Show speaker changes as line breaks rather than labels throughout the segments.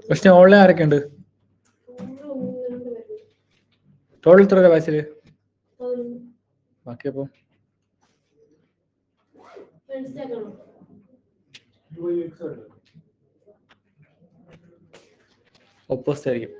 പക്ഷെ ഓൺലൈൻ ആരൊക്കെ ഉണ്ട്? ടോട്ടൽ എത്ര ബാച്ചില്? ബാക്കിയപ്പോ ഓപ്പോസിറ്റ് ആയിരിക്കും.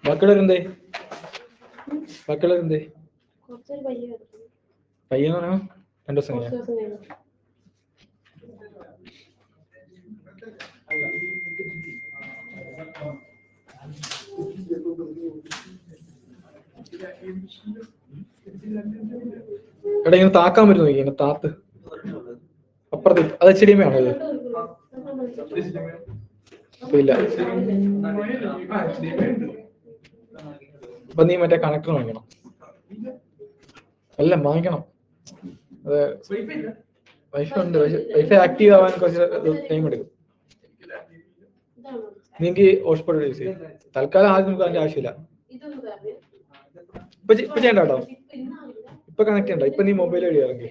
ബാക്കിയുള്ളവരെന്തേ? പയ്യെന്ന് പറഞ്ഞോ 2 ദിവസം കഴിഞ്ഞാ? എടാ ഇങ്ങനെ താക്കാൻ പറ്റുമോ? ഇങ്ങനെ താത്ത് അപ്പുറത്ത്. അത് HDMI ആണോ ഇത്? ഇല്ല. അപ്പൊ നീ മറ്റേ കണക്ടർ വാങ്ങിക്കണം. അല്ല വാങ്ങിക്കണം. അത് വൈഫൈ ഉണ്ട്. വൈഫൈ ആക്റ്റീവ് ആവാൻ കുറച്ച് ടൈം എടുക്കും. നീക്ക് ഹോട്ട്സ്പോട്ട് യൂസ് ചെയ്യും. തൽക്കാലം ആദ്യം നമുക്ക് അതിന്റെ ആവശ്യമില്ല. ഇപ്പൊ ചെയ്യണ്ട കേട്ടോ. ഇപ്പൊ കണക്ട് ചെയ്യണ്ട. ഇപ്പൊ നീ മൊബൈൽ വഴി ഇറങ്ങി.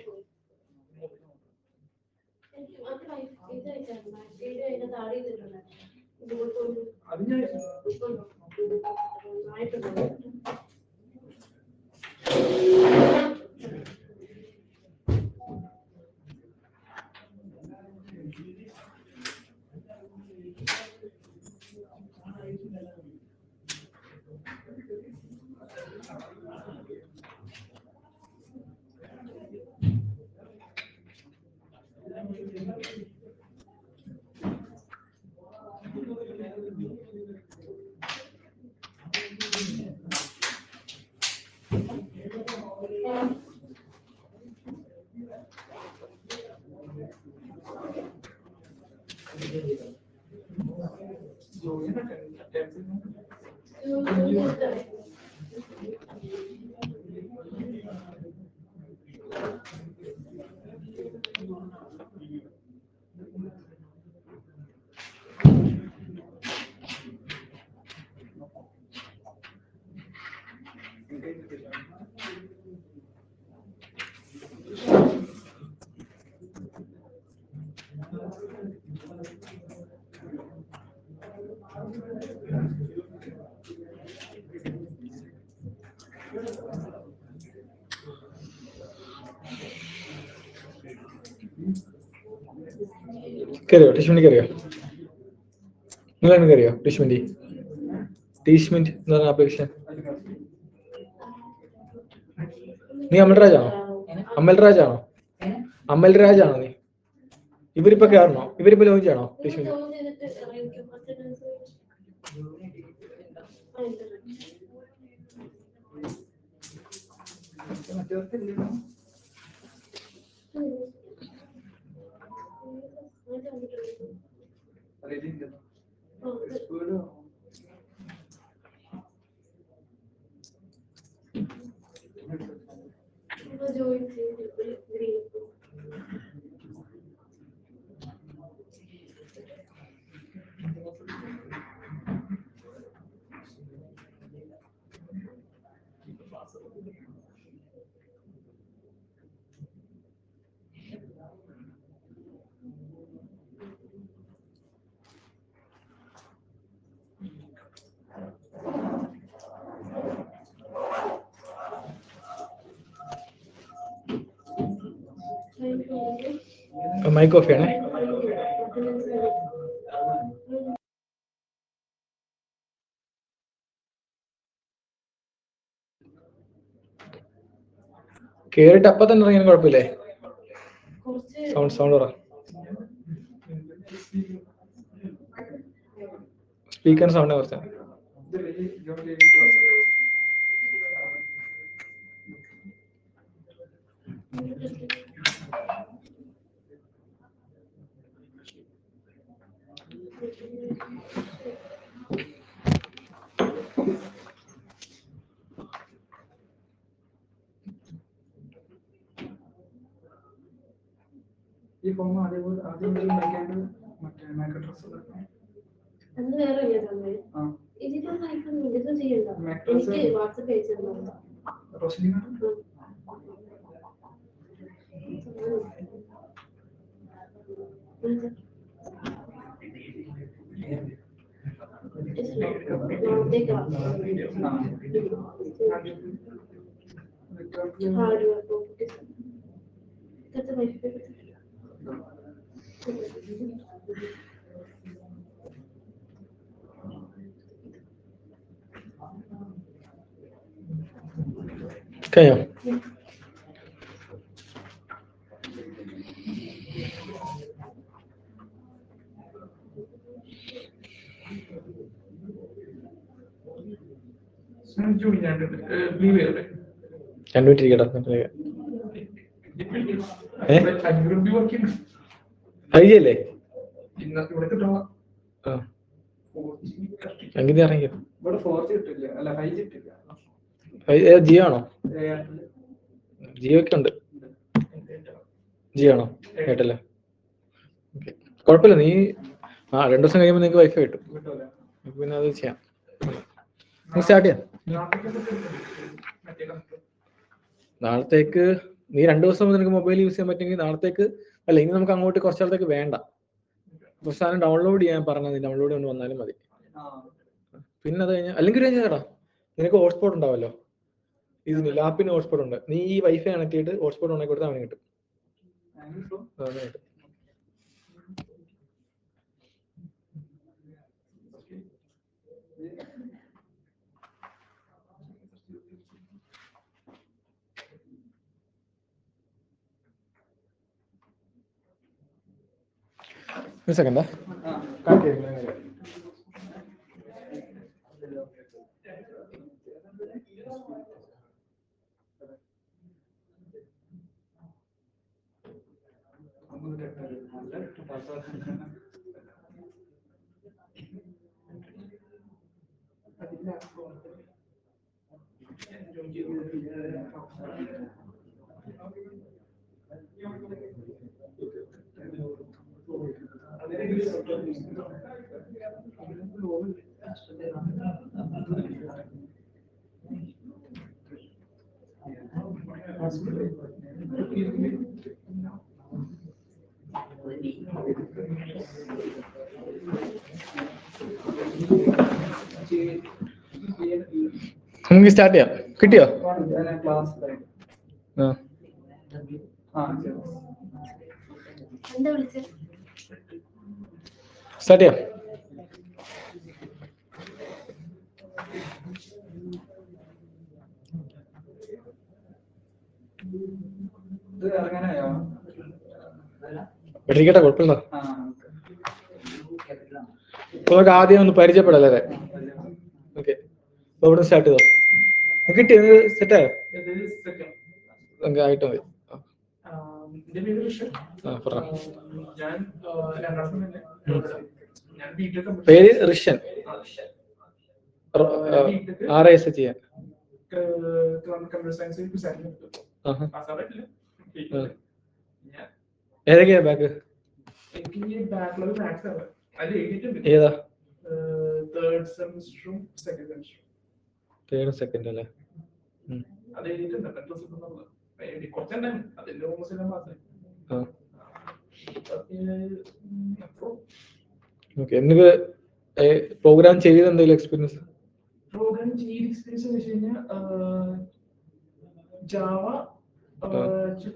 കയറിയോ? ടിഷ്മിൻറ്റ് കയറിയോ? നിങ്ങളാണ് കയറിയോ? ടീഷ്മിൻറ്റ് എന്ന് പറഞ്ഞ ആപ്ലിക്കേഷൻ. നീ അമൽരാജാണോ? അമൽരാജാണോ നീ? ഇവരിപ്പോ കയറണോ? ഇവരിപ്പോ ലോഞ്ച് ചെയ്യണോ ടീഷ്മിൻറ്റ്? മൈക്ക് ഓഫ് ചെയ്യണേ. കേറിട്ട് അപ്പൊ തന്നെ ഇറങ്ങിയാലും കുഴപ്പമില്ലേ? സൗണ്ട് പറ. സ്പീക്കർ സൗണ്ട് കുറച്ചാ. ഈ ഫോം ആദ്യം ഉണ്ടാക്കിയത് മറ്റേ മേക്കർ ഡ്രസ് കഴിഞ്ഞോ? കണ്ടുപിടിച്ചിരിക്കട്ടെ. 5G അല്ലേ? എങ്കിൽ ഇറങ്ങിയോ? ജിയോ ആണോ? ജിയോ ഒക്കെ ഉണ്ട്. ജിയോ ആണോ? കേട്ടല്ലോ. കുഴപ്പമില്ല, നീ 2 ദിവസം കഴിയുമ്പോൾ നിങ്ങൾക്ക് വൈഫൈ കിട്ടും. പിന്നെ അത് ചെയ്യാം. സ്റ്റാർട്ട് ചെയ്യാം. നാളത്തേക്ക് നീ 2 ദിവസം നിനക്ക് മൊബൈൽ യൂസ് ചെയ്യാൻ പറ്റുമെങ്കിൽ നാളത്തേക്ക് അല്ല, ഇനി നമുക്ക് അങ്ങോട്ട് കുറച്ച് നാളത്തേക്ക് വേണ്ട. കുറച്ച് സാധനം ഡൗൺലോഡ് ചെയ്യാൻ പറഞ്ഞത് ഡൗൺലോഡ് കൊണ്ട് വന്നാലും മതി. പിന്നെ അത് കഴിഞ്ഞാൽ അല്ലെങ്കിൽ ഒരു ചേട്ടാ നിനക്ക് ഹോട്ട്സ്പോട്ട് ഉണ്ടാവല്ലോ, ഇതിന് ലാപ്പിന് ഹോട്ട്സ്പോട്ട് ഉണ്ട്. നീ ഈ വൈഫൈ കണക്ട് ചെയ്തിട്ട് ഹോട്ട്സ്പോട്ട് ഉണ്ടാക്കി കൊടുത്താൽ അവന് കിട്ടും. ഒരു സെക്കൻഡാ. നമുക്ക് സ്റ്റാർട്ട് ചെയ്യാം. കിട്ടിയോ? സ്റ്റാർട്ട് ചെയ്യാം. ഇരിക്കട്ടെ, കുഴപ്പമില്ല. നമുക്ക് ആദ്യം ഒന്ന് പരിചയപ്പെടല്ലേ? ഓക്കെ, ഇവിടെ സ്റ്റാർട്ട് ചെയ്തോ. കിട്ടിയോ? സെറ്റായോ? ആയിട്ട് മതി. പേര് ഋഷൻ. RIS ചെയ്യാൻ. ഏതൊക്കെയാ ബാക്ക്? ഏതാ? തേർഡ് സെക്കൻഡ് അല്ലേ? എന്നിട്ട് പ്രോഗ്രാം ചെയ്ത് എന്തെങ്കിലും എക്സ്പീരിയൻസ്?
പ്രോഗ്രാം ചെയ്ത് എക്സ്പീരിയൻസ് എന്ന് വെച്ച് കഴിഞ്ഞാൽ ജാവ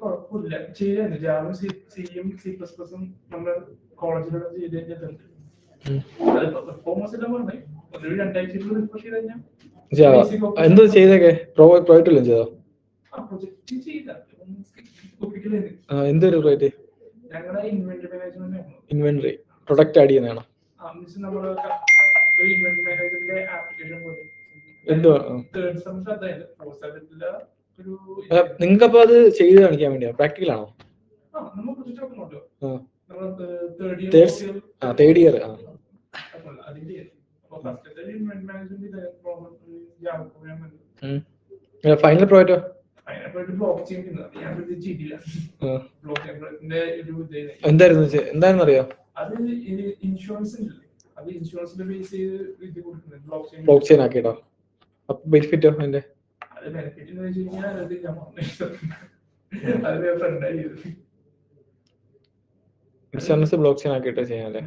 കുഴപ്പമില്ല ചെയ്യാൻ. ജാവ സിയും C++ഉം നമ്മുടെ കോളേജിലൂടെ ചെയ്ത് കഴിഞ്ഞിട്ടുണ്ട്. ഒരു 2 ആഴ്ച റിഫ്രഷ് ചെയ്ത് കഴിഞ്ഞാൽ
എന്ത് ചെയ്തേക്കെ? പ്രോജക്റ്റ് എല്ലാം ചെയ്തോ?
പ്രൊജക്ട് ചെയ്ത
എന്തൊരു പ്രോജക്റ്റ്?
ഞങ്ങളുടെ inventory management.
Inventory product add ചെയ്യുന്നതാണോ?
നമ്മള് ഇൻവെന്ററി മാനേജറിന്റെ ആപ്ലിക്കേഷൻ പോലെ.
എന്തുവാ? നിങ്ങൾക്കപ്പോ അത് ചെയ്ത് കാണിക്കാൻ വേണ്ടിയാ? പ്രാക്ടിക്കൽ ആണോ? Third year. ഫൈനൽ പ്രോജക്റ്റോ?
ബ്ലോക്ക് ചെയ്യുന്നത് ഞാൻ ചെയ്തില്ല.
എന്തായിരുന്നു അറിയോ?
അത് ഇൻഷുറൻസ് ഉണ്ടല്ലേ, അത് ഇൻഷുറൻസിന്റെ ബേസ് ചെയ്ത് ഇത് കൊടുക്കുന്നത്
ബ്ലോക്ക് ചെയിൻ ആക്കിട്ടോ. അപ്പൊ ബെനിഫിറ്റോ അതിന്റെ?
അത് ബെനിഫിറ്റ് എന്ന് വെച്ച് കഴിഞ്ഞാൽ അത് അത് ഫ്രണ്ടായി
ഇൻഷുറൻസ് ബ്ലോക്ക് ചെയിൻ ആക്കിയിട്ട് ചെയ്യാനല്ലേ.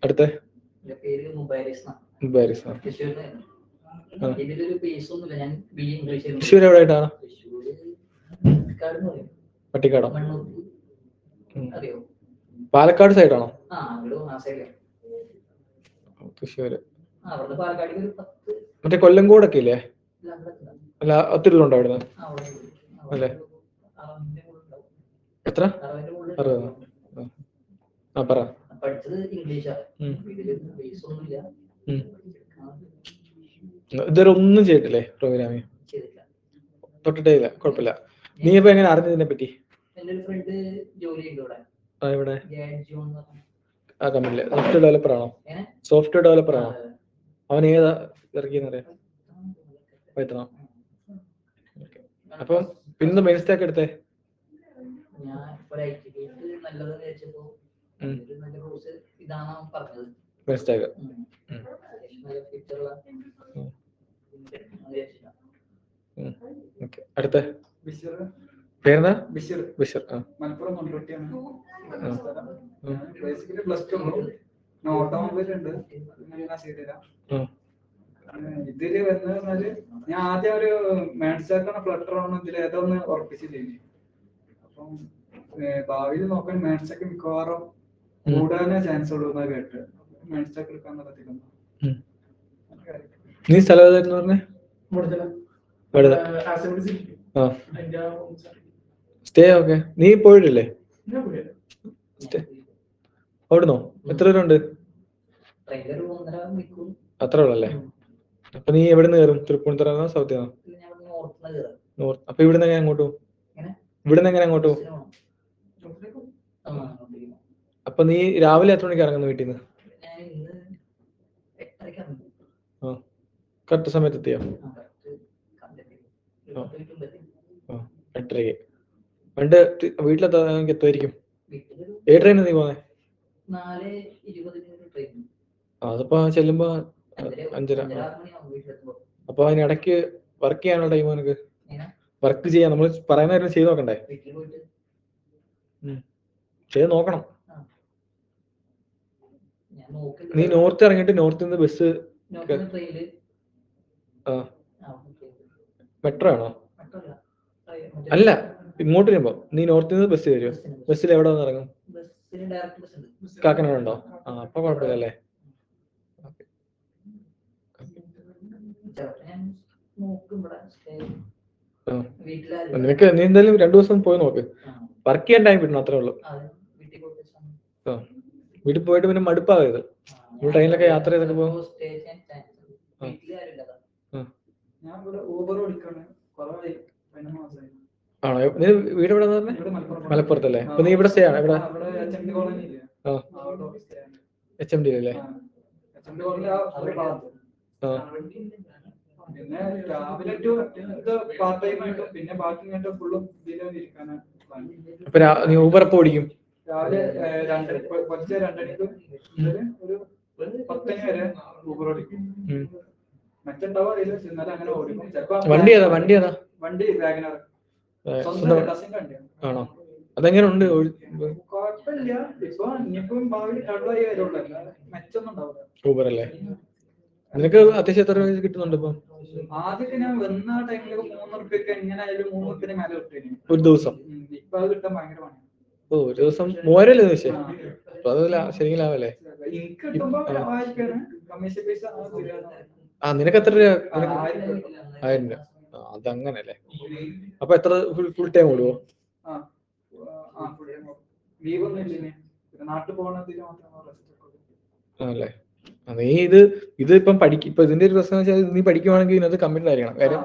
അടുത്ത തൃശ്ശൂർ എവിടെയായിട്ടാണ്? പട്ടിക്കാടോ? പാലക്കാട് സൈഡാണോ? തൃശ്ശൂര് മറ്റേ കൊല്ലംകോടൊക്കെ ഇല്ലേ? അല്ല ഒത്തിരി ഉണ്ടോ അവിടുന്ന്? അല്ലേ എത്ര? 60. ആ പറ. ഇതുവരെ ഒന്നും ചെയ്തിട്ടില്ലേ പ്രോഗ്രാമിങ്? തൊട്ടിട്ടേ ഇല്ല. കുഴപ്പമില്ല. നീ ഇപ്പൊ എങ്ങനെ അറിഞ്ഞതിനെ പറ്റി? ഇവിടെ ആ കമ്പനിയില് സോഫ്റ്റ്വെയർ ഡെവലപ്പർ ആണോ? സോഫ്റ്റ്വെയർ ഡെവലപ്പർ ആണോ? അവൻ ഏതാ ഇറക്കിയെന്നറിയാം? പൈത്തണോ? അപ്പം പിന്നെ മെയിൻ സ്റ്റാക്ക് എടുത്തേ? Main stack. അടുത്ത പേരെന്താ? ബഷീർ.
മലപ്പുറം കൊണ്ടോട്ടിയാണ്. ബേസിക്കലി പ്ലസ് ടു ഓട്ടോമൊബൈൽ ഉണ്ട്. ഇതില് വന്നതെന്നാല് ഞാൻ ആദ്യം ഒരു മാൻസാക്കാണ് ഫ്ലട്ടർ ആണോ ഇതിൽ ഏതൊന്ന് ഉറപ്പിച്ചില്ലേ. അപ്പം ഭാവിയിൽ നോക്കാൻ മാൻസൊക്കെ മിക്കവാറും കൂടാനേ ചാൻസ് ഉള്ളൂ എന്നാ കേട്ട്. മാൻസൊക്കെ എടുക്കാൻ പറ്റില്ല.
നീ സ്ഥലം ഏതായിരുന്നു പറഞ്ഞേ? Stay okay. നീ പോയിട്ടില്ലേ അവിടുന്നോ? എത്ര പേരുണ്ട്? അത്ര ഉള്ളല്ലേ? അപ്പൊ നീ എവിടെ നിന്ന് കയറും? തൃപ്പൂണിത്തുറ സൗത്ത്? നോർത്ത്. അപ്പൊ ഇവിടുന്ന് എങ്ങനെ അങ്ങോട്ട് പോകും? ഇവിടുന്ന് എങ്ങനെ അങ്ങോട്ട് പോകും? അപ്പൊ നീ രാവിലെ എത്ര മണിക്ക് ഇറങ്ങുന്നു വീട്ടിൽ നിന്ന്? കറക്റ്റ് സമയത്ത് എത്തിയോ? 8:30. പണ്ട് വീട്ടിലെത്താ എത്തുമായിരിക്കും. ഏത് ട്രെയിനാണ് നീ പോന്നെ? അതിപ്പോ ചെല്ലുമ്പോ 5:30. അപ്പൊ അതിനിടയ്ക്ക് വർക്ക് ചെയ്യാനുള്ള ടൈം നിനക്ക്? വർക്ക് ചെയ്യാൻ നമ്മൾ പറയുന്ന കാര്യം ചെയ്ത് നോക്കണ്ടേ? ചെയ്ത് നോക്കണം. നീ നോർത്ത് ഇറങ്ങിയിട്ട് നോർത്തിൽ നിന്ന് ബസ് മെട്രോ ആണോ? അല്ല, ഇങ്ങോട്ട് വരുമ്പോ നീ നോർത്തിൽ നിന്ന് ബസ് വരുമോ? ബസ്സിൽ എവിടെ വന്ന് ഇറങ്ങും? കാക്കനാട് ഉണ്ടോ? അപ്പൊ കുഴപ്പമില്ലല്ലേ. നിനക്ക് നീ എന്തായാലും 2 ദിവസം പോയി നോക്ക്. വർക്ക് ചെയ്യാൻ ടൈം കിട്ടണം, അത്രേ ഉള്ളൂ. വീട്ടിൽ പോയിട്ട് പിന്നെ മടുപ്പാകരുത്. ട്രെയിനിലൊക്കെ യാത്ര ചെയ്തൊക്കെ പോകും. ആണോ? നീ വീട് എവിടെ പറഞ്ഞേ? മലപ്പുറത്തല്ലേ? അപ്പൊ നീ ഇവിടെ സ്റ്റേ ആണ്? എവിടെ? HMD അല്ലേ?
പിന്നെ രാവിലെ പാർട്ട് ടൈം ആയിട്ടും പിന്നെ ബാക്കി ഫുള്ളും ഇതിലിരിക്കാനാണ്.
അപ്പൊ നീ ഊബർ എപ്പോ ഓടിക്കും?
രാവിലെ 2:30 ഒരു 10 വരെ ഊബർ ഓടിക്കും. മറ്റുണ്ടാവും അറിയില്ല, എന്നാലും അങ്ങനെ ഓടിക്കും.
വണ്ടി ഏതാ?
വണ്ടി വാഗനർ.
ആണോ? അതെങ്ങനെ ഉണ്ട്?
കുഴപ്പമില്ല. ഇപ്പൊ ഇനിയിപ്പം ഭാവിയിൽ കടലായി വരുള്ളൂ, മെച്ചൊന്നും ഉണ്ടാവില്ല.
ഊബർ അല്ലേ? നിനക്ക് അത്യാവശ്യം എത്ര രൂപ കിട്ടുന്നുണ്ട് ഇപ്പൊ?
ആദ്യമൊക്കെ ഞാൻ വന്ന ടൈമിലൊക്കെ 3 റുപ്യൊക്കെ എങ്ങനെ ആയാലും 3 റുപ്യന് മേലെ കിട്ടും
ഒരു ദിവസം.
ഇപ്പൊ അത് കിട്ടാൻ ഭയങ്കര പണിയാണ്.
ഒരു ദിവസം 3000 ചോദിച്ചേ? അപ്പൊ അത് ശരിക്കും ലാഭല്ലേ?
എനിക്ക് കിട്ടുമ്പോ 1000 കമ്മീഷൻ പൈസ.
നിനക്ക് എത്ര രൂപ? 1000 രൂപ. അതങ്ങനല്ലേ? അപ്പൊ എത്ര ഫുൾ ടൈം ഓടുവോ?
ലീവ് ഒന്നും ഇല്ലേ? നാട്ടിൽ പോകണതിൽ
ആണല്ലേ? നീ ഇതിപ്പം പഠിക്കും. ഇപ്പൊ ഇതിന്റെ ഒരു പ്രശ്നം വെച്ചാൽ നീ പഠിക്കുവാണെങ്കിൽ ഇതിനകത്ത് കമ്മിറ്റഡ് ആയിരിക്കണം. കാര്യം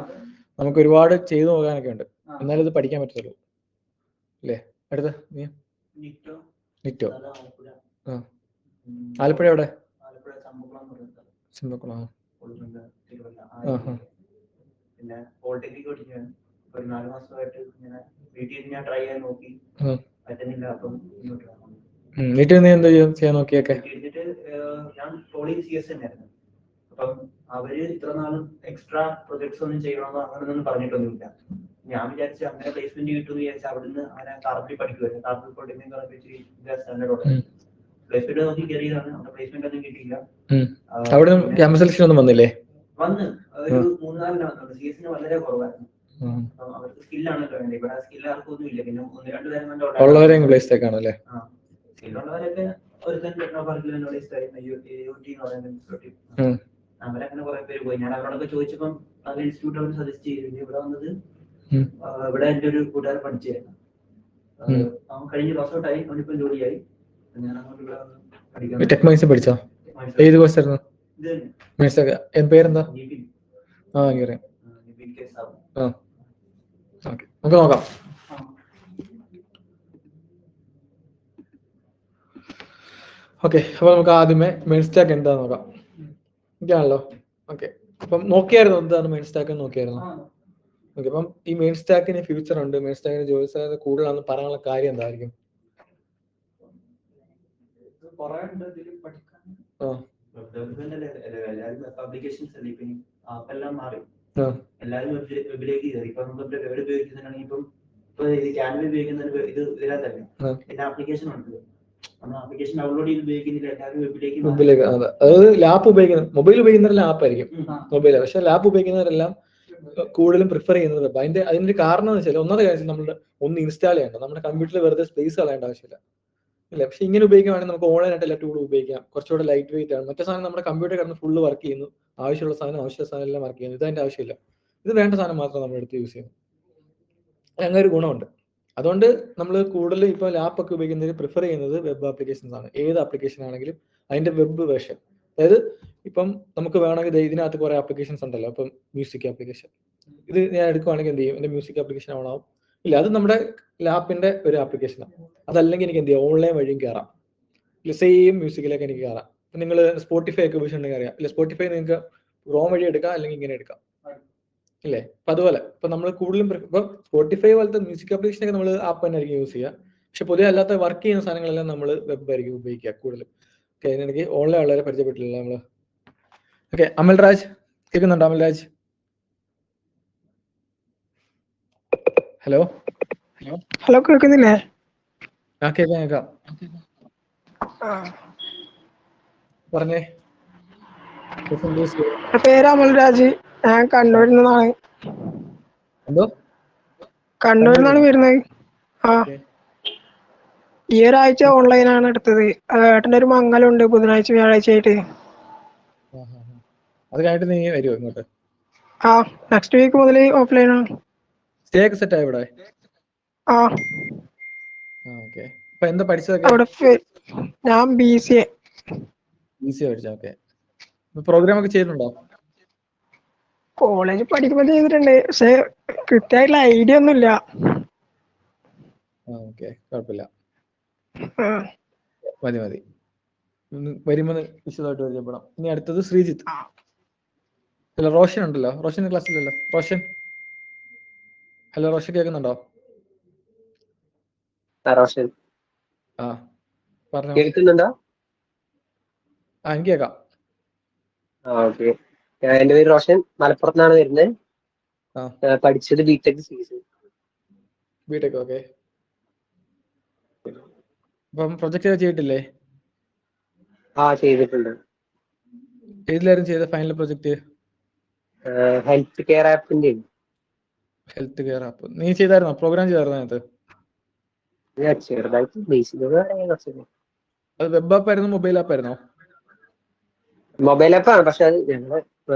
നമുക്ക് ഒരുപാട് ചെയ്തു നോക്കാനൊക്കെ ഉണ്ട്. എന്നാലും ഇത് പഠിക്കാൻ പറ്റത്തുള്ളൂ അല്ലേ? അടുത്ത നീ നിറ്റോ? ആലപ്പുഴ എവിടെ? ചെമ്പക്കുളം.
തിരുവല്ല
ആഹാ.
പിന്നെ പോളിടെക്നിക് പഠിക്കുകയാണ്. ഒരു 4 മാസമായിട്ട് ഇങ്ങനെ വീട്ടിൽ ഞാൻ ട്രൈ ചെയ്യാൻ നോക്കി,
ഉം.
പറ്റുന്നില്ല. അപ്പം ഇങ്ങോട്ട് വന്നു.
വീട്ടിൽ നീ എന്താ ചെയ്യാൻ നോക്കിയൊക്കെ?
വീട്ടിൽ ഇരുന്നിട്ട് ഞാൻ പോളി CS തന്നെയായിരുന്നു. അപ്പം അവര് ഇത്ര നാളും എക്സ്ട്രാ പ്രൊജക്ട്സ് ഒന്നും ചെയ്യണമെന്നോ അങ്ങനെയൊന്നും പറഞ്ഞിട്ടൊന്നുമില്ല. ഞാൻ വിചാരിച്ചു അങ്ങനെ പ്ലേസ്മെന്റ് കിട്ടുമെന്ന് വിചാരിച്ചു അവിടുന്ന് അങ്ങനെ കാർപ്പിൽ പഠിക്കുമായിരുന്നു. കാർപ്പിൽ പോളിടെക്നിക് സ്റ്റാൻഡേർഡ് പ്ലേസ്മെന്റ് നോക്കി കയറിയതാണ്. അവിടെ പ്ലേസ്മെന്റ് ഒന്നും കിട്ടിയില്ല.
അവിടെ ക്യാമ്പസ് സെലക്ഷൻ ഒന്നും വന്നില്ലേ?
വന്ന് ഒരു 3-4 വന്നു. CS വളരെ കുറവായിരുന്നു. അവർക്ക് സ്കില്ലാണല്ലോ വേണ്ടത്. ഇവിടെ സ്കിൽ ആർക്കും ഒന്നും ഇല്ല. പിന്നെ 1-2 തരം
ഉള്ളവരെ പ്ലേസ് ആണല്ലേ?
സ്കില്ലുള്ളവരൊക്കെ ഒരു അവരങ്ങനെ കുറെ പേര് പോയി. ഞാൻ അവരോടൊക്കെ ചോദിച്ചപ്പം അത് ഇൻസ്റ്റിറ്റ്യൂട്ട് അവർ സജസ്റ്റ് ചെയ്തു. ഇവിടെ വന്നത് ഇവിടെ എന്റെ ഒരു കൂട്ടുകാരൻ പഠിച്ചായിരുന്നു. അവൻ കഴിഞ്ഞ് പാസ് ഔട്ട് ആയി. അവനിപ്പം ജോലിയായി. ഞാൻ അങ്ങോട്ട് ഇവിടെ വന്ന് പഠിക്കാൻ.
ടെക് മൈൻസ് പഠിച്ചോ? ഏത് കോഴ്സ് ആയിരുന്നു? പേരെന്താ? നമുക്ക് നോക്കാം. ഓക്കെ, അപ്പൊ നമുക്ക് ആദ്യമേ മെയിൻ സ്റ്റാക്ക് എന്താന്ന് നോക്കാം. ഇതാണല്ലോ. ഓക്കെ, അപ്പം നോക്കിയായിരുന്നു എന്താണ് മെയിൻ സ്റ്റാക്ക് നോക്കിയായിരുന്നു? ഓക്കെ, അപ്പം ഈ മെയിൻ സ്റ്റാക്കിന് ഫ്യൂച്ചർ ഉണ്ട്, മെയിൻ സ്റ്റാക്കിന് ജോലി സാധ്യത കൂടുതലാണെന്ന് പറയാനുള്ള കാര്യം എന്തായിരിക്കും?
എല്ലാവരും അപ്ലിക്കേഷൻസ് അല്ലേ ഇപ്പൊ ആപ്പെല്ലാം മാറി. എല്ലാവരും വെബിലേക്ക് കയറി. ഇപ്പൊ നമുക്ക് വെബ് ഉപയോഗിക്കുന്നുണ്ടെങ്കിൽ ഇപ്പം ക്യാൻവ ഉപയോഗിക്കുന്ന ഇത് ഇതിനകത്തല്ലേ എല്ലാ ആപ്ലിക്കേഷനും ഉണ്ട്. നമ്മൾ ആപ്ലിക്കേഷൻ ഡൗൺലോഡ് ചെയ്ത് ഉപയോഗിക്കുന്നില്ല. എല്ലാവരും വെബിലേക്ക്.
അതായത് ലാപ്പ് ഉപയോഗിക്കുന്നത്, മൊബൈൽ ഉപയോഗിക്കുന്നവരെല്ലാം ആപ്പ് ആയിരിക്കും മൊബൈൽ. പക്ഷെ ലാപ്പ് ഉപയോഗിക്കുന്നവരെല്ലാം കൂടുതലും പ്രിഫർ ചെയ്യുന്നത് വെബ്. അതിന്റെ കാരണം എന്ന് വെച്ചാൽ ഒന്നാമത്തെ കാര്യം നമ്മൾ ഒന്ന് ഇൻസ്റ്റാൾ ചെയ്യണ്ട, നമ്മുടെ കമ്പ്യൂട്ടറിൽ വെറുതെ സ്പേസ് കളയേണ്ട ആവശ്യമില്ല. ഇല്ല, പക്ഷെ ഇങ്ങനെ ഉപയോഗിക്കുകയാണെങ്കിൽ നമുക്ക് ഓൺലൈൻ ആയിട്ട് എല്ലാ ടൂളും ഉപയോഗിക്കാം. കുറച്ചുകൂടെ ലൈറ്റ് വെയിറ്റ് ആണ്. മറ്റേ സാധനം നമ്മുടെ കമ്പ്യൂട്ടർ കിടന്ന് ഫുള്ള് വർക്ക് ചെയ്യുന്നു. ആവശ്യമുള്ള സാധനം എല്ലാം വർക്ക് ചെയ്യുന്നു. ഇതതിന്റെ ആവശ്യമില്ല. ഇത് വേണ്ട സാധനം മാത്രം നമ്മൾ എടുത്ത് യൂസ് ചെയ്യുന്നു. അങ്ങനെ ഒരു ഗുണമുണ്ട്. അതുകൊണ്ട് നമ്മൾ കൂടുതൽ ഇപ്പോൾ ലാപ്പ് ഒക്കെ ഉപയോഗിക്കുന്നതിൽ പ്രിഫർ ചെയ്യുന്നത് വെബ് ആപ്ലിക്കേഷൻസ് ആണ്. ഏത് ആപ്ലിക്കേഷൻ ആണെങ്കിലും അതിന്റെ വെബ് വേർഷൻ. അതായത് ഇപ്പം നമുക്ക് വേണമെങ്കിൽ ഇതിനകത്ത് കുറെ ആപ്ലിക്കേഷൻസ് ഉണ്ടല്ലോ. ഇപ്പം മ്യൂസിക് ആപ്ലിക്കേഷൻ, ഇത് ഞാൻ എടുക്കുവാണെങ്കിൽ എന്ത് ചെയ്യും? എന്റെ മ്യൂസിക് ആപ്ലിക്കേഷൻ ആവണം. ഇല്ല, അത് നമ്മുടെ ലാപ്പിന്റെ ഒരു ആപ്ലിക്കേഷനാണ്. അതല്ലെങ്കിൽ എനിക്ക് എന്ത് ചെയ്യാം? ഓൺലൈൻ വഴിയും കയറാം. ഇല്ല, സെയിം മ്യൂസിക്കിലേക്ക് എനിക്ക് കയറാം. ഇപ്പം നിങ്ങൾ സ്പോട്ടിഫൈ ഒക്കെ ഉപയോഗിച്ചിട്ടുണ്ടെങ്കിൽ അറിയാം. ഇല്ല, സ്പോട്ടിഫൈ നിങ്ങൾക്ക് ക്രോം വഴി എടുക്കാം, അല്ലെങ്കിൽ ഇങ്ങനെ എടുക്കാം. ഇല്ലേ? അപ്പൊ അതുപോലെ ഇപ്പൊ നമ്മൾ കൂടുതലും ഇപ്പൊ സ്പോട്ടിഫൈ പോലത്തെ മ്യൂസിക് ആപ്ലിക്കേഷൻ ഒക്കെ നമ്മൾ ആപ്പ് തന്നെ ആയിരിക്കും യൂസ് ചെയ്യുക. പക്ഷെ പൊതുവെ അല്ലാത്ത വർക്ക് ചെയ്യുന്ന സാധനങ്ങളെല്ലാം നമ്മൾ വെബ് ആയിരിക്കും ഉപയോഗിക്കുക കൂടുതലും. ഓക്കെ, എനിക്ക് ഓൺലൈൻ വളരെ പരിചയപ്പെട്ടില്ല നമ്മള്. ഓക്കെ, അമൽരാജ് കേൾക്കുന്നുണ്ടോ? അമൽരാജ്, ഹലോ.
ഹലോ, കേൾക്കുന്നില്ലേ?
കേൾക്കാം. പറഞ്ഞേ.
എന്റെ പേര് അമൽരാജ്. ഞാൻ കണ്ണൂരിൽ നിന്നാണ്.
എന്തോ?
കണ്ണൂരിൽ നിന്നാണ് വരുന്നത്. ഈ ഒരാഴ്ച ഓൺലൈനാണ് എടുത്തത്. ഏട്ടൻ്റെ ഒരു മംഗലമുണ്ട് ബുധനാഴ്ച വ്യാഴാഴ്ച ആയിട്ട്.
അത് കഴിഞ്ഞിട്ട് നീ വരുമോ ഇങ്ങോട്ട്?
നെക്സ്റ്റ് വീക്ക് മുതൽ ഓഫ്ലൈൻ ആണ്.
സ്റ്റേ ഒക്കെ സെറ്റ് ആയി ഇവിടെ? ഓക്കെ. അപ്പൊ എന്താ പഠിച്ചതൊക്കെ?
ഞാൻ BCA
പഠിച്ച. ഓക്കെ, പ്രോഗ്രാം ഒക്കെ ചെയ്തിട്ടുണ്ടോ?
കോളേജ് പഠിക്കുമ്പോൾ ചെയ്തിട്ടുണ്ട്, പക്ഷെ കൃത്യമായിട്ടുള്ള ഐഡിയ ഒന്നുമില്ല.
ഓക്കെ, കുഴപ്പമില്ല. മതി. വരുമ്പോൾ വിശദമായിട്ട് പരിചയപ്പെടാം. ഇനി അടുത്തത് ശ്രീജിത്ത്. അല്ല, റോഷൻ ഉണ്ടല്ലോ. റോഷൻ ക്ലാസ്സിലല്ലോ. റോഷൻ, ഹലോ. റോഷൻ കേൾക്കുന്നുണ്ടോ? പറഞ്ഞോ.
കേൾക്കുന്നുണ്ടോ?
എനിക്ക് കേൾക്കാം.
ഓക്കെ, എന്റെ പേര് റോഷൻ. മലപ്പുറത്താണ് വരുന്നത്. പഠിച്ചത് ബിടെക്.
ഓക്കെ. അപ്പം പ്രൊജക്ട് ചെയ്തിട്ടില്ലേ?
ചെയ്തിട്ടുണ്ട്.
ഏതിലായിരുന്നു ചെയ്ത ഫൈനൽ പ്രൊജക്ട്?
ഹെൽത്ത് കെയർ ആപ്പിന്റെ.
ഹെൽത്ത് കെയർ ആപ്പ് നീ ചെയ്തായിരുന്നോ? പ്രോഗ്രാം ചെയ്തായിരുന്നോ അതിനകത്ത്?
ചെറുതായിട്ട് ബേസിക്.
അത് വെബ് ആപ്പ് ആയിരുന്നു, മൊബൈൽ ആപ്പ് ആയിരുന്നോ?
മൊബൈൽ ആപ്പാണ്, പക്ഷെ അത് ഞങ്ങള്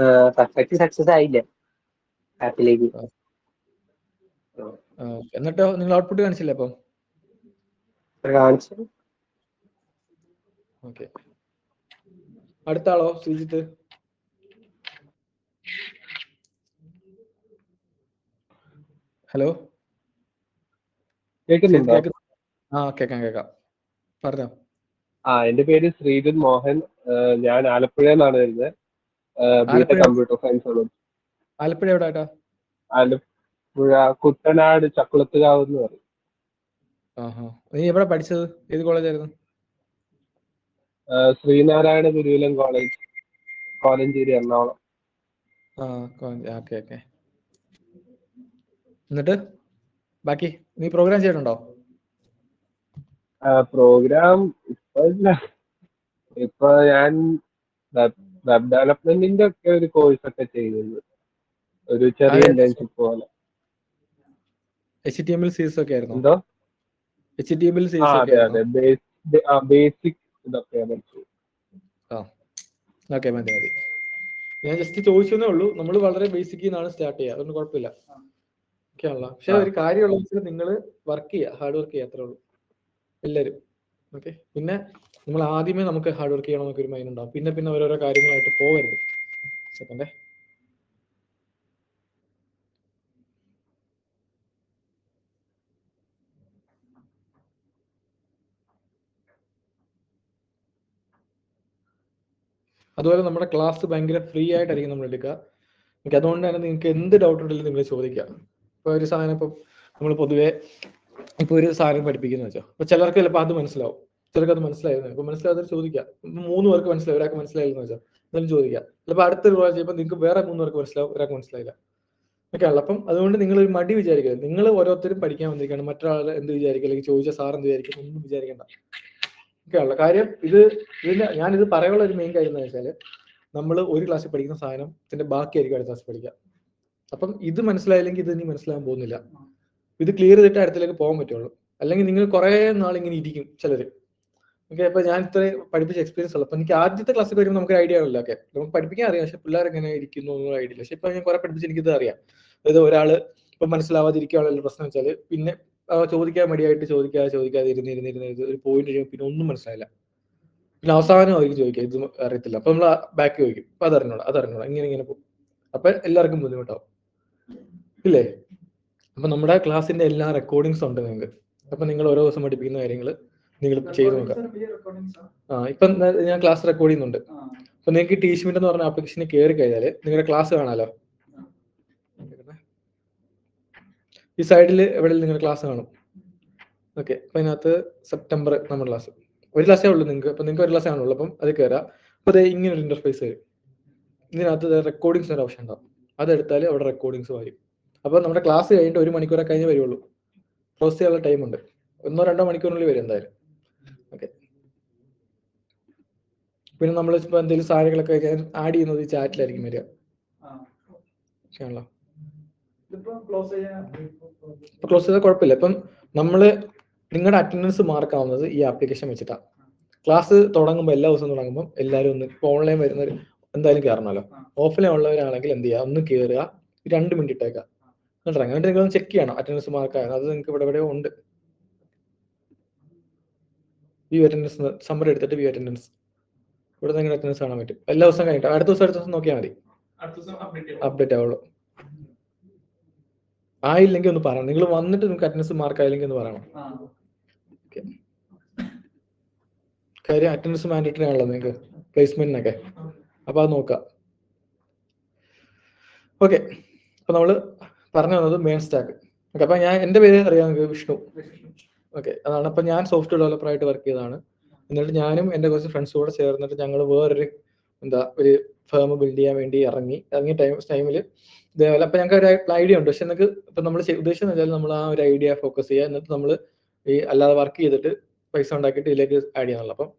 പെർഫെക്റ്റ് സക്സസ് ആയില്ല ആപ്പിലേക്ക്.
എന്നിട്ടോ നിങ്ങൾ ഔട്ട്പുട്ട് കാണിച്ചില്ലേ അപ്പം?
കാണിച്ചു.
ഓക്കെ, അടുത്ത ആളോ? ശ്രീജിത്ത്. ഹലോ,
കേൾക്കുന്നുണ്ടോ?
കേക്കാം. പറഞ്ഞോ.
എന്റെ പേര് ശ്രീജിത്ത് മോഹൻ. ഞാൻ ആലപ്പുഴയിൽ നിന്നാണ് വരുന്നത്.
ആലപ്പുഴ
കമ്പ്യൂട്ടർ സയൻസ് ആണ്.
ആലപ്പുഴ എവിടെ ആയിട്ടാ?
ആലപ്പുഴ കുട്ടനാട് ചക്കുളത്തുകാവ് എന്ന് പറയും.
ആഹാ. നീ എവിടെ പഠിച്ചത്? ഏത് കോളേജായിരുന്നു?
ശ്രീനാരായണ ഗുരുകുലം കോളേജ്, കോലഞ്ചേരി, എറണാകുളം.
ആ ഓക്കെ ഓക്കെ. എന്നിട്ട് ബാക്കി നീ പ്രോഗ്രാം ചെയ്തിട്ടുണ്ടോ?
പ്രോഗ്രാം ഇപ്പൊ ഇല്ല. ഇപ്പൊ ഞാൻ വെബ് ഡെവലപ്മെന്റിന്റെ ഒക്കെ ഒരു കോഴ്സ് ഒക്കെ ചെയ്യുന്നത്, ഒരു ചെറിയ ഇന്റേൺഷിപ്പ് പോലെ.
HTML CSS ഒക്കെ ആയിരുന്നു?
എന്തോ?
HTML CSS ഒക്കെ
അതെ
ആയിരുന്നു?
അതെ, ബേസിക് ഇതൊക്കെ പഠിച്ചു.
ഓക്കെ, മതി. ഞാൻ ജസ്റ്റ് ചോദിച്ചതേ ഉള്ളൂ. നമ്മൾ വളരെ ബേസിക്കിൽ നിന്നാണ് സ്റ്റാർട്ട് ചെയ്യുക, അതൊന്നും കുഴപ്പമില്ല. ഓക്കെ ആണല്ലോ. പക്ഷെ ഒരു കാര്യമുള്ള വെച്ചാൽ നിങ്ങൾ വർക്ക് ചെയ്യുക, ഹാർഡ് വർക്ക് ചെയ്യുക, അത്രേ ഉള്ളൂ എല്ലാവരും. ഓക്കെ. പിന്നെ നമ്മൾ ആദ്യമേ നമുക്ക് ഹാർഡ് വർക്ക് ചെയ്യണം എന്നൊക്കെ ഒരു മൈൻഡ് ഉണ്ടാവും. പിന്നെ ഓരോരോ കാര്യങ്ങളായിട്ട് പോകരുത്. സെക്കൻഡേ. അതുപോലെ നമ്മുടെ ക്ലാസ് ഭയങ്കര ഫ്രീ ആയിട്ടായിരിക്കും നമ്മൾ എടുക്കുക. ഓക്കെ. അതുകൊണ്ട് തന്നെ നിങ്ങൾക്ക് എന്ത് ഡൗട്ട് ഉണ്ടെങ്കിലും നിങ്ങൾ ചോദിക്കുക. ഇപ്പോൾ ഒരു സാധനം ഇപ്പം നമ്മൾ പൊതുവേ ഇപ്പോൾ ഒരു സാധനം പഠിപ്പിക്കുന്നത് വെച്ചോ, അപ്പോൾ ചിലർക്ക് ചിലപ്പോൾ അത് മനസ്സിലാവും, ചിലർക്ക് അത് മനസ്സിലായിരുന്നു. ഇപ്പോൾ മനസ്സിലാകാതെ ചോദിക്കുക. 3 പേർക്ക് മനസ്സിലായി, ഒരാൾക്ക് മനസ്സിലായില്ലെന്ന് വെച്ചാൽ എന്നാലും ചോദിക്കുക. ചിലപ്പോൾ അടുത്തൊരു പ്രാവശ്യം ചെയ്യുമ്പോൾ നിങ്ങൾക്ക് വേറെ 3 പേർക്ക് മനസ്സിലാവും, ഒരാൾക്ക് മനസ്സിലായില്ല. ഓക്കെ ആണല്ലോ. അപ്പം അതുകൊണ്ട് നിങ്ങൾ ഒരു മടി വിചാരിക്കരുത്. നിങ്ങൾ ഓരോരുത്തരും പഠിക്കാൻ വന്നിരിക്കുകയാണ്. മറ്റൊരാൾ എന്ത് വിചാരിക്കും, അല്ലെങ്കിൽ ചോദിച്ച സാർ എന്ത് വിചാരിക്കും, ഒന്നും വിചാരിക്കേണ്ട. ഓക്കെ ആണല്ലോ. കാര്യം ഞാനിത് പറയാനുള്ള ഒരു മെയിൻ കാര്യം എന്ന് വെച്ചാൽ, നമ്മൾ ഒരു ക്ലാസ്സിൽ പഠിക്കുന്ന സാധനത്തിന്റെ ബാക്കിയായിരിക്കും അടുത്ത ക്ലാസ് പഠിക്കുക. അപ്പം ഇത് മനസ്സിലായില്ലെങ്കിൽ ഇത് ഇനി മനസ്സിലാകാൻ പോകുന്നില്ല. ഇത് ക്ലിയർ ചെയ്തിട്ട് അടുത്തേക്ക് പോകാൻ പറ്റുള്ളൂ. അല്ലെങ്കിൽ നിങ്ങൾ കുറെ നാൾ ഇങ്ങനെ ഇരിക്കും ചിലര്. ഓക്കെ. അപ്പൊ ഞാൻ ഇത്ര പഠിപ്പിച്ച എക്സ്പീരിയൻസ് ഉള്ളു. അപ്പൊ എനിക്ക് ആദ്യത്തെ ക്ലാസ്സിൽ വരുമ്പോൾ നമുക്ക് ഐഡിയ ഉള്ളൂ. ഓക്കെ, നമുക്ക് പഠിപ്പിക്കാൻ അറിയാം, പക്ഷെ പിള്ളേർ എങ്ങനെ ഇരിക്കുന്നു എന്നുള്ള ഐഡിയ ഇല്ല. പക്ഷെ ഇപ്പൊ ഞാൻ കുറെ പഠിപ്പിച്ച് എനിക്കിത് അറിയാം. അതായത് ഒരാള് ഇപ്പൊ മനസ്സിലാവാതിരിക്കാനുള്ള പ്രശ്നം വെച്ചാൽ പിന്നെ ചോദിക്കാൻ മടിയായിട്ട് ചോദിക്കാതെ ഇരുന്ന് ഒരു പോയിന്റ് കഴിയുമ്പോൾ പിന്നെ ഒന്നും മനസ്സിലായില്ല. പിന്നെ അവസാനം അവർക്ക് ചോദിക്കാം, ഇത് അറിയത്തില്ല. അപ്പൊ നമ്മൾ ബാക്ക് ചോദിക്കും, അപ്പൊ അതറിഞ്ഞോളാം ഇങ്ങനെ പോകും. അപ്പൊ എല്ലാവർക്കും ബുദ്ധിമുട്ടാവും, ഇല്ലേ? അപ്പൊ നമ്മുടെ ക്ലാസ്സിന്റെ എല്ലാ റെക്കോർഡിങ്സും ഉണ്ട് നിങ്ങൾക്ക്. അപ്പൊ നിങ്ങൾ ഓരോ ദിവസം പഠിപ്പിക്കുന്ന കാര്യങ്ങൾ നിങ്ങൾ ചെയ്ത് നോക്കാം. ഇപ്പൊ ഞാൻ ക്ലാസ് റെക്കോർഡ് ചെയ്യുന്നുണ്ട്. അപ്പൊ നിങ്ങൾക്ക് ടീച്ച്മെന്റ് എന്ന് പറഞ്ഞ ആപ്ലിക്കേഷനിൽ കയറി കഴിഞ്ഞാൽ നിങ്ങളുടെ ക്ലാസ് കാണാലോ. ഈ സൈഡിൽ എവിടെ നിങ്ങളുടെ ക്ലാസ് കാണും. ഓക്കെ. അപ്പൊ അതിനകത്ത് സെപ്റ്റംബർ നമ്മുടെ ക്ലാസ് ഒരു ക്ലാസ്സേ ഉള്ളൂ നിങ്ങൾക്ക്. അപ്പൊ നിങ്ങൾക്ക് ഒരു ക്ലാസ് ആണുള്ളൂ. അപ്പം അത് കയറാം. അപ്പൊ അത് ഇങ്ങനെ ഒരു ഇന്റർഫേസ് വരും. ഇതിനകത്ത് റെക്കോർഡിങ്സ് ഒരു ഓപ്ഷൻ ഉണ്ടാവും. അതെടുത്താൽ അവിടെ റെക്കോർഡിങ്സ് വരും. അപ്പൊ നമ്മുടെ ക്ലാസ് കഴിഞ്ഞിട്ട് 1 മണിക്കൂറെ കഴിഞ്ഞ് വരുള്ളൂ. ക്ലോസ് ചെയ്യാനുള്ള ടൈമുണ്ട്. 1-2 മണിക്കൂറിനുള്ളിൽ വരും എന്തായാലും. ഓക്കെ. പിന്നെ നമ്മൾ ഇപ്പൊ എന്തെങ്കിലും സാധനങ്ങളൊക്കെ ആഡ് ചെയ്യുന്നത് ഈ ചാറ്റിലായിരിക്കും വരിക. ആണല്ലോ. ഇപ്പൊ ക്ലോസ് ചെയ്താൽ കുഴപ്പമില്ല. ഇപ്പം നിങ്ങളുടെ അറ്റൻഡൻസ് മാർക്ക് ആവുന്നത് ഈ ആപ്ലിക്കേഷൻ വെച്ചിട്ടാണ്. ക്ലാസ് തുടങ്ങുമ്പോൾ എല്ലാ ദിവസവും തുടങ്ങുമ്പോൾ എല്ലാവരും ഒന്ന് ഇപ്പോൾ ഓൺലൈൻ വരുന്നവർ എന്തായാലും കയറണമല്ലോ. ഓഫ്ലൈൻ ഉള്ളവരാണെങ്കിൽ എന്ത് ചെയ്യുക, ഒന്ന് കയറുക, 2 മിനിറ്റ് ഇട്ടേക്കാം, എന്നിട്ട് നിങ്ങൾ ചെക്ക് ചെയ്യണം അറ്റൻഡൻസ് മാർക്ക് ആയത്. അത് നിങ്ങൾക്ക് ഇവിടെ ഉണ്ട്. വ്യൂ അറ്റൻഡൻസ് സമ്മറി എടുത്തിട്ട് വ്യൂ അറ്റൻഡൻസ് ഇവിടെ നിങ്ങളുടെ അറ്റൻഡൻസ് കാണാൻ പറ്റും. എല്ലാ ദിവസം കഴിഞ്ഞിട്ട് അടുത്ത ദിവസം നോക്കിയാൽ മതി, അപ്ഡേറ്റ് ആവുള്ളൂ. ആയില്ലെങ്കിൽ ഒന്ന് പറയണം. നിങ്ങൾ വന്നിട്ട് നിങ്ങൾക്ക് അറ്റൻഡൻസ് മാർക്ക് ആയില്ലെങ്കിൽ ഒന്ന് പറയണം. കാര്യം അറ്റൻഡൻസ് മാൻഡേറ്ററി ആണല്ലോ നിങ്ങൾക്ക് പ്ലേസ്മെന്റിനൊക്കെ. അപ്പൊ അത് നോക്കാം. ഓക്കെ. അപ്പൊ നമ്മള് പറഞ്ഞു വന്നത് മെയിൻ സ്റ്റാക്ക്. ഓക്കെ. അപ്പൊ എന്റെ പേര് അറിയാം നിങ്ങൾക്ക്, വിഷ്ണു. ഓക്കെ. അതാണ്. അപ്പൊ ഞാൻ സോഫ്റ്റ്വെയർ ഡെവലപ്പർ ആയിട്ട് വർക്ക് ചെയ്തതാണ്. എന്നിട്ട് ഞാനും എന്റെ കുറച്ച് ഫ്രണ്ട്സും കൂടെ ചേർന്നിട്ട് ഞങ്ങൾ വേറൊരു ഒരു ഫേം ബിൽഡ് ചെയ്യാൻ വേണ്ടി ഇറങ്ങിയ ടൈമിൽ ഇതേപോലെ. അപ്പൊ ഞങ്ങൾക്ക് ഒരു ഐഡിയ ഉണ്ട്. പക്ഷെ നിങ്ങൾക്ക് ഇപ്പൊ നമ്മൾ ഉദ്ദേശിച്ചെന്ന് വെച്ചാൽ നമ്മൾ ആ ഒരു ഐഡിയ ഫോക്കസ് ചെയ്യുക, എന്നിട്ട് നമ്മൾ ഈ അല്ലാതെ വർക്ക് ചെയ്തിട്ട് പൈസ ഉണ്ടാക്കിയിട്ട് ഇതിലേക്ക് ആഡ് ചെയ്യാനുള്ളൂ. അപ്പം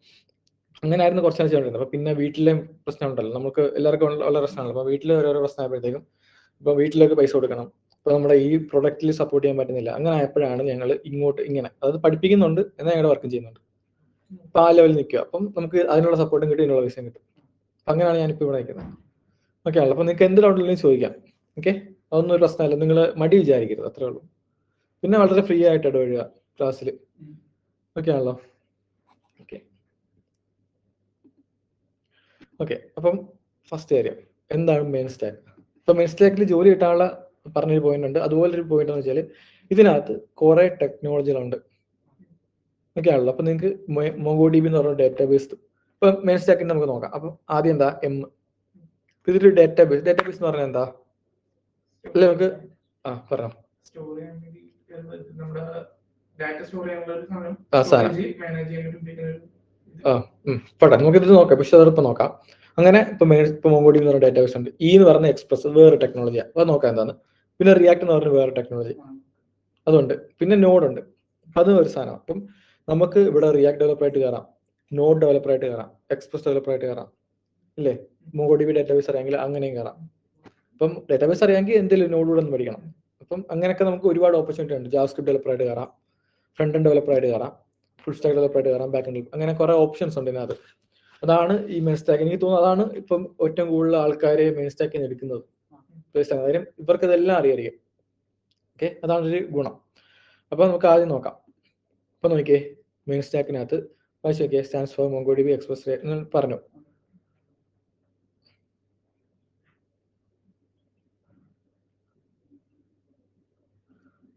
അങ്ങനെയായിരുന്നു കുറച്ചാണ് ചെയ്തോണ്ടിരുന്നത്. അപ്പൊ പിന്നെ വീട്ടിലെ പ്രശ്നം ഉണ്ടല്ലോ, നമുക്ക് എല്ലാവർക്കും ഉള്ള പ്രശ്നമാണല്ലോ. അപ്പൊ വീട്ടിൽ ഓരോരോ പ്രശ്നമായപ്പോഴത്തേക്കും ഇപ്പൊ വീട്ടിലേക്ക് പൈസ കൊടുക്കണം, ഇപ്പൊ നമ്മുടെ ഈ പ്രൊഡക്റ്റിൽ സപ്പോർട്ട് ചെയ്യാൻ പറ്റുന്നില്ല. അങ്ങനെ ആയപ്പോഴാണ് ഞങ്ങൾ ഇങ്ങോട്ട് ഇങ്ങനെ അതായത് പഠിപ്പിക്കുന്നുണ്ട് എന്നാൽ ഞങ്ങളുടെ വർക്കും ചെയ്യുന്നുണ്ട്. അപ്പൊ ആ ലെവലിൽ നിൽക്കുക. അപ്പം നമുക്ക് അതിനുള്ള സപ്പോർട്ടും കിട്ടും, ഇതിനുള്ള പൈസയും കിട്ടും. അങ്ങനെയാണ് ഞാനിപ്പോൾ ഇവിടെ നിൽക്കുന്നത്. ഓക്കെ ആണല്ലോ. അപ്പൊ നിങ്ങൾക്ക് എന്ത് ഡൗട്ടുണ്ടെങ്കിലും ചോദിക്കാം. ഓക്കെ. അതൊന്നും ഒരു പ്രശ്നമല്ല. നിങ്ങൾ മടി വിചാരിക്കരുത്, അത്രേ ഉള്ളൂ. പിന്നെ വളരെ ഫ്രീ ആയിട്ട് ഇടപെടുക ക്ലാസ്സിൽ. ഓക്കെ ആണല്ലോ. ഓക്കെ. അപ്പം ഫസ്റ്റ് കാര്യം എന്താണ് മെയിൻ സ്റ്റാക്ക്. ഇപ്പൊ മെയിൻ സ്റ്റാക്കിൽ ജോലി കിട്ടാനുള്ള പറഞ്ഞൊരു പോയിന്റ് ഉണ്ട്. അതുപോലെ ഒരു പോയിന്റ് എന്ന് വെച്ചാൽ ഇതിനകത്ത് കുറെ ടെക്നോളജികളുണ്ട്. ഓക്കെ ആണല്ലോ. അപ്പൊ നിങ്ങൾക്ക് MongoDB എന്ന് പറഞ്ഞ ഡേറ്റാബേസ് ഇപ്പൊ മെയിൻ സ്റ്റാക്കിന് നമുക്ക് നോക്കാം. അപ്പൊ ആദ്യം എന്താ ഇതൊരു ഡാറ്റാബേസ് എന്ന് പറഞ്ഞാൽ എന്താ? അല്ല നമുക്ക് പറയാം.
സ്റ്റോർ ചെയ്യാൻ വേണ്ടി നമ്മുടെ ഡാറ്റ സ്റ്റോർ ചെയ്യാനുള്ള ഒരു സാധനം
സാധനം
മാനേജ് ചെയ്യാൻ വേണ്ടി ഉപയോഗിക്കുന്ന
പോട്ടെ, നമുക്കിത് നോക്കാം. പക്ഷെ അതിപ്പോൾ നോക്കാം. അങ്ങനെ ഇപ്പൊ MongoDB എന്ന് പറഞ്ഞ ഡാറ്റാബേസ് ഉണ്ട്. എന്ന് പറഞ്ഞ എക്സ്പ്രസ് വേറെ ടെക്നോളജിയാണ്, അത് നോക്കാം എന്താണ്. പിന്നെ റിയാക്ട് എന്ന് പറഞ്ഞ വേറെ ടെക്നോളജി അതുണ്ട്. പിന്നെ നോഡ് ഉണ്ട്, അതും ഒരു സാധനം. അപ്പം നമുക്ക് ഇവിടെ റിയാക്ട് ഡെവലപ്പറായിട്ട് കയറാം, നോഡ് ഡെവലപ്പറായിട്ട് കയറാം, എക്സ്പ്രസ് ഡെവലപ്പറായിട്ട് കയറാം, ഇല്ലേ? MongoDB ഡാറ്റാബേസ് അറിയാമെങ്കിൽ അങ്ങനെയും കയറാം. അപ്പം ഡാറ്റാബേസ് അറിയാമെങ്കിൽ എന്തെങ്കിലും നോഡിലൂടെ ഒന്ന് പഠിക്കണം. അപ്പം അങ്ങനെയൊക്കെ നമുക്ക് ഒരുപാട് ഓപ്പർച്യൂണിറ്റി ഉണ്ട്. ജാവാസ്ക്രിപ്റ്റ് ഡെവലപ്പറായിട്ട് കയറാം, ഫ്രണ്ട് എൻഡ് ഡെവലപ്പറായിട്ട് കയറാം, ഫുൾ സ്റ്റാക്ക് ഡെവലപ്പറായിട്ട് കയറാം, ബാക്ക് എൻഡ്. അങ്ങനെ കുറെ ഓപ്ഷൻസ് ഉണ്ട് ഇതിനകത്ത്. അതാണ് ഈ മെയിൻ സ്റ്റാക്ക്. എനിക്ക് തോന്നുന്നു അതാണ് ഇപ്പം ഏറ്റവും കൂടുതൽ ആൾക്കാരെ മെയിൻ സ്റ്റാക്കിന് എടുക്കുന്നത്. കാര്യം ഇവർക്ക് ഇതെല്ലാം അറിയാം. ഓക്കെ, അതാണ് ഒരു ഗുണം. അപ്പൊ നമുക്ക് ആദ്യം നോക്കാം. അപ്പൊ നോക്കിയേ, മെയിൻ സ്റ്റാക്കിനകത്ത് വായിച്ചു നോക്കിയേ, സ്റ്റാൻഡ്സ് ഫോർ MongoDB എക്സ്പ്രസ് എന്ന് പറഞ്ഞു.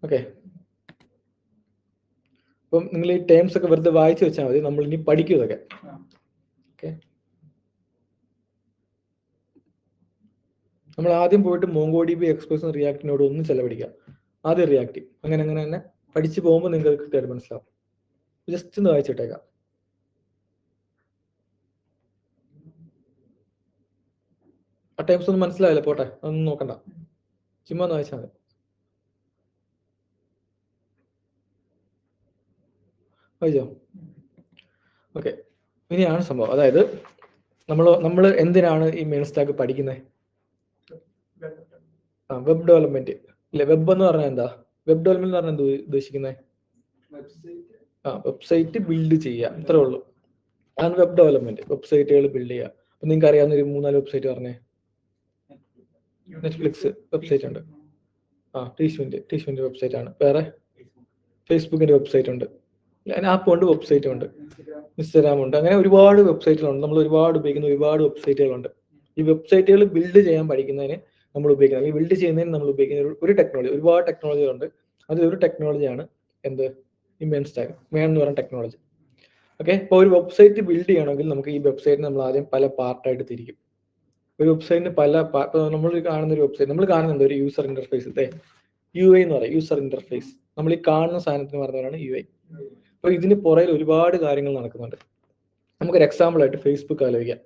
ഓക്കെ, അപ്പം നിങ്ങൾ ഈ ടേംസ് ഒക്കെ വെറുതെ വായിച്ചു വെച്ചാൽ മതി. നമ്മൾ ഇനി പഠിക്കും ഇതൊക്കെ. ഓക്കെ, നമ്മൾ ആദ്യം പോയിട്ട് MongoDB എക്സ്പ്രസ് റിയാക്ടിനോട് ഒന്നും ചെലവഴിക്കുക. ആദ്യം റിയാക്ട്, അങ്ങനെ അങ്ങനെ തന്നെ പഠിച്ചു പോകുമ്പോൾ നിങ്ങൾക്ക് കൃത്യമായിട്ട് മനസ്സിലാവും. ജസ്റ്റ് ഒന്ന് വായിച്ചിട്ടേക്കാം. ആ ടൈംസ് ഒന്നും മനസ്സിലാവില്ല, പോട്ടെ, അതൊന്നും നോക്കണ്ട, ചുമ്മാ ഒന്ന് വായിച്ചാൽ മതി. വായിച്ചോ? ഓക്കെ, ഇനിയാണ് സംഭവം. അതായത് നമ്മൾ എന്തിനാണ് ഈ മെയിൻ സ്റ്റാക്ക് പഠിക്കുന്നത്? വെബ് ഡെവലപ്മെന്റ് ഇല്ലേ? വെബ് എന്ന് പറഞ്ഞാൽ എന്താ? വെബ് ഡെവലപ്മെന്റ് എന്ന് പറഞ്ഞാൽ എന്താ ഉദ്ദേശിക്കുന്നത്? വെബ്സൈറ്റ് ബിൽഡ് ചെയ്യുക, ഇത്രേ ഉള്ളൂ. അതാണ് വെബ് ഡെവലപ്മെന്റ്. വെബ്സൈറ്റുകൾ ബിൽഡ് ചെയ്യുക. അപ്പൊ നിങ്ങൾക്ക് അറിയാവുന്ന ഒരു 3-4 വെബ്സൈറ്റ് പറഞ്ഞേ. നെറ്റ്ഫ്ലിക്സ് വെബ്സൈറ്റ് ഉണ്ട്, ടീഷ്മിന്റെ വെബ്സൈറ്റ് ആണ്. വേറെ ഫേസ്ബുക്കിന്റെ വെബ്സൈറ്റ് ഉണ്ട്, ആപ്പ് ഉണ്ട്, വെബ്സൈറ്റും ഉണ്ട്, ഇൻസ്റ്റാഗ്രാം ഉണ്ട്. അങ്ങനെ ഒരുപാട് വെബ്സൈറ്റുകളുണ്ട്. നമ്മൾ ഒരുപാട് ഉപയോഗിക്കുന്ന ഒരുപാട് വെബ്സൈറ്റുകളുണ്ട്. ഈ വെബ്സൈറ്റുകൾ ബിൽഡ് ചെയ്യാൻ പഠിക്കുന്നതിന് നമ്മൾ ഉപയോഗിക്കുന്നത്, ഈ ബിൽഡ് ചെയ്യുന്നതിന് നമ്മൾ ഉപയോഗിക്കുന്ന ഒരു ടെക്നോളജി, ഒരുപാട് ടെക്നോളജികളുണ്ട്. അതിലൊരു ടെക്നോളജിയാണ് എന്ത്? ഈ മെയിൻ സ്റ്റാക്ക്, മെയിൻ എന്ന് പറയുന്ന ടെക്നോളജി. ഓക്കെ, ഇപ്പോൾ ഒരു വെബ്സൈറ്റ് ബിൽഡ് ചെയ്യണമെങ്കിൽ നമുക്ക് ഈ വെബ്സൈറ്റിന് നമ്മൾ ആദ്യം പല പാർട്ടായിട്ട് തിരിക്കും. ഒരു വെബ്സൈറ്റിന് നമ്മൾ കാണുന്ന ഒരു വെബ്സൈറ്റ്, നമ്മൾ കാണുന്നത് ഒരു യൂസർ ഇന്റർഫേസ്, UI എന്ന് പറയും, യൂസർ ഇന്റർഫേസ്. നമ്മൾ ഈ കാണുന്ന സാധനത്തിന് പറഞ്ഞതാണ് UI. അപ്പോൾ ഇതിന് പുറകിൽ ഒരുപാട് കാര്യങ്ങൾ നടക്കുന്നുണ്ട്. നമുക്കൊരു എക്സാമ്പിൾ ആയിട്ട് ഫേസ്ബുക്ക് ആലോചിക്കാം.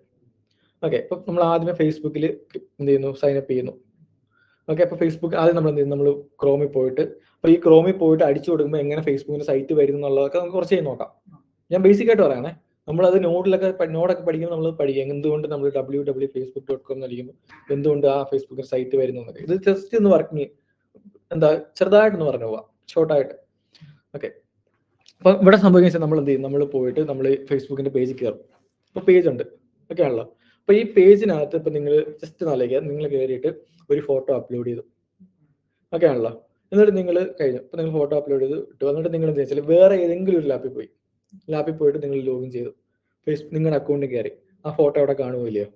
ഓക്കെ, ഇപ്പം നമ്മൾ ആദ്യമേ ഫേസ്ബുക്കിൽ എന്ത് ചെയ്യുന്നു? സൈനപ്പ് ചെയ്യുന്നു. ഓക്കെ, അപ്പോൾ ഫേസ്ബുക്ക് ആദ്യം നമ്മൾ എന്ത് ചെയ്യുന്നു? നമ്മൾ ക്രോമിൽ പോയിട്ട്, അപ്പോൾ ഈ ക്രോമിൽ പോയിട്ട് അടിച്ചു കൊടുക്കുമ്പോൾ എങ്ങനെ ഫേസ്ബുക്കിന്റെ സൈറ്റ് വരും എന്നുള്ളതൊക്കെ നമുക്ക് കുറച്ച് നോക്കാം. ഞാൻ ബേസിക് ആയിട്ട് പറയണേ, നമ്മളത് നോഡൊക്കെ പഠിക്കുമ്പോൾ നമ്മൾ പഠിക്കുക എന്തുകൊണ്ട് നമ്മൾ www.facebook.com എന്നടിക്കുമ്പോൾ എന്തുകൊണ്ട് ആ ഫേസ്ബുക്കിന്റെ സൈറ്റ് വരുന്നു എന്നൊക്കെ. ഇത് ജസ്റ്റ് ഒന്ന് വർക്കിങ് ചെറുതായിട്ടൊന്ന് പറഞ്ഞു പോവാം, ഷോർട്ടായിട്ട്. ഓക്കെ, അപ്പൊ ഇവിടെ സംഭവിക്കുന്നത് നമ്മൾ എന്ത് ചെയ്യും? നമ്മൾ പോയിട്ട് നമ്മൾ ഫേസ്ബുക്കിന്റെ പേജിൽ കയറും. അപ്പോൾ പേജ് ഉണ്ട്, ഓക്കെ ആണല്ലോ. അപ്പൊ ഈ പേജിനകത്ത് ഇപ്പൊ നിങ്ങൾ ജസ്റ്റ് നാലേക്കുക, നിങ്ങൾ കയറിയിട്ട് ഒരു ഫോട്ടോ അപ്ലോഡ് ചെയ്തു, ഓക്കെ ആണല്ലോ. എന്നിട്ട് നിങ്ങൾ കഴിഞ്ഞു, ഇപ്പൊ നിങ്ങൾ ഫോട്ടോ അപ്ലോഡ് ചെയ്ത് ഇട്ടു. എന്നിട്ട് നിങ്ങൾ എന്താ വെച്ചാൽ വേറെ ഏതെങ്കിലും ഒരു ലാപ്പിൽ പോയിട്ട് നിങ്ങൾ ലോഗിൻ ചെയ്തു, നിങ്ങളുടെ അക്കൗണ്ടിൽ കയറി. ആ ഫോട്ടോ അവിടെ കാണുമോ ഇല്ലയോ?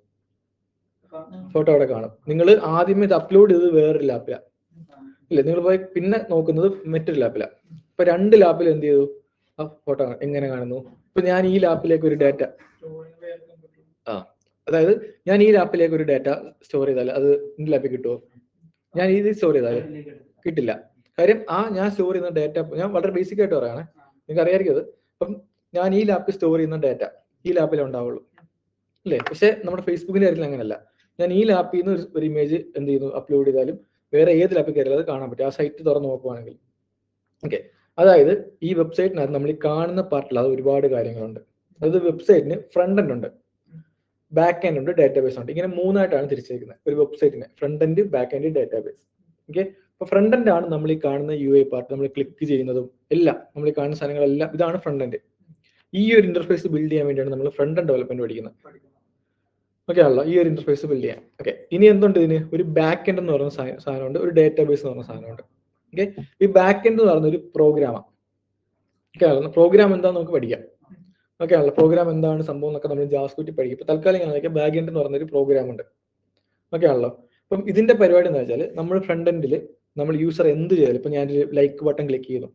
ഫോട്ടോ അവിടെ കാണും. നിങ്ങൾ ആദ്യമേ ഇത് അപ്ലോഡ് ചെയ്തത് വേറൊരു ലാപ്പിലാണ്, ഇല്ലേ? നിങ്ങൾ പോയി പിന്നെ നോക്കുന്നത് മറ്റൊരു ലാപ്പിലാണ്. ഇപ്പൊ 2 ലാപ്പിൽ എന്ത് ചെയ്തു? ആ ഫോട്ടോ എങ്ങനെ കാണുന്നു? ഇപ്പൊ ഞാൻ ഈ ലാപ്പിലേക്ക് ഒരു ഡാറ്റ, അതായത് ഞാൻ ഈ ലാപ്പിലേക്ക് ഒരു ഡാറ്റ സ്റ്റോർ ചെയ്താൽ അത് എന്റെ ലാപ്പിൽ കിട്ടുമോ? ഞാൻ ഇത് സ്റ്റോർ ചെയ്താൽ കിട്ടില്ല. കാര്യം ഞാൻ സ്റ്റോർ ചെയ്യുന്ന ഡാറ്റ, ഞാൻ വളരെ ബേസിക് ആയിട്ട് പറയുകയാണ്, നിങ്ങൾക്ക് അറിയാമായിരിക്കും അത്. അപ്പം ഞാൻ ഈ ലാപ്പിൽ സ്റ്റോർ ചെയ്യുന്ന ഡാറ്റ ഈ ലാപ്പിലേ ഉണ്ടാവുള്ളൂ, അല്ലേ? പക്ഷെ നമ്മുടെ ഫേസ്ബുക്കിന്റെ കാര്യത്തിൽ അങ്ങനെയല്ല. ഞാൻ ഈ ലാപ്പിൽ നിന്ന് ഒരു ഇമേജ് എന്ത് ചെയ്യുന്നു? അപ്ലോഡ് ചെയ്താലും വേറെ ഏത് ലാപ്പിൽ കയറിയാലും അത് കാണാൻ പറ്റും, ആ സൈറ്റ് തുറന്ന് നോക്കുവാണെങ്കിൽ. ഓക്കെ, അതായത് ഈ വെബ്സൈറ്റിനകത്ത് നമ്മൾ ഈ കാണുന്ന പാർട്ടിൽ അത് ഒരുപാട് കാര്യങ്ങളുണ്ട്. അതായത് വെബ്സൈറ്റിന് ഫ്രണ്ട് എൻഡ് ഉണ്ട്, ബാക്ക് എൻഡ് ഉണ്ട്, ഡാറ്റാബേസ് ഉണ്ട്. ഇങ്ങനെ 3ആയിട്ടാണ് തിരിച്ചിരിക്കുന്നത് ഒരു വെബ്സൈറ്റിന്: front end, back end, database. Okay, അപ്പൊ ഫ്രണ്ട് എൻഡ് ആണ് നമ്മൾ ഈ കാണുന്ന UI പാർട്ട്, നമ്മൾ ക്ലിക്ക് ചെയ്യുന്നതും എല്ലാം, നമ്മൾ ഈ കാണുന്ന സാധനങ്ങളെല്ലാം ഇതാണ് ഫ്രണ്ട് എൻഡ്. ഈ ഒരു ഇന്റർഫേസ് ബിൽഡ് ചെയ്യാൻ വേണ്ടിയാണ് നമ്മൾ ഫ്രണ്ട് എൻഡ് ഡെവലപ്മെന്റ് പഠിക്കുന്നത്. ഓക്കെ ആണല്ലോ, ഈ ഒരു ഇന്റർഫേസ് ബിൽഡ് ചെയ്യാൻ. ഓക്കെ, ഇനി എന്തുണ്ട്? ഇതിന് ഒരു ബാക്ക് എൻഡ് എന്ന് പറയുന്ന സാധനമുണ്ട്, ഒരു ഡാറ്റാബേസ് എന്ന് പറയുന്ന സാധനമുണ്ട്. ഓക്കെ, ഈ ബാക്ക് എൻഡ് എന്ന് പറയുന്ന ഒരു പ്രോഗ്രാമാണ്. ഓക്കെ ആണല്ലോ, പ്രോഗ്രാം എന്താണെന്ന് നമുക്ക് പഠിക്കാം. ഓക്കെ ആണല്ലോ, പ്രോഗ്രാം എന്താണ് സംഭവം എന്നൊക്കെ നമ്മൾ ജാവാസ്ക്രിപ്റ്റിൽ പഠിക്കും. ഇപ്പൊ തൽക്കാലം ഞാൻ ബാക്ക് എൻഡ് എന്ന് പറഞ്ഞൊരു പ്രോഗ്രാം ഉണ്ട്. ഓക്കെ ആണല്ലോ, അപ്പം ഇതിന്റെ പരിപാടി എന്താ വെച്ചാൽ നമ്മൾ ഫ്രണ്ട് എൻഡിൽ നമ്മൾ യൂസർ എന്ത് ചെയ്താലും, ഇപ്പൊ ഞാനൊരു ലൈക്ക് ബട്ടൺ ക്ലിക്ക് ചെയ്യുന്നു,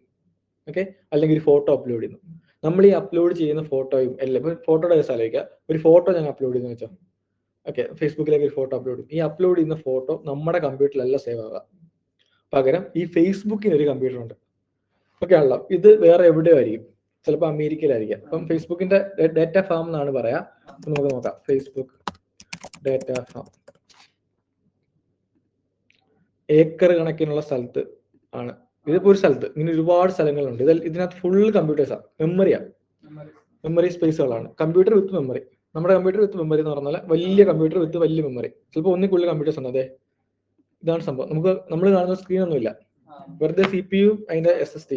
ഓക്കെ, അല്ലെങ്കിൽ ഒരു ഫോട്ടോ അപ്ലോഡ് ചെയ്യുന്നു, നമ്മൾ ഈ അപ്ലോഡ് ചെയ്യുന്ന ഫോട്ടോയും എല്ലാം, ഇപ്പൊ ഫോട്ടോയുടെ കേസ് ആലോചിക്കുക, ഒരു ഫോട്ടോ ഞാൻ അപ്ലോഡ് ചെയ്യുന്ന വെച്ചാൽ ഓക്കെ, ഫേസ്ബുക്കിലേക്ക് ഒരു ഫോട്ടോ അപ്ലോഡ് ചെയ്യും. ഈ അപ്ലോഡ് ചെയ്യുന്ന ഫോട്ടോ നമ്മുടെ കമ്പ്യൂട്ടറിലല്ല സേവ് ആവുക. പകരം ഈ ഫേസ്ബുക്കിന് ഒരു കമ്പ്യൂട്ടർ ഉണ്ട്. ഓക്കെ ആണല്ലോ. ഇത് വേറെ എവിടെയോ ആയിരിക്കും, ചിലപ്പോൾ അമേരിക്കയിലായിരിക്കാം. അപ്പം ഫേസ്ബുക്കിന്റെ ഡേറ്റ ഫാം എന്നാണ് പറയാ. നമുക്ക് നോക്കാം, ഫേസ്ബുക്ക് ഡേറ്റ ഫാം. ഏക്കർ കണക്കിനുള്ള സ്ഥലത്ത് ആണ്. ഇതിപ്പോ ഒരു സ്ഥലത്ത് ഇങ്ങനെ ഒരുപാട് സ്ഥലങ്ങളുണ്ട്. ഇതിനകത്ത് ഫുൾ കമ്പ്യൂട്ടേഴ്സാണ്, മെമ്മറി സ്പേസുകളാണ്. കമ്പ്യൂട്ടർ വിത്ത് മെമ്മറി, നമ്മുടെ കമ്പ്യൂട്ടർ വിത്ത് മെമ്മറി എന്ന് പറഞ്ഞാൽ വലിയ കമ്പ്യൂട്ടർ വിത്ത് വലിയ മെമ്മറി. ചിലപ്പോൾ ഒന്നിൽ കൂടുതൽ കമ്പ്യൂട്ടേഴ്സ് ഉണ്ട്. അതെ, ഇതാണ് സംഭവം. നമ്മൾ കാണുന്ന സ്ക്രീൻ ഒന്നുമില്ല, വെറുതെ CPU അതിന്റെ SSD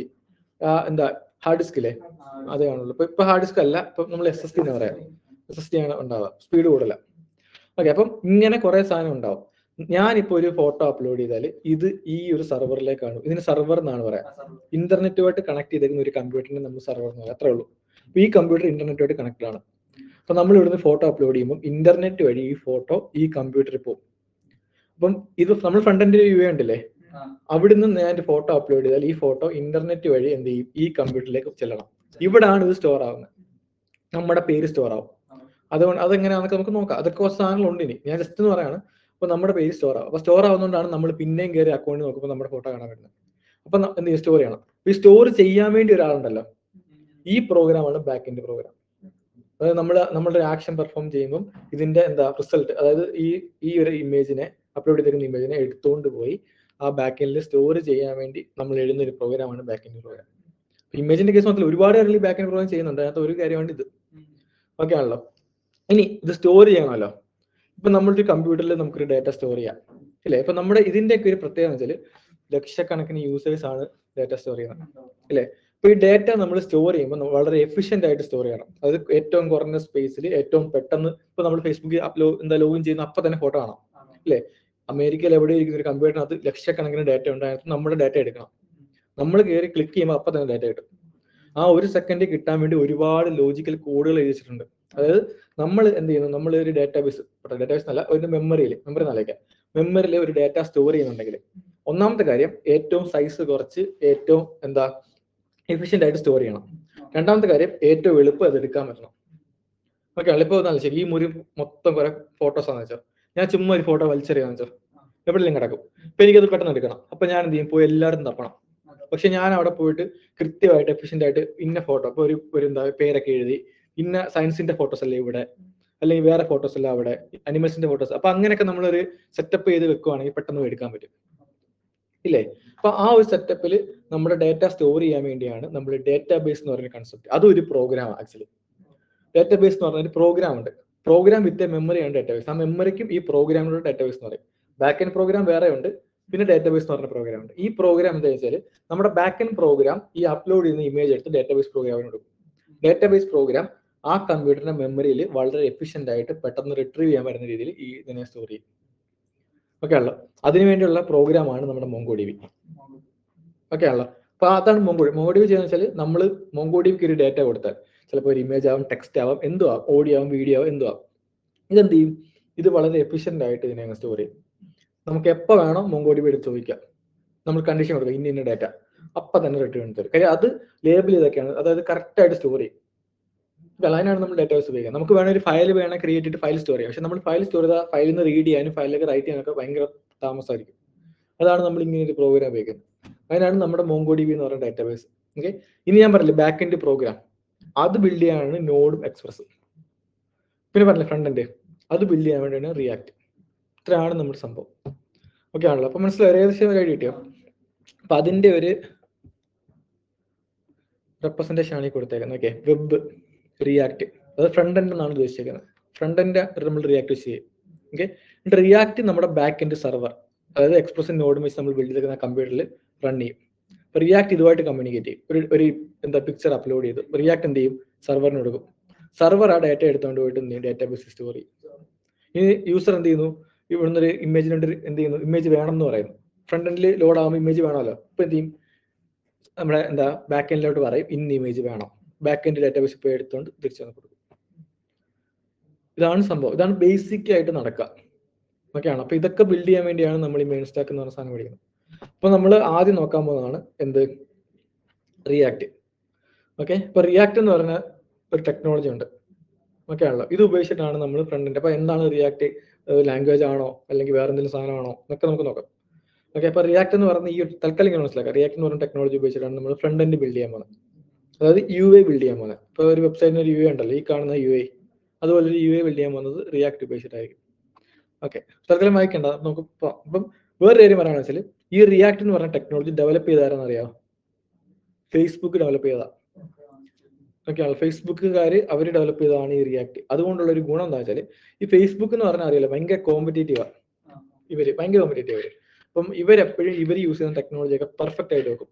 എന്താ ഹാർഡ് ഡിസ്ക് ഇല്ലേ, അതേ കാണുള്ളൂ. ഇപ്പൊ ഹാർഡ് ഡിസ്ക് അല്ല, ഇപ്പൊ നമ്മൾ SSD എന്ന് പറയാം. SSD ആണ് ഉണ്ടാവുക, സ്പീഡ് കൂടുതല. ഓക്കെ, അപ്പം ഇങ്ങനെ കുറെ സാധനം ഉണ്ടാവും. ഞാനിപ്പോ ഒരു ഫോട്ടോ അപ്ലോഡ് ചെയ്താൽ ഇത് ഈ ഒരു സെർവറിലേക്കാണ്, ഇതിന് സെർവർ എന്നാണ് പറയാം. ഇന്റർനെറ്റുമായിട്ട് കണക്ട് ചെയ്തേക്കുന്ന ഒരു കമ്പ്യൂട്ടറിന് നമ്മൾ സെർവർ എന്ന് പറയാം, അത്രേ ഉള്ളൂ. അപ്പൊ ഈ കമ്പ്യൂട്ടർ ഇന്റർനെറ്റുമായിട്ട് കണക്റ്റഡ് ആണ്. അപ്പൊ നമ്മൾ ഇവിടുന്ന് ഫോട്ടോ അപ്ലോഡ് ചെയ്യുമ്പോൾ ഇന്റർനെറ്റ് വഴി ഈ ഫോട്ടോ ഈ കമ്പ്യൂട്ടറിൽ പോകും. അപ്പം ഇത് നമ്മൾ ഫ്രണ്ട് എൻഡ് വ്യൂ ഉണ്ടല്ലേ, അവിടുന്ന് ഞാൻ ഫോട്ടോ അപ്ലോഡ് ചെയ്താൽ ഈ ഫോട്ടോ ഇന്റർനെറ്റ് വഴി എന്ത് ചെയ്യും, ഈ കമ്പ്യൂട്ടറിലേക്ക് ചെല്ലണം. ഇവിടാണ് ഇത് സ്റ്റോർ ആവുന്നത്, നമ്മുടെ പേര് സ്റ്റോർ ആവും. അതുകൊണ്ട് അതെങ്ങനെയാണെന്നൊക്കെ നമുക്ക് നോക്കാം. അതൊക്കെ കുറച്ച് സാധനങ്ങളുണ്ട്. ഇനി ഞാൻ ജസ്റ്റ് എന്ന് പറയാണ്. അപ്പൊ നമ്മുടെ പേര് സ്റ്റോർ ആവും. അപ്പൊ സ്റ്റോർ ആവുന്നതുകൊണ്ടാണ് നമ്മൾ പിന്നെയും കയറി അക്കൗണ്ടിൽ നോക്കുമ്പോൾ നമ്മുടെ ഫോട്ടോ കാണാൻ പറ്റുന്നത്. അപ്പൊ എന്ത് ചെയ്യും, സ്റ്റോർ ചെയ്യണം. ഈ സ്റ്റോർ ചെയ്യാൻ വേണ്ടി ഒരാളുണ്ടല്ലോ, ഈ പ്രോഗ്രാമാണ് ബാക്ക് എൻഡ് പ്രോഗ്രാം. അതായത് നമ്മുടെ ആക്ഷൻ പെർഫോം ചെയ്യുമ്പോൾ ഇതിന്റെ എന്താ റിസൾട്ട്, അതായത് ഈ ഒരു ഇമേജിനെ അപ്ലോഡ് ചെയ്തിരിക്കുന്ന ഇമേജിനെ എടുത്തുകൊണ്ട് പോയി ആ ബാക്ക് എൻഡിൽ സ്റ്റോർ ചെയ്യാൻ വേണ്ടി നമ്മൾ എഴുതുന്ന ഒരു പ്രോഗ്രാമാണ് ബാക്ക് എൻഡ് പ്രോഗ്രാം. ഇമേജിന്റെ കേസ് മാത്രമല്ല, ഒരുപാട് കാര്യങ്ങൾ ബാക്ക് എൻഡ് പ്രോഗ്രാം ചെയ്യുന്നുണ്ട്. അതിനകത്ത് ഒരു കാര്യമാണ് ഇത്. ഓക്കെ ആണല്ലോ. ഇനി ഇത് സ്റ്റോർ ചെയ്യണമല്ലോ. ഇപ്പൊ നമ്മുടെ കമ്പ്യൂട്ടറിൽ നമുക്കൊരു ഡാറ്റ സ്റ്റോർ ചെയ്യാം അല്ലേ. ഇപ്പൊ നമ്മുടെ ഇതിന്റെയൊക്കെ ഒരു പ്രത്യേകത വെച്ചാൽ ലക്ഷക്കണക്കിന് യൂസേഴ്സ് ആണ് ഡാറ്റ സ്റ്റോർ ചെയ്യുന്നത് അല്ലേ. അപ്പൊ ഈ ഡാറ്റ നമ്മൾ സ്റ്റോർ ചെയ്യുമ്പോൾ വളരെ എഫിഷ്യന്റ് ആയിട്ട് സ്റ്റോർ ചെയ്യണം. അത് ഏറ്റവും കുറഞ്ഞ സ്പേസിൽ ഏറ്റവും പെട്ടെന്ന്. ഇപ്പൊ നമ്മൾ ഫേസ്ബുക്കിൽ ലോഗിൻ ചെയ്യുന്ന അപ്പൊ തന്നെ ഫോട്ടോ കാണാം അല്ലേ. അമേരിക്കയിൽ എവിടെ ഇരിക്കുന്ന ഒരു കമ്പ്യൂട്ടറിനകത്ത് ലക്ഷക്കണക്കിന് ഡാറ്റ ഉണ്ടായിരുന്നു. നമ്മുടെ ഡാറ്റ എടുക്കണം, നമ്മൾ കയറി ക്ലിക്ക് ചെയ്യുമ്പോൾ അപ്പൊ തന്നെ ഡാറ്റ കിട്ടും. ആ ഒരു സെക്കൻഡ് കിട്ടാൻ വേണ്ടി ഒരുപാട് ലോജിക്കൽ കോഡുകൾ എഴുതിച്ചിട്ടുണ്ട്. അതായത് നമ്മൾ എന്ത് ചെയ്യുന്നു, നമ്മൾ ഒരു ഡാറ്റാബേസ് അല്ല, ഒരു മെമ്മറി നല്ലേക്കാം. മെമ്മറിയിൽ ഒരു ഡാറ്റ സ്റ്റോർ ചെയ്യുന്നുണ്ടെങ്കിൽ ഒന്നാമത്തെ കാര്യം ഏറ്റവും സൈസ് കുറച്ച് ഏറ്റവും എന്താ എഫിഷ്യന്റ് ആയിട്ട് സ്റ്റോർ ചെയ്യണം. രണ്ടാമത്തെ കാര്യം ഏറ്റവും എളുപ്പം അത് എടുക്കാൻ പറ്റണം. ഓക്കെ, എളുപ്പം നല്ല ശരി. ഈ മുറി മൊത്തം കുറെ ഫോട്ടോസ് ആണെന്ന് വെച്ചാൽ ഞാൻ ചുമ്മാ ഒരു ഫോട്ടോ വലിച്ചെറിയാന്ന് വെച്ചാൽ എവിടെയെങ്കിലും കിടക്കും. ഇപ്പൊ എനിക്കത് പെട്ടെന്ന് എടുക്കണം. അപ്പൊ ഞാൻ എന്ത് ചെയ്യും, പോയി എല്ലാവരും തപ്പണം. പക്ഷെ ഞാൻ അവിടെ പോയിട്ട് കൃത്യമായിട്ട് എഫിഷ്യന്റ് ആയിട്ട് ഇന്ന ഫോട്ടോ, അപ്പൊ ഒരു എന്താ പേരൊക്കെ എഴുതി ഇന്ന സയൻസിന്റെ ഫോട്ടോസ് അല്ലേ ഇവിടെ, അല്ലെങ്കിൽ വേറെ ഫോട്ടോസ് അല്ല അവിടെ, അനിമൽസിന്റെ ഫോട്ടോസ്. അപ്പൊ അങ്ങനെയൊക്കെ നമ്മളൊരു സെറ്റപ്പ് ചെയ്ത് വെക്കുവാണെങ്കിൽ പെട്ടെന്ന് എടുക്കാൻ പറ്റും ഇല്ലേ. അപ്പൊ ആ ഒരു സെറ്റപ്പിൽ നമ്മുടെ ഡാറ്റ സ്റ്റോർ ചെയ്യാൻ വേണ്ടിയാണ് നമ്മൾ ഡാറ്റാബേസ് എന്ന് പറയുന്ന കൺസെപ്റ്റ്. അതൊരു പ്രോഗ്രാം. ആക്ച്വലി ഡാറ്റാബേസ് എന്ന് പറഞ്ഞ ഒരു പ്രോഗ്രാം ഉണ്ട്. പ്രോഗ്രാം വിത്ത് മെമ്മറിയാണ് ഡാറ്റാബേസ്. ആ മെമ്മറിക്കും ഈ പ്രോഗ്രാമിനോട് ഡാറ്റാബേസ് എന്ന് പറയും. ബാക്ക് എൻഡ് പ്രോഗ്രാം വേറെ ഉണ്ട്, പിന്നെ ഡാറ്റാബേസ് എന്ന് പറഞ്ഞ പ്രോഗ്രാം ഉണ്ട്. ഈ പ്രോഗ്രാം എന്താ വെച്ചാൽ നമ്മുടെ ബാക്ക് എൻഡ് പ്രോഗ്രാം ഈ അപ്ലോഡ് ചെയ്യുന്ന ഇമേജ് എടുത്ത് ഡാറ്റാബേസ് പ്രോഗ്രാമിന് കൊടുക്കും. ഡാറ്റാബേസ് പ്രോഗ്രാം ആ കമ്പ്യൂട്ടറിന്റെ മെമ്മറിയിൽ വളരെ എഫിഷ്യന്റ് ആയിട്ട് പെട്ടെന്ന് റിട്രീവ് ചെയ്യാൻ പറ്റുന്ന രീതിയിൽ ഈ ഇതിനെ സ്റ്റോർ ചെയ്യും. ഓക്കെ ആണല്ലോ. അതിനുവേണ്ടിയുള്ള പ്രോഗ്രാമാണ് നമ്മുടെ MongoDB. ഓക്കെ ആണല്ലോ. അപ്പൊ അതാണ് MongoDB ചെയ്യുന്നത് വെച്ചാൽ നമ്മൾ MongoDBക്ക് ഒരു ഡാറ്റ കൊടുത്താൽ ചിലപ്പോൾ ഒരു ഇമേജ് ആവും, ടെക്സ്റ്റ് ആവും, എന്തോ ആവും, ഓഡിയോ ആവും, വീഡിയോ ആവും, എന്തോ ആവും. ഇതെന്ത് ചെയ്യും, ഇത് വളരെ എഫിഷ്യന്റ് ആയിട്ട് ഇതിനെ സ്റ്റോർ ചെയ്യും. നമുക്ക് എപ്പോൾ വേണോ MongoDB എടുത്ത് ചോദിക്കാം, നമ്മൾ കണ്ടീഷൻ കൊടുക്കുക ഇന്ന ഡാറ്റ, അപ്പൊ തന്നെ റിട്ടേൺ തരും. കാര്യം അത് ലേബിൾ ചെയ്തൊക്കെയാണ്, അതായത് കറക്റ്റ് ആയിട്ട് സ്റ്റോർ ചെയ്യും. അതിനാണ് നമ്മൾ ഡാറ്റാബേസ് ഉപയോഗിക്കുക. നമുക്ക് വേണമെങ്കിൽ ഒരു ഫയൽ വേണം ക്രിയേറ്റ് ചെയ്തിട്ട് ഫയൽ സ്റ്റോർ ചെയ്യാം. പക്ഷെ നമ്മൾ ഫയൽ സ്റ്റോർ ചെയ്താൽ ഫയലിൽ നിന്ന് റീഡ് ചെയ്യാനും ഫയലിലേക്ക് റൈറ്റ് ചെയ്യാനൊക്കെ ഭയങ്കര താമസമായിരിക്കും. അതാണ് നമ്മൾ ഇങ്ങനെ ഒരു പ്രോഗ്രാം ഉപയോഗിക്കുന്നത്. അതിനാണ് നമ്മുടെ MongoDB എന്ന് പറയുന്ന ഡാറ്റാബേസ്. ഓക്കെ, ഇനി ഞാൻ പറഞ്ഞില്ല ബാക്ക് എൻഡ് പ്രോഗ്രാം, അത് ബിൽഡ് ചെയ്യാനാണ് നോഡും എക്സ്പ്രസും. പിന്നെ പറഞ്ഞില്ല ഫ്രണ്ട് എൻഡ്, അത് ബിൽഡ് ചെയ്യാൻ വേണ്ടിയാണ് റിയാക്ട്. ഇത്രയാണ് നമ്മുടെ സംഭവം. ഓക്കെ ആണല്ലോ. അപ്പൊ മനസ്സിലായി, ഏകദേശം ഒരു ഐഡിയ കിട്ടിയോ? അപ്പൊ അതിന്റെ ഒരു റെപ്രസെന്റേഷൻ ആണ് ഈ കൊടുത്തേക്കുന്നത്. ഓക്കെ, വെബ് റിയാക്ട്, അത് ഫ്രണ്ട് എൻഡ് എന്നാണ് ഉദ്ദേശിക്കുന്നത്. ഫ്രണ്ട് എൻഡ് നമ്മൾ റിയാക്ട് ചെയ്യും. ഓക്കെ, റിയാക്ട് നമ്മുടെ ബാക്ക് എൻഡ് സെർവർ, അതായത് എക്സ്പ്രസ് നോഡും വെച്ച് നമ്മൾ ബിൽഡ് ചെയ്തിരിക്കുന്ന കമ്പ്യൂട്ടറിൽ റൺ ചെയ്യും. റിയാക്ട് ഇതുമായിട്ട് കമ്മ്യൂണിക്കേറ്റ് ചെയ്യും. ഒരു എന്താ പിക്ചർ അപ്ലോഡ് ചെയ്തു, റിയാക്ട് എന്ത് ചെയ്യും, സെർവറിന് കൊടുക്കും. സെർവർ ആ ഡാറ്റ എടുത്തുകൊണ്ട് പോയിട്ട് എന്ത് ചെയ്യും, ഡാറ്റാബേസ് സ്റ്റോർ ചെയ്യും. ഇനി യൂസർ എന്ത് ചെയ്യുന്നു, ഇവിടുന്ന് ഒരു ഇമേജിനുണ്ട്, എന്ത് ചെയ്യുന്നു, ഇമേജ് വേണം എന്ന് പറയുന്നു. ഫ്രണ്ട് എൻഡിൽ ലോഡ് ആകുമ്പോൾ ഇമേജ് വേണമല്ലോ. ഇപ്പൊ എന്ത് ചെയ്യും, നമ്മുടെ എന്താ ബാക്ക് എൻഡിലോട്ട് പറയും ഇന്ന ഇമേജ് വേണം. ബാക്ക് എൻഡ് ഡാറ്റാബേസ് ഇപ്പോൾ എടുത്തുകൊണ്ട് തിരിച്ചു വന്ന് കൊടുക്കും. ഇതാണ് സംഭവം, ഇതാണ് ബേസിക് ആയിട്ട് നടക്കുക. ഓക്കെയാണ്. അപ്പൊ ഇതൊക്കെ ബിൽഡ് ചെയ്യാൻ വേണ്ടിയാണ് നമ്മൾ ഈ മെയിൻ സ്റ്റാക്ക് എന്ന് പറഞ്ഞ സാധനം പഠിക്കുന്നത്. അപ്പൊ നമ്മൾ ആദ്യം നോക്കാൻ പോകുന്നതാണ് എന്ത്, റിയാക്ട്. ഓക്കെ, ഇപ്പൊ റിയാക്ട് എന്ന് പറഞ്ഞ ഒരു ടെക്നോളജി ഉണ്ട്. ഓക്കെ ആണല്ലോ. ഇത് ഉപയോഗിച്ചിട്ടാണ് നമ്മൾ ഫ്രണ്ടിന്റെ അപ്പൊ എന്താണ് റിയാക്ട് ലാംഗ്വേജ് ആണോ അല്ലെങ്കിൽ വേറെ എന്തെങ്കിലും സാധനമാണോ എന്നൊക്കെ നമുക്ക് നോക്കാം. ഓക്കെ, അപ്പൊ റിയാക്ട് എന്ന് പറയുന്ന ഈ ഒരു തൽക്കാലം ഇങ്ങനെ മനസ്സിലാക്കാം. റിയാക്ട് എന്ന് പറയുന്ന ടെക്നോളജി ഉപയോഗിച്ചിട്ടാണ് നമ്മൾ ഫ്രണ്ട് എൻഡ് ബിൽഡ് ചെയ്യാൻ പോകുന്നത്. അതായത് UI ബിൽഡ് ചെയ്യാൻ പോകുന്നത്. ഇപ്പോൾ ഒരു വെബ്സൈറ്റിന് ഒരു UI ഉണ്ടല്ലോ, ഈ കാണുന്ന UI, അതുപോലെ ഒരു UI ബിൽഡ് ചെയ്യാൻ പോകുന്നത് റിയാക്ട് ഉപയോഗിച്ചിട്ടായിരിക്കും. ഓക്കെ, തൽക്കാലം വായിക്കണ്ട, നമുക്ക് അപ്പം വേറെ കാര്യം പറയുകയാണെന്ന് വെച്ചാൽ ഈ റിയാക്ട് എന്ന് പറഞ്ഞ ടെക്നോളജി ഡെവലപ്പ് ചെയ്താരെന്ന് അറിയാമോ? ഫേസ്ബുക്ക് ഡെവലപ്പ് ചെയ്തതാ. ഓക്കെ ആണ്, ഫേസ്ബുക്കുകാർ അവർ ഡെവലപ്പ് ചെയ്തതാണ് ഈ റിയാക്ട്. അതുകൊണ്ടുള്ള ഒരു ഗുണം എന്താ വെച്ചാൽ ഈ ഫേസ്ബുക്ക് എന്ന് പറഞ്ഞാൽ അറിയാലോ ഭയങ്കര കോമ്പറ്റേറ്റീവാണ്. ഭയങ്കര കോമ്പറ്റേറ്റീവ് അപ്പം ഇവരെപ്പോഴും ഇവർ യൂസ് ചെയ്യുന്ന ടെക്നോളജിയൊക്കെ പെർഫെക്റ്റ് ആയിട്ട് വെക്കും.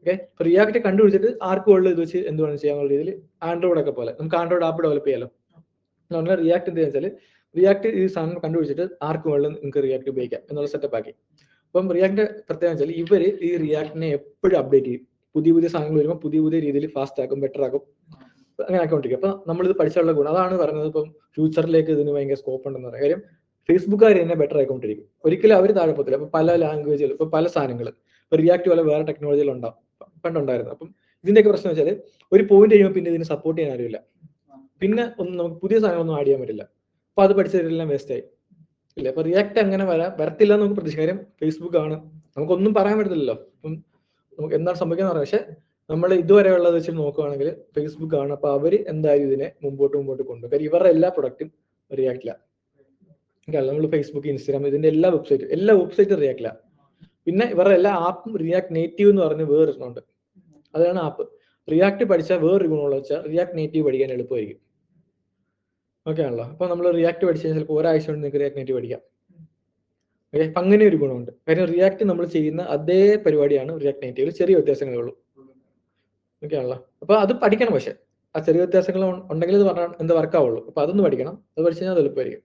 ഓക്കെ, റിയാക്ട് കണ്ടുപിടിച്ചിട്ട് ആർക്കും ഉള്ളത് ഇത് വെച്ച് എന്ത് വേണം ചെയ്യാനുള്ള രീതിയിൽ ആൻഡ്രോയിഡ് ഒക്കെ പോലെ നമുക്ക് ആൻഡ്രോയിഡ് ആപ്പ് ഡെവലപ്പ് ചെയ്യാലോ. എന്ന് പറഞ്ഞാൽ റിയാക്ട് എന്താ വെച്ചാൽ റിയാക്ട് ഈ സാധനം കണ്ടുപിടിച്ചിട്ട് ആർക്കും ഉള്ളത് നിങ്ങൾക്ക് റിയാക്ട് ഉപയോഗിക്കാം എന്നുള്ള സെറ്റപ്പ് ആക്കി. അപ്പം റിയാക്ട് പ്രത്യേകം വെച്ചാൽ ഇവർ ഈ റിയാക്ടിനെ എപ്പോഴും അപ്ഡേറ്റ് ചെയ്യും. പുതിയ പുതിയ സാധനങ്ങൾ വരുമ്പോൾ പുതിയ രീതിയിൽ ഫാസ്റ്റ് ആക്കും, ബെറ്റർ ആക്കും, അങ്ങനെ ആക്കിക്കൊണ്ടിരിക്കും. അപ്പൊ നമ്മളിത് പഠിച്ചുള്ള ഗുണം അതാണ് പറയുന്നത്. ഇപ്പം ഫ്യൂച്ചറിലേക്ക് ഇതിന് ഭയങ്കര സ്കോപ്പ് ഉണ്ടെന്ന് പറയാം. കാര്യം ഫേസ്ബുക്കുകാർ തന്നെ ബെറ്റർ ആയിക്കൊണ്ടിരിക്കും. ഒരിക്കലും അവർ താഴെ പോകത്തില്ല. അപ്പൊ പല ലാംഗ്വേജുകൾ, ഇപ്പൊ പല സാധനങ്ങൾ റിയാക്ട് പോലെ വേറെ ടെക്നോളജികൾ ഉണ്ടാവും, പണ്ടുണ്ടായിരുന്നു. അപ്പം ഇതിന്റെയൊക്കെ പ്രശ്നം വെച്ചാൽ ഒരു പോയിന്റ് കഴിയുമ്പോൾ പിന്നെ ഇതിന് സപ്പോർട്ട് ചെയ്യാൻ അറിയില്ല, പിന്നെ ഒന്നും നമുക്ക് പുതിയ സാധനങ്ങളൊന്നും ആഡ് ചെയ്യാൻ പറ്റില്ല. അപ്പൊ അത് പഠിച്ചതെല്ലാം വേസ്റ്റ് ആയി ഇല്ല. അപ്പൊ റിയാക്ട് അങ്ങനെ വരത്തില്ല എന്ന് നമുക്ക് പ്രതീക്ഷിക്കാം. ഫേസ്ബുക്ക് ആണ്, നമുക്കൊന്നും പറയാൻ പറ്റത്തില്ലല്ലോ അപ്പം നമുക്ക് എന്താണ് സംഭവിക്കുന്നത് പറയാം. പക്ഷെ നമ്മൾ ഇതുവരെ ഉള്ളത് വെച്ച് നോക്കുകയാണെങ്കിൽ ഫേസ്ബുക്ക് ആണ്. അപ്പൊ അവര് എന്തായാലും ഇതിനെ മുമ്പോട്ട് കൊണ്ടുപോകും. കാര്യം ഇവരുടെ എല്ലാ പ്രൊഡക്റ്റും റിയാക്ടില്ല. നമ്മൾ ഫേസ്ബുക്ക്, ഇൻസ്റ്റാഗ്രാം, ഇതിന്റെ എല്ലാ വെബ്സൈറ്റും റിയാക്ടില്ല. പിന്നെ ഇവരുടെ എല്ലാ ആപ്പും റിയാക്ട് നേറ്റീവ് എന്ന് പറഞ്ഞ് വേറൊരെണ്ണമുണ്ട്, അതാണ് ആപ്പ്. റിയാക്ട് പഠിച്ചാൽ വേറൊരു ഗുണമുള്ള വെച്ചാൽ റിയാക്ട് നേറ്റീവ് പഠിക്കാൻ എളുപ്പമായിരിക്കും. ഓക്കെ ആണല്ലോ. അപ്പൊ നമ്മൾ റിയാക്ട് പഠിച്ചു കഴിഞ്ഞാൽ ചിലപ്പോൾ ഒരാഴ്ച കൊണ്ട് നിങ്ങൾക്ക് റിയാക്ട് നേറ്റീവ് പഠിക്കാം. ഓക്കെ, അപ്പൊ അങ്ങനെ ഒരു ഗുണമുണ്ട്. കാര്യം റിയാക്ട് നമ്മൾ ചെയ്യുന്ന അതേ പരിപാടിയാണ് റിയാക്ട് നേറ്റീവിൽ, ചെറിയ വ്യത്യാസങ്ങളേ ഉള്ളൂ. ഓക്കെ ആണല്ലോ. അപ്പൊ അത് പഠിക്കണം. പക്ഷെ ആ ചെറിയ വ്യത്യാസങ്ങൾ ഉണ്ടെങ്കിൽ ഇത് പറഞ്ഞാൽ എന്ത് വർക്കാവുള്ളൂ. അപ്പൊ അതൊന്ന് പഠിക്കണം. അത് പഠിച്ചു കഴിഞ്ഞാൽ അത് എളുപ്പമായിരിക്കും.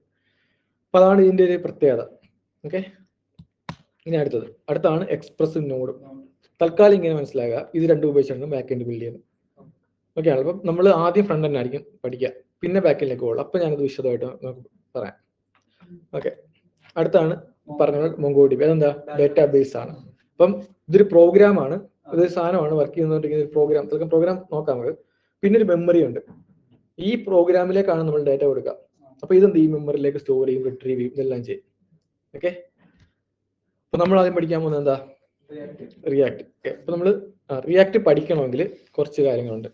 അപ്പൊ അതാണ് ഇതിന്റെ ഒരു പ്രത്യേകത. ഓക്കെ, ഇനി അടുത്താണ് എക്സ്പ്രസീവ് നോഡ്. തൽക്കാലം ഇങ്ങനെ മനസ്സിലാക്കുക, ഇത് രണ്ടും ഉപയോഗിച്ചാണ് ബാക്ക് എൻഡ് ബിൽഡ് ചെയ്യുന്നത്. ഓക്കെ ആണ്. അപ്പം നമ്മൾ ആദ്യം ഫ്രണ്ട് എൻഡ് ആയിരിക്കും പഠിക്കുക, പിന്നെ ബാക്ക് എൻഡിലേക്ക് പോകുള്ളൂ. അപ്പൊ ഞാനത് വിശദമായിട്ട് നമുക്ക് പറയാം. ഓക്കെ, അടുത്താണ് പറഞ്ഞത് MongoDB. അതെന്താ? ഡേറ്റാബേസ് ആണ്. അപ്പം ഇതൊരു പ്രോഗ്രാം ആണ്, ഇതൊരു സാധനമാണ് വർക്ക് ചെയ്യുന്നതുകൊണ്ടിരിക്കുന്ന ഒരു പ്രോഗ്രാം നോക്കാം നമുക്ക്. പിന്നെ ഒരു മെമ്മറി ഉണ്ട്. ഈ പ്രോഗ്രാമിലേക്കാണ് നമ്മൾ ഡാറ്റ കൊടുക്കുക. അപ്പൊ ഇതെന്ത് ഈ മെമ്മറിയിലേക്ക് സ്റ്റോർ ചെയ്യും, റിട്രീവ് ചെയ്യും, ഇതെല്ലാം ചെയ്യും. ഓക്കെ, അപ്പൊ നമ്മൾ ആദ്യം പഠിക്കാൻ പോകുന്നത് എന്താ? റിയാക്ട്. അപ്പൊ നമ്മൾ റിയാക്ട് പഠിക്കണമെങ്കിൽ കുറച്ച് കാര്യങ്ങളുണ്ട്.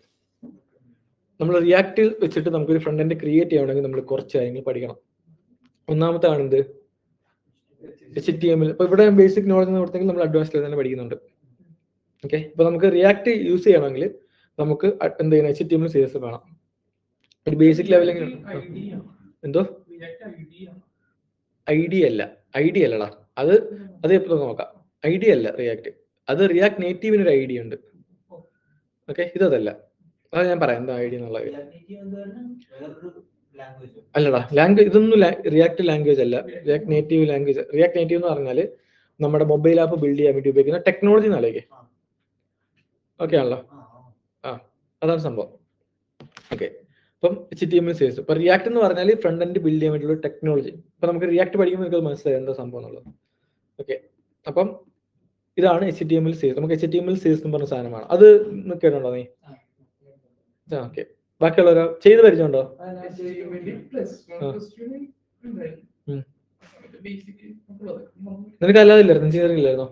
നമ്മൾ റിയാക്ട് വെച്ചിട്ട് നമുക്കൊരു ഫ്രണ്ട് എൻഡ് ക്രിയേറ്റ് ചെയ്യണമെങ്കിൽ നമ്മൾ കുറച്ച് കാര്യങ്ങൾ പഠിക്കണം. ഒന്നാമത്തെ ആണ് എന്ത്? HTML. ഇപ്പൊ ഇവിടെ ബേസിക് നോളജ് കൊടുത്തെങ്കിൽ നമ്മൾ അഡ്വാൻസ് ലെവൽ തന്നെ പഠിക്കുന്നുണ്ട്. ഓക്കെ, അപ്പൊ നമുക്ക് റിയാക്ട് യൂസ് ചെയ്യണമെങ്കിൽ നമുക്ക് എന്ത് ചെയ്യണം? HTML CSS വേണം. ഒരു ബേസിക് ലെവലിൽ എന്തോ ഐഡിയ അല്ലടാ, അത് എപ്പോഴും നോക്കാം. ഐഡിയ അല്ല റിയാക്ട്, അത് റിയാക്ട് നേറ്റീവിന് ഒരു ഐഡിയ ഉണ്ട്. ഓക്കെ, ഇതല്ല, അത് ഞാൻ പറയാം എന്താ ഐഡിയ എന്നുള്ളത്. അല്ലടാ, ലാംഗ്വേജ് ഇതൊന്നും റിയാക്ട് ലാംഗ്വേജ് അല്ല, react native language. React native എന്ന് പറഞ്ഞാല് നമ്മുടെ മൊബൈൽ ആപ്പ് ബിൽഡ് ചെയ്യാൻ വേണ്ടി ഉപയോഗിക്കുന്ന ടെക്നോളജി എന്നാലേക്ക്. ഓക്കെ ആണല്ലോ. അതാണ് സംഭവം. ഓക്കെ, അപ്പം HTML CSS. ഇപ്പൊ റിയാക്ട് എന്ന് പറഞ്ഞാൽ ഫ്രണ്ട് എൻഡ് ബിൽഡ് ചെയ്യാൻ വേണ്ടിയുള്ള ടെക്നോളജി. ഇപ്പൊ നമുക്ക് റിയാക്ട് പഠിക്കുമ്പോൾ നിങ്ങൾക്ക് മനസ്സിലായി എന്താ സംഭവം എന്നുള്ളത്. ഓക്കെ, അപ്പം ഇതാണ് HTML CSS. നമുക്ക് HTML CSS എന്ന് പറഞ്ഞ സാധനമാണ്. അത് കേട്ടോ നീ? ഓക്കെ, ബാക്കിയുള്ളവരോ ചെയ്ത് പരിചയമുണ്ടോ? നിനക്ക് അല്ലാതെ ഇല്ലായിരുന്നു, എഞ്ചിനീയറിംഗ് ഇല്ലായിരുന്നോ?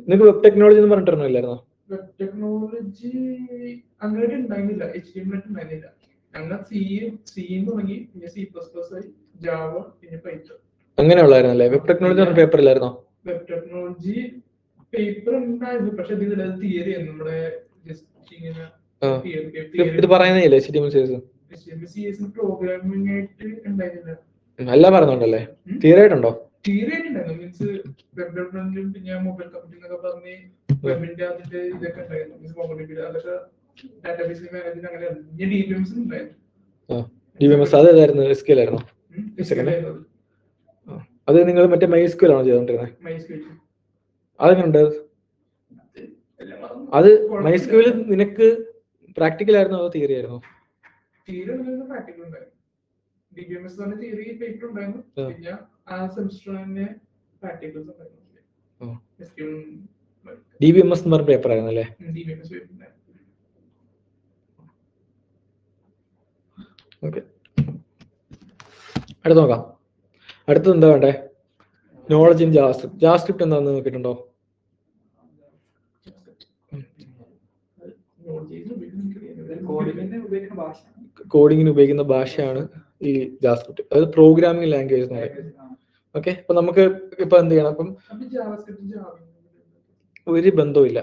നിനക്ക് വെബ് ടെക്നോളജി എന്ന് പറഞ്ഞിട്ടില്ലായിരുന്നോ?
വെബ് ടെക്നോളജി അങ്ങനെ ഉണ്ടായിരുന്നില്ല, HTML ഉണ്ടായിരുന്നില്ല. ഞങ്ങൾ C തുടങ്ങി, പിന്നെ C++, ജാവ, പിന്നെ പൈത്തൺ
അങ്ങനെ ഉള്ളായിരുന്നല്ലേ? വെബ് ടെക്നോളജി പറഞ്ഞ പേപ്പർ ഇല്ലായിരുന്നോ?
വെബ് ടെക്നോളജി പേപ്പർ ഉണ്ടായിരുന്നു, പക്ഷെ ഇതിൽ തിയറി ആണ് നമ്മുടെ
ഇത് പറയുന്നില്ലേ HTML CSS
പ്രോഗ്രാമിംഗ് ആയിട്ട് ഉണ്ടായിരുന്നില്ല.
അല്ല പറയുന്നുണ്ടല്ലേ? തിയറി ആയിട്ടുണ്ടോ?
തിയറി ആയിട്ടുണ്ടായിരുന്നു, മീൻസ് വെബ് ഡെവലപ്മെന്റും പിന്നെ മൊബൈൽ കമ്പ്യൂട്ടിംഗ് ഒക്കെ പറഞ്ഞ് വെബിന്റെ അതിന്റെ ഇതൊക്കെ ഉണ്ടായിരുന്നു. മീൻസ് MongoDB അതൊക്കെ ഡാറ്റാബേസ് മാനേജ്മെന്റ് അങ്ങനെ DBMS ഉണ്ടായിരുന്നു.
DBMS അത് ഏതായിരുന്നു? SQL ആയിരുന്നോ? അത് നിങ്ങൾ മറ്റേ MySQL ആണോ ചെയ്തോണ്ടിരുന്നത്? അതെങ്ങനെയുണ്ട്? അത് MySQL നിനക്ക് പ്രാക്ടിക്കൽ ആയിരുന്നോ അതോ തിയറി ആയിരുന്നോ?
തിയറി ഉണ്ടായിരുന്നു, പ്രാക്ടിക്കൽ ഉണ്ടായിരുന്നു. DBMS തന്നെ തിയറി പേപ്പർ ഉണ്ടായിരുന്നു, പിന്നെ ആ സെമിസ്റ്റർ തന്നെ പ്രാക്ടിക്കൽസ് ഉണ്ടായിരുന്നു.
DBMS എന്ന് പറഞ്ഞ പേപ്പർ ആയിരുന്നു അല്ലേ?
DBMS പേപ്പർ ഉണ്ടായിരുന്നു.
ഓക്കെ, അടുത്ത് നോക്കാം. അടുത്തത് എന്താ വേണ്ടേ? Knowledge in JavaScript. ജാവാസ്ക്രിപ്റ്റ് എന്താണെന്ന് നോക്കിയിട്ടുണ്ടോ? കോഡിങ്ങിന് ഉപയോഗിക്കുന്ന ഭാഷയാണ് ഈ ജാവാസ്ക്രിപ്റ്റ്. അതായത് പ്രോഗ്രാമിംഗ് ലാംഗ്വേജ് എന്ന് പറയും. ഓക്കെ, അപ്പൊ നമുക്ക് ഇപ്പൊ എന്ത് ചെയ്യണം? അപ്പം ഒരു ബന്ധവുമില്ല,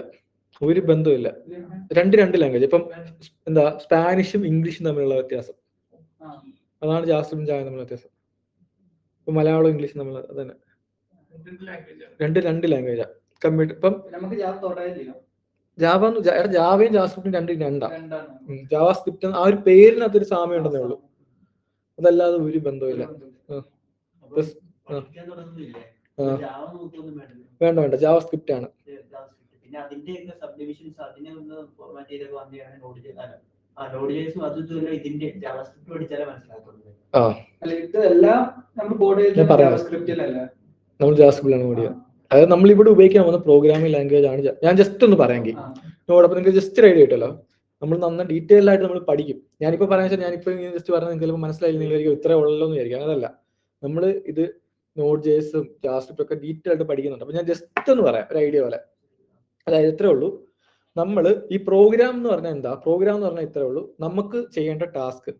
ഒരു ബന്ധവുമില്ല. രണ്ട് ലാംഗ്വേജ്. ഇപ്പം എന്താ സ്പാനിഷും ഇംഗ്ലീഷും തമ്മിലുള്ള വ്യത്യാസം, അതാണ് ജാവാസ്ക്രിപ്റ്റും ജാവയും തമ്മിലുള്ള വ്യത്യാസം. ഇപ്പൊ മലയാളവും ഇംഗ്ലീഷും തമ്മിൽ അതന്നെ രണ്ട് ലാംഗ്വേജാ. കമ്പ്യൂട്ടർ ഇപ്പം ജാവയും ജാവാസ്ക്രിപ്റ്റും രണ്ടാ. ജാവാസ്ക്രിപ്റ്റ് ആ ഒരു പേരിനകത്തൊരു സാമ്യം ഉണ്ടെന്നേ ഉള്ളൂ, അതല്ലാതെ ഒരു ബന്ധവുമില്ല. വേണ്ട, ജാവാസ്ക്രിപ്റ്റ് ആണ്.
പിന്നെ അതിന്റെ സബ്ഡിവിഷൻസ് അതിനെ ഒന്ന് ഫോർമാറ്റ് ചെയ്തൊക്കെ വന്നതാണ് നോഡ്.js അതുപോലെ ഇതിന്റെ ജാവാസ്ക്രിപ്റ്റ് പഠിച്ചാലേ മനസ്സിലാക്കുന്നത്.
നമ്മൾ ജാവാസ്ക്രിപ്റ്റിലാണ് ഓടിയത്. അതായത് നമ്മൾ ഇവിടെ ഉപയോഗിക്കാൻ പോകുന്ന പ്രോഗ്രാമിംഗ് ലാംഗ്വേജ് ആണ്. ഞാൻ ജസ്റ്റ് ഒന്ന് പറയാമെങ്കിൽ നോടൊപ്പം നിങ്ങൾക്ക് ജസ്റ്റ് ഒരു ഐഡിയ കിട്ടുമല്ലോ. നമ്മൾ നന്നായി ഡീറ്റെയിൽ ആയിട്ട് നമ്മൾ പഠിക്കും. ഞാനിപ്പോൾ പറയാൻ വെച്ചാൽ ഞാനിപ്പോൾ ഇങ്ങനെ ജസ്റ്റ് പറഞ്ഞാൽ നിങ്ങൾക്ക് ചിലപ്പോൾ മനസ്സിലായില്ലെങ്കിൽ ഇത്രേ ഉള്ളൂ എന്ന് വിചാരിക്കാം. അതല്ല, നമ്മൾ ഇത് നോഡ്.js-ഉം ജാവാസ്ക്രിപ്റ്റും ഒക്കെ ഡീറ്റെയിൽ ആയിട്ട് പഠിക്കുന്നുണ്ട്. അപ്പൊ ഞാൻ ജസ്റ്റ് ഒന്ന് പറയാം ഒരു ഐഡിയ പോലെ. അതായത് ഇത്രേ ഉള്ളൂ, നമ്മൾ ഈ പ്രോഗ്രാം എന്ന് പറഞ്ഞാൽ എന്താ? പ്രോഗ്രാം എന്ന് പറഞ്ഞാൽ ഇത്രേ ഉള്ളൂ, നമുക്ക് ചെയ്യേണ്ട ടാസ്ക്.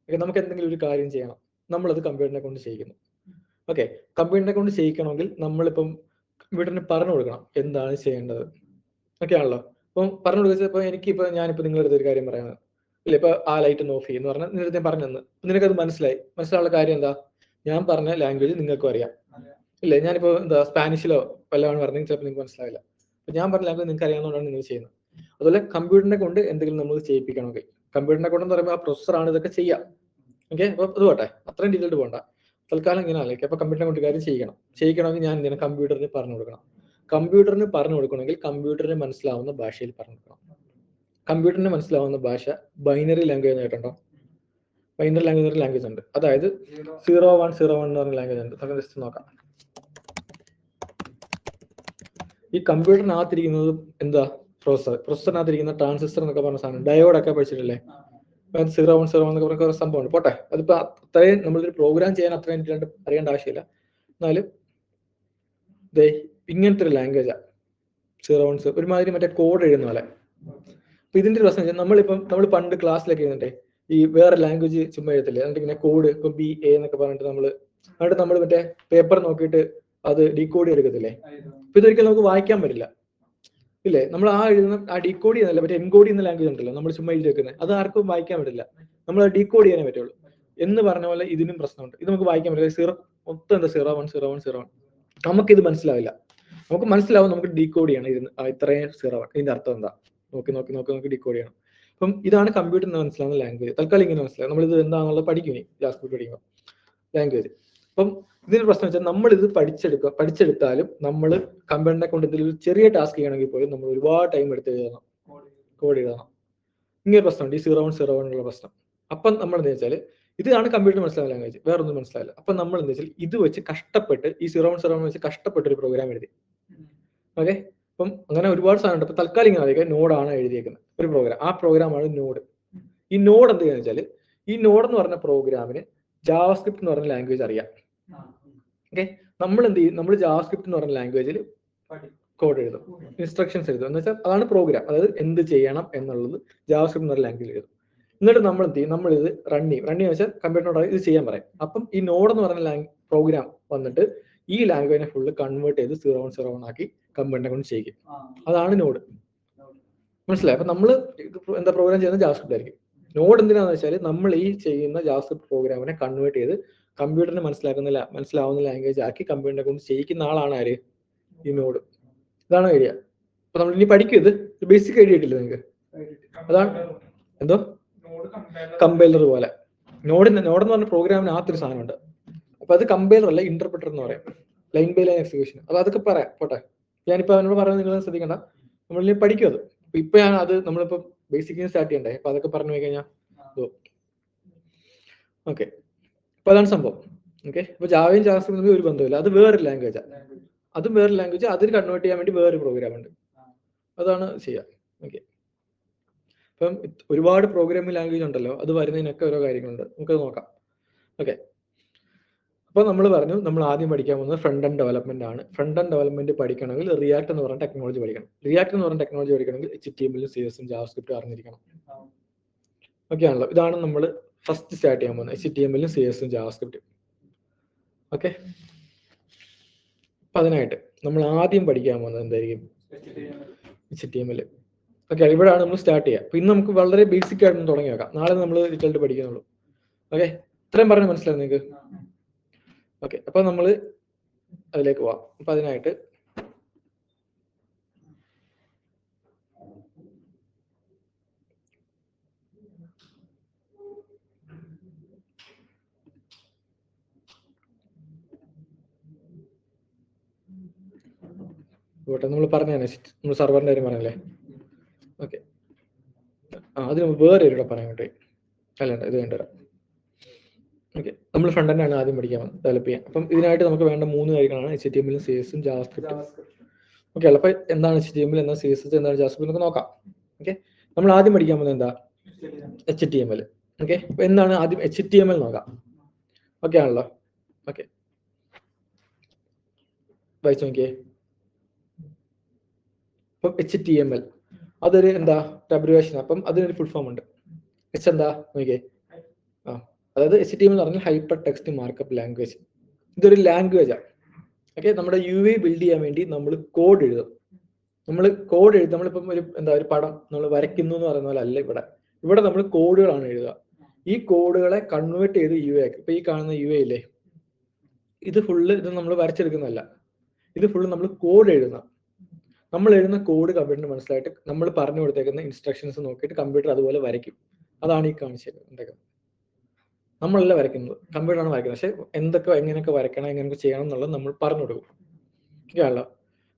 നമുക്ക് എന്തെങ്കിലും ഒരു കാര്യം ചെയ്യണം, നമ്മളത് കമ്പ്യൂട്ടറിനെ കൊണ്ട് ചെയ്യിക്കുന്നു. ഓക്കെ, കമ്പ്യൂട്ടറിനെ കൊണ്ട് ചെയ്യിക്കണമെങ്കിൽ നമ്മളിപ്പം കമ്പ്യൂട്ടറിന് പറഞ്ഞു കൊടുക്കണം എന്താണ് ചെയ്യേണ്ടത്. ഓക്കെ ആണല്ലോ. അപ്പം പറഞ്ഞു കൊടുക്കുക. ഇപ്പൊ ഞാനിപ്പോ നിങ്ങളുടെ അടുത്ത് ഒരു കാര്യം പറയുന്നത് ഇല്ല, ഇപ്പൊ ആ ലൈറ്റ് ഒന്ന് ഓഫ് ചെയ്യുന്ന പറഞ്ഞാൽ നിങ്ങളുടെ ഞാൻ പറഞ്ഞു തന്നു, നിനക്കത് മനസ്സിലായുള്ള കാര്യം എന്താ? ഞാൻ പറഞ്ഞ ലാംഗ്വേജ് നിങ്ങൾക്കും അറിയാം ഇല്ലേ? ഞാനിപ്പോ എന്താ സ്പാനിഷിലോ വല്ലതാണ് പറഞ്ഞെങ്കിൽ ചിലപ്പോൾ നിങ്ങൾക്ക് മനസ്സിലാവില്ല. അപ്പൊ ഞാൻ പറഞ്ഞ ലാംഗ്വേജ് നിങ്ങൾക്ക് അറിയാവുന്നതുകൊണ്ടാണ് നിങ്ങൾ ചെയ്യുന്നത്. അതുപോലെ കമ്പ്യൂട്ടറിനെ കൊണ്ട് എന്തെങ്കിലും നമ്മൾ ചെയ്യിപ്പിക്കണമെങ്കിൽ കമ്പ്യൂട്ടറിനെ കൊണ്ടെന്ന് പറയുമ്പോൾ ആ പ്രൊസസ്സറാണ് ഇതൊക്കെ ചെയ്യാം. ഓക്കെ, അപ്പൊ അത് പോട്ടെ, അത്രയും ഡീറ്റെയിൽഡ് പോകണ്ട, തൽക്കാലം ഇങ്ങനെ ആലോചിക്കുക. അപ്പൊ കമ്പ്യൂട്ടറിനെ കൊണ്ട് കാര്യം ചെയ്യിക്കണമെങ്കിൽ ഞാൻ എന്തിനാ കമ്പ്യൂട്ടറിന് പറഞ്ഞു കൊടുക്കണം. കമ്പ്യൂട്ടറിന് പറഞ്ഞു കൊടുക്കണമെങ്കിൽ കമ്പ്യൂട്ടറിന് മനസ്സിലാവുന്ന ഭാഷയിൽ പറഞ്ഞു കൊടുക്കണം. കമ്പ്യൂട്ടറിന് മനസ്സിലാവുന്ന ഭാഷ ബൈനറി ലാംഗ്വേജ് ആയിട്ടുണ്ടോ? ബൈനറി ലാംഗ്വേജ് ഉണ്ട്. അതായത് 0101 എന്ന് പറഞ്ഞ ലാംഗ്വേജ് ഉണ്ട്. നമുക്ക് ജസ്റ്റ് നോക്കാം. ഈ കമ്പ്യൂട്ടറിനകത്തിരിക്കുന്നത് എന്താ? പ്രൊസസറിനകത്തിരിക്കുന്ന ട്രാൻസിസ്റ്റർ എന്നൊക്കെ പറഞ്ഞ സാധനം, ഡയോഡൊക്കെ പഠിച്ചിട്ടില്ലേ? 0101 എന്നൊക്കെ പറഞ്ഞ ഒരു സംഭവമുണ്ട്. പോട്ടെ, അതിപ്പോ അത്രയും നമ്മളൊരു പ്രോഗ്രാം ചെയ്യാൻ അത്രയും അറിയേണ്ട ആവശ്യമില്ല. എന്നാലും ഇങ്ങനത്തെ ഒരു ലാംഗ്വേജാ 01 ഒരുമാതിരി മറ്റേ കോഡ് എഴുതുന്ന പോലെ. അപ്പൊ ഇതിന്റെ ഒരു പ്രശ്നം വെച്ചാൽ നമ്മൾ പണ്ട് ക്ലാസ്സിലൊക്കെ എഴുതണ്ടേ ഈ വേറെ ലാംഗ്വേജ് ചുമ്മാ എഴുതത്തില്ലേ, എന്നിട്ട് ഇങ്ങനെ കോഡ് ഇപ്പൊ BA എന്നൊക്കെ പറഞ്ഞിട്ട് നമ്മൾ മറ്റേ പേപ്പർ നോക്കിയിട്ട് അത് ഡീകോഡ് എടുക്കത്തില്ലേ? അപ്പൊ ഇതൊരിക്കലും നമുക്ക് വായിക്കാൻ പറ്റില്ല ഇല്ലേ? നമ്മൾ ആ എഴുതുന്ന ആ ഡീകോഡ് ചെയ്യുന്നല്ല, മറ്റേ എൻകോഡ് ചെയ്യുന്ന ലാംഗ്വേജ് ഉണ്ടല്ലോ നമ്മൾ ചുമ്മാ എഴുതി വെക്കുന്നത്, അത് ആർക്കും വായിക്കാൻ പറ്റില്ല. നമ്മൾ ഡീകോഡ് ചെയ്യാനേ പറ്റുള്ളൂ. എന്ന് പറഞ്ഞ പോലെ ഇതിനും പ്രശ്നമുണ്ട്. ഇത് നമുക്ക് വായിക്കാൻ പറ്റില്ല. മൊത്തം എന്താ 0101 നമുക്കിത് മനസ്സിലാവില്ല. നമുക്ക് മനസ്സിലാവും, നമുക്ക് ഡീകോഡ് ചെയ്യണം. ഇത്രയും 01 ഇതിന്റെ അർത്ഥം എന്താ നോക്കി ഡീകോഡ് ചെയ്യണം. അപ്പം ഇതാണ് കമ്പ്യൂട്ടറിന് മനസ്സിലാവുന്ന ലാംഗ്വേജ്. തൽക്കാലം ഇങ്ങനെ മനസ്സിലാവും. നമ്മളിത് എന്താണെന്നുള്ളത് പഠിക്കും ജാവാസ്ക്രിപ്റ്റ് പഠിക്കുമ്പോൾ ലാംഗ്വേജ്. അപ്പം ഇതിന്റെ പ്രശ്നം വെച്ചാൽ നമ്മളിത് പഠിച്ചെടുത്താലും നമ്മൾ കമ്പ്യൂട്ടറിനെ കൊണ്ട് എന്തെങ്കിലും ചെറിയ ടാസ്ക് ചെയ്യണമെങ്കിൽ പോലും നമ്മൾ ഒരുപാട് ടൈം എടുത്ത് എഴുതണം, കോഡ് എഴുതണം. ഇങ്ങനെ പ്രശ്നമുണ്ട് ഈ 0101 ഉള്ള പ്രശ്നം. അപ്പം നമ്മൾ എന്താ വെച്ചാൽ ഇതാണ് കമ്പ്യൂട്ടർ മനസ്സിലാവുന്ന ലാംഗ്വേജ്, വേറെ ഒന്നും മനസ്സിലാവില്ല. അപ്പം നമ്മൾ എന്താ വെച്ചാൽ ഇത് വെച്ച് കഷ്ടപ്പെട്ട് ഈ 0101 വെച്ച് കഷ്ടപ്പെട്ട് ഒരു പ്രോഗ്രാം എഴുതി. ഓക്കെ, അപ്പം അങ്ങനെ ഒരുപാട് സാധനമുണ്ട്. അപ്പൊ തൽക്കാലം ഇങ്ങനെ അറിയിക്കുക, നോഡാണ് എഴുതിയേക്കുന്നത് ഒരു പ്രോഗ്രാം. ആ പ്രോഗ്രാമാണ് നോഡ്. ഈ നോഡ് എന്ത് ചെയ്യുന്നത് വെച്ചാൽ ഈ നോഡ് എന്ന് പറഞ്ഞ പ്രോഗ്രാമിന് ജാവാസ്ക്രിപ്റ്റ് എന്ന് പറഞ്ഞ ലാംഗ്വേജ് അറിയാം. ഓക്കെ, നമ്മൾ എന്ത് ചെയ്യും? നമ്മൾ ജാവാസ്ക്രിപ്റ്റ് എന്ന് പറഞ്ഞ ലാംഗ്വേജിൽ കോഡ് എഴുതും, ഇൻസ്ട്രക്ഷൻസ് എഴുതും. എന്ന് വെച്ചാൽ അതാണ് പ്രോഗ്രാം. അതായത് എന്ത് ചെയ്യണം എന്നുള്ളത് ജാവാസ്ക്രിപ്റ്റ് എന്ന് പറഞ്ഞ ലാംഗ്വേജിൽ എഴുതും. എന്നിട്ട് നമ്മൾ എന്ത് ചെയ്യും? നമ്മൾ ഇത് റൺ ചെയ്യും വെച്ചാൽ കമ്പ്യൂട്ടറിനോട് ഇത് ചെയ്യാൻ പറയും. അപ്പം ഈ നോഡ് എന്ന് പറഞ്ഞ പ്രോഗ്രാം വന്നിട്ട് ഈ ലാംഗ്വേജിനെ ഫുള്ള് കൺവേർട്ട് ചെയ്ത് 0101 ആക്കി കമ്പ്യൂട്ടറിനെ കൊണ്ട് ചെയ്യിക്കും. അതാണ് നോഡ്. മനസ്സിലായി? അപ്പൊ നമ്മൾ എന്താ പ്രോഗ്രാം ചെയ്യുന്നത് ജാവാസ്ക്രിപ്റ്റ് ആയിരിക്കും. നോഡ് എന്തിനാന്ന് വെച്ചാൽ നമ്മൾ ഈ ചെയ്യുന്ന ജാവാസ്ക്രിപ്റ്റ് പ്രോഗ്രാമിനെ കൺവേർട്ട് ചെയ്ത് കമ്പ്യൂട്ടറിന് മനസ്സിലാവുന്ന ലാംഗ്വേജ് ആക്കി കമ്പ്യൂട്ടറിനെ കൊണ്ട് ചെയ്യിക്കുന്ന ആളാണ് ആര്? ഈ നോഡ്. ഇതാണ് ഐഡിയ. അപ്പൊ നമ്മൾ ഇനി പഠിക്കും. ഇത് ബേസിക് ഐഡിയ കിട്ടില്ല നിങ്ങൾക്ക്? അതാണ് എന്തോ കമ്പൈലർ പോലെ. നോഡ് എന്ന് പറഞ്ഞ പ്രോഗ്രാമിനകത്തൊരു സാധനമുണ്ട്. അപ്പൊ അത് കമ്പൈലർ അല്ല, ഇന്റർപ്രിറ്റർ എന്ന് പറയും. Line by line execution. അപ്പൊ അതൊക്കെ പറയാം. പോട്ടെ, ഞാനിപ്പോ അവനോട് പറയുന്നത് നിങ്ങൾ ശ്രദ്ധിക്കണ്ട, നമ്മളിനി പഠിക്കും അത്. ഇപ്പൊ ഞാൻ അത് നമ്മളിപ്പോ ബേസിക് സ്റ്റാർട്ട് ചെയ്യണ്ടേ, അപ്പൊ അതൊക്കെ പറഞ്ഞു പോയി കഴിഞ്ഞാൽ ഓക്കെ. അപ്പൊ അതാണ് സംഭവം. ഓക്കെ, അപ്പൊ ജാവയും ജാവാസ്ക്രിപ്റ്റും തമ്മിൽ ഒരു ബന്ധമില്ല. അത് വേറൊരു ലാംഗ്വേജാണ്. അതും വേറെ ലാംഗ്വേജ്. അതിന് കൺവേർട്ട് ചെയ്യാൻ വേണ്ടി വേറൊരു പ്രോഗ്രാം ഉണ്ട്. അതാണ് ചെയ്യാം. ഓക്കെ, ഇപ്പം ഒരുപാട് പ്രോഗ്രാമിംഗ് ലാംഗ്വേജ് ഉണ്ടല്ലോ, അത് വരുന്നതിനൊക്കെ ഓരോ കാര്യങ്ങളുണ്ട്, നമുക്കത് നോക്കാം. ഓക്കെ, അപ്പോൾ നമ്മൾ പറഞ്ഞു നമ്മൾ ആദ്യം പഠിക്കാൻ പോകുന്നത് ഫ്രണ്ട് എൻഡ് ഡെവലപ്മെന്റ് ആണ്. ഫ്രണ്ട് എൻഡ് ഡെവലപ്മെന്റ് പഠിക്കണമെങ്കിൽ റിയാക്ട് എന്ന് പറഞ്ഞ ടെക്നോളജി പഠിക്കണം. റിയാക്ട് എന്ന് പറഞ്ഞ ടെക്നോളജി പഠിക്കണമെങ്കിൽ HTML, CSS, JavaScript അറിഞ്ഞിരിക്കണം. ഓക്കെ ആണല്ലോ, ഇതാണ് നമ്മൾ ഫസ്റ്റ് സ്റ്റാർട്ട് ചെയ്യാൻ പോകുന്നത്, HTML, CSS, JavaScript. ഓക്കെ, അപ്പം അതിനായിട്ട് നമ്മൾ ആദ്യം പഠിക്കാൻ പോകുന്നത് എന്തായിരിക്കും? HTML. ഓക്കെ, ഇവിടെയാണ് നമ്മൾ സ്റ്റാർട്ട് ചെയ്യുക. അപ്പം ഇന്ന് നമുക്ക് വളരെ ബേസിക് ആയിട്ട് തുടങ്ങി വെക്കാം, നാളെ നമ്മൾ റിസൾട്ട് പഠിക്കുന്നുള്ളൂ. ഓക്കെ, ഇത്രയും പറഞ്ഞ് മനസ്സിലായി നിങ്ങൾക്ക്? ഓക്കെ, അപ്പൊ നമ്മൾ അതിലേക്ക് പോവാം. അപ്പൊ അതിനായിട്ട് നമ്മൾ പറഞ്ഞ നമ്മൾ സർവറിന്റെ കാര്യം പറഞ്ഞല്ലേ. ഓക്കെ, അതിന് വേറെ ഒരു പറയാൻ വേണ്ടി അല്ല, ഇത് വേണ്ട. ഓക്കെ, നമ്മൾ ഫ്രണ്ട് എൻഡ് ആണ് ആദ്യം പഠിക്കാൻ ഡെവലപ്പ് ചെയ്യാം. അപ്പം ഇതിനായിട്ട് നമുക്ക് വേണ്ട 3 കാര്യങ്ങളാണ് HTML, CSS, JavaScript. ഓക്കെ, അപ്പൊ എന്താണ് HTML, എന്താണ് CSS, എന്താണ് JavaScript നമുക്ക് നോക്കാം. ഓക്കെ, നമ്മൾ ആദ്യം പഠിക്കാൻ പോകുന്നത് എന്താ? HTML. ഓക്കെ, അപ്പൊ എന്താണ് ആദ്യം HTML നോക്കാം. ഓക്കെ ആണല്ലോ. ഓക്കെ, വായിച്ചു നോക്കിയേ. അപ്പം HTML അതൊരു എന്താ അബ്രിവേഷൻ, അപ്പം അതിനൊരു ഫുൾ ഫോം ഉണ്ട്. എന്താ നോക്കിയേ, അതായത് HTML എന്ന് പറഞ്ഞാൽ ഹൈപ്പർ ടെക്സ്റ്റ് മാർക്കപ്പ് ലാംഗ്വേജ്. ഇതൊരു ലാംഗ്വേജാണ്. ഓക്കെ, നമ്മുടെ UI ബിൽഡ് ചെയ്യാൻ വേണ്ടി നമ്മൾ കോഡ് എഴുതും. നമ്മളിപ്പം ഒരു പടം നമ്മൾ വരയ്ക്കുന്നു എന്ന് പറയുന്ന പോലെ അല്ല ഇവിടെ നമ്മൾ കോഡുകളാണ് എഴുതുക. ഈ കോഡുകളെ കൺവേർട്ട് ചെയ്ത് UI ആക്കി. ഇപ്പൊ ഈ കാണുന്ന UI ഇല്ലേ, ഇത് നമ്മൾ വരച്ചെടുക്കുന്നതല്ല, ഇത് ഫുള്ള് നമ്മൾ കോഡ് എഴുതുന്ന. നമ്മൾ എഴുതുന്ന കോഡ് കമ്പ്യൂട്ടറിന് മനസ്സിലായിട്ട് നമ്മൾ പറഞ്ഞു കൊടുത്തേക്കുന്ന ഇൻസ്ട്രക്ഷൻസ് നോക്കിയിട്ട് കമ്പ്യൂട്ടർ അതുപോലെ വരയ്ക്കും. അതാണ് ഈ കാണിച്ചത്. നമ്മളല്ല വരയ്ക്കുന്നത്, കമ്പ്യൂട്ടറാണ് വരയ്ക്കുന്നത്. പക്ഷെ എങ്ങനെയൊക്കെ വരയ്ക്കണം, എങ്ങനെയൊക്കെ ചെയ്യണം എന്നുള്ളത് നമ്മൾ പറഞ്ഞു കൊടുക്കും. ഓക്കെയാണല്ലോ.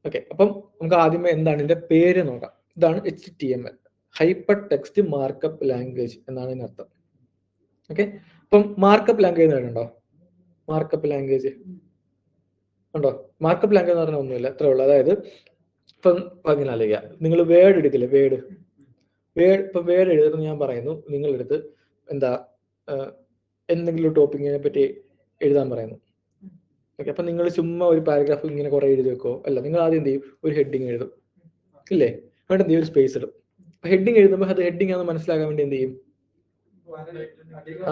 ഓക്കെ, അപ്പം നമുക്ക് ആദ്യമേ എന്താണ് ഇതിന്റെ പേര് നോക്കാം. ഇതാണ് HTML, hyper text markup language എന്നാണ് ഇതിനർത്ഥം. ഓക്കെ, അപ്പം മാർക്കപ്പ് ലാംഗ്വേജ് ഉണ്ടോ? മാർക്കപ്പ് ലാംഗ്വേജ് ഉണ്ടോ? മാർക്കപ്പ് ലാംഗ്വേജ് എന്ന് പറഞ്ഞാൽ ഒന്നുമില്ല, അത്രേ ഉള്ളൂ. അതായത് ഇപ്പം പറഞ്ഞാലില്ല, നിങ്ങൾ വേർഡ് എടുക്കില്ലേ, ഇപ്പം വേർഡ് എഴുതുന്നത് ഞാൻ പറയുന്നു, നിങ്ങളെടുത്ത് എന്തെങ്കിലും ടോപ്പിക്കിനെ പറ്റി എഴുതാൻ പറയുന്നു. ഓക്കെ, അപ്പൊ നിങ്ങൾ ചുമ്മാ ഒരു പാരഗ്രാഫ് ഇങ്ങനെ കുറെ എഴുതി വെക്കോ? അല്ല, നിങ്ങൾ ആദ്യം എന്ത് ചെയ്യും? ഒരു ഹെഡിങ് എഴുതും, ഇല്ലേ? എന്നിട്ട് എന്ത് ചെയ്യും? ഒരു സ്പേസ് ഇടും. ഹെഡിങ് എഴുതുമ്പോൾ അത് ഹെഡിങ് ആണെന്ന് മനസ്സിലാക്കാൻ വേണ്ടി എന്ത് ചെയ്യും?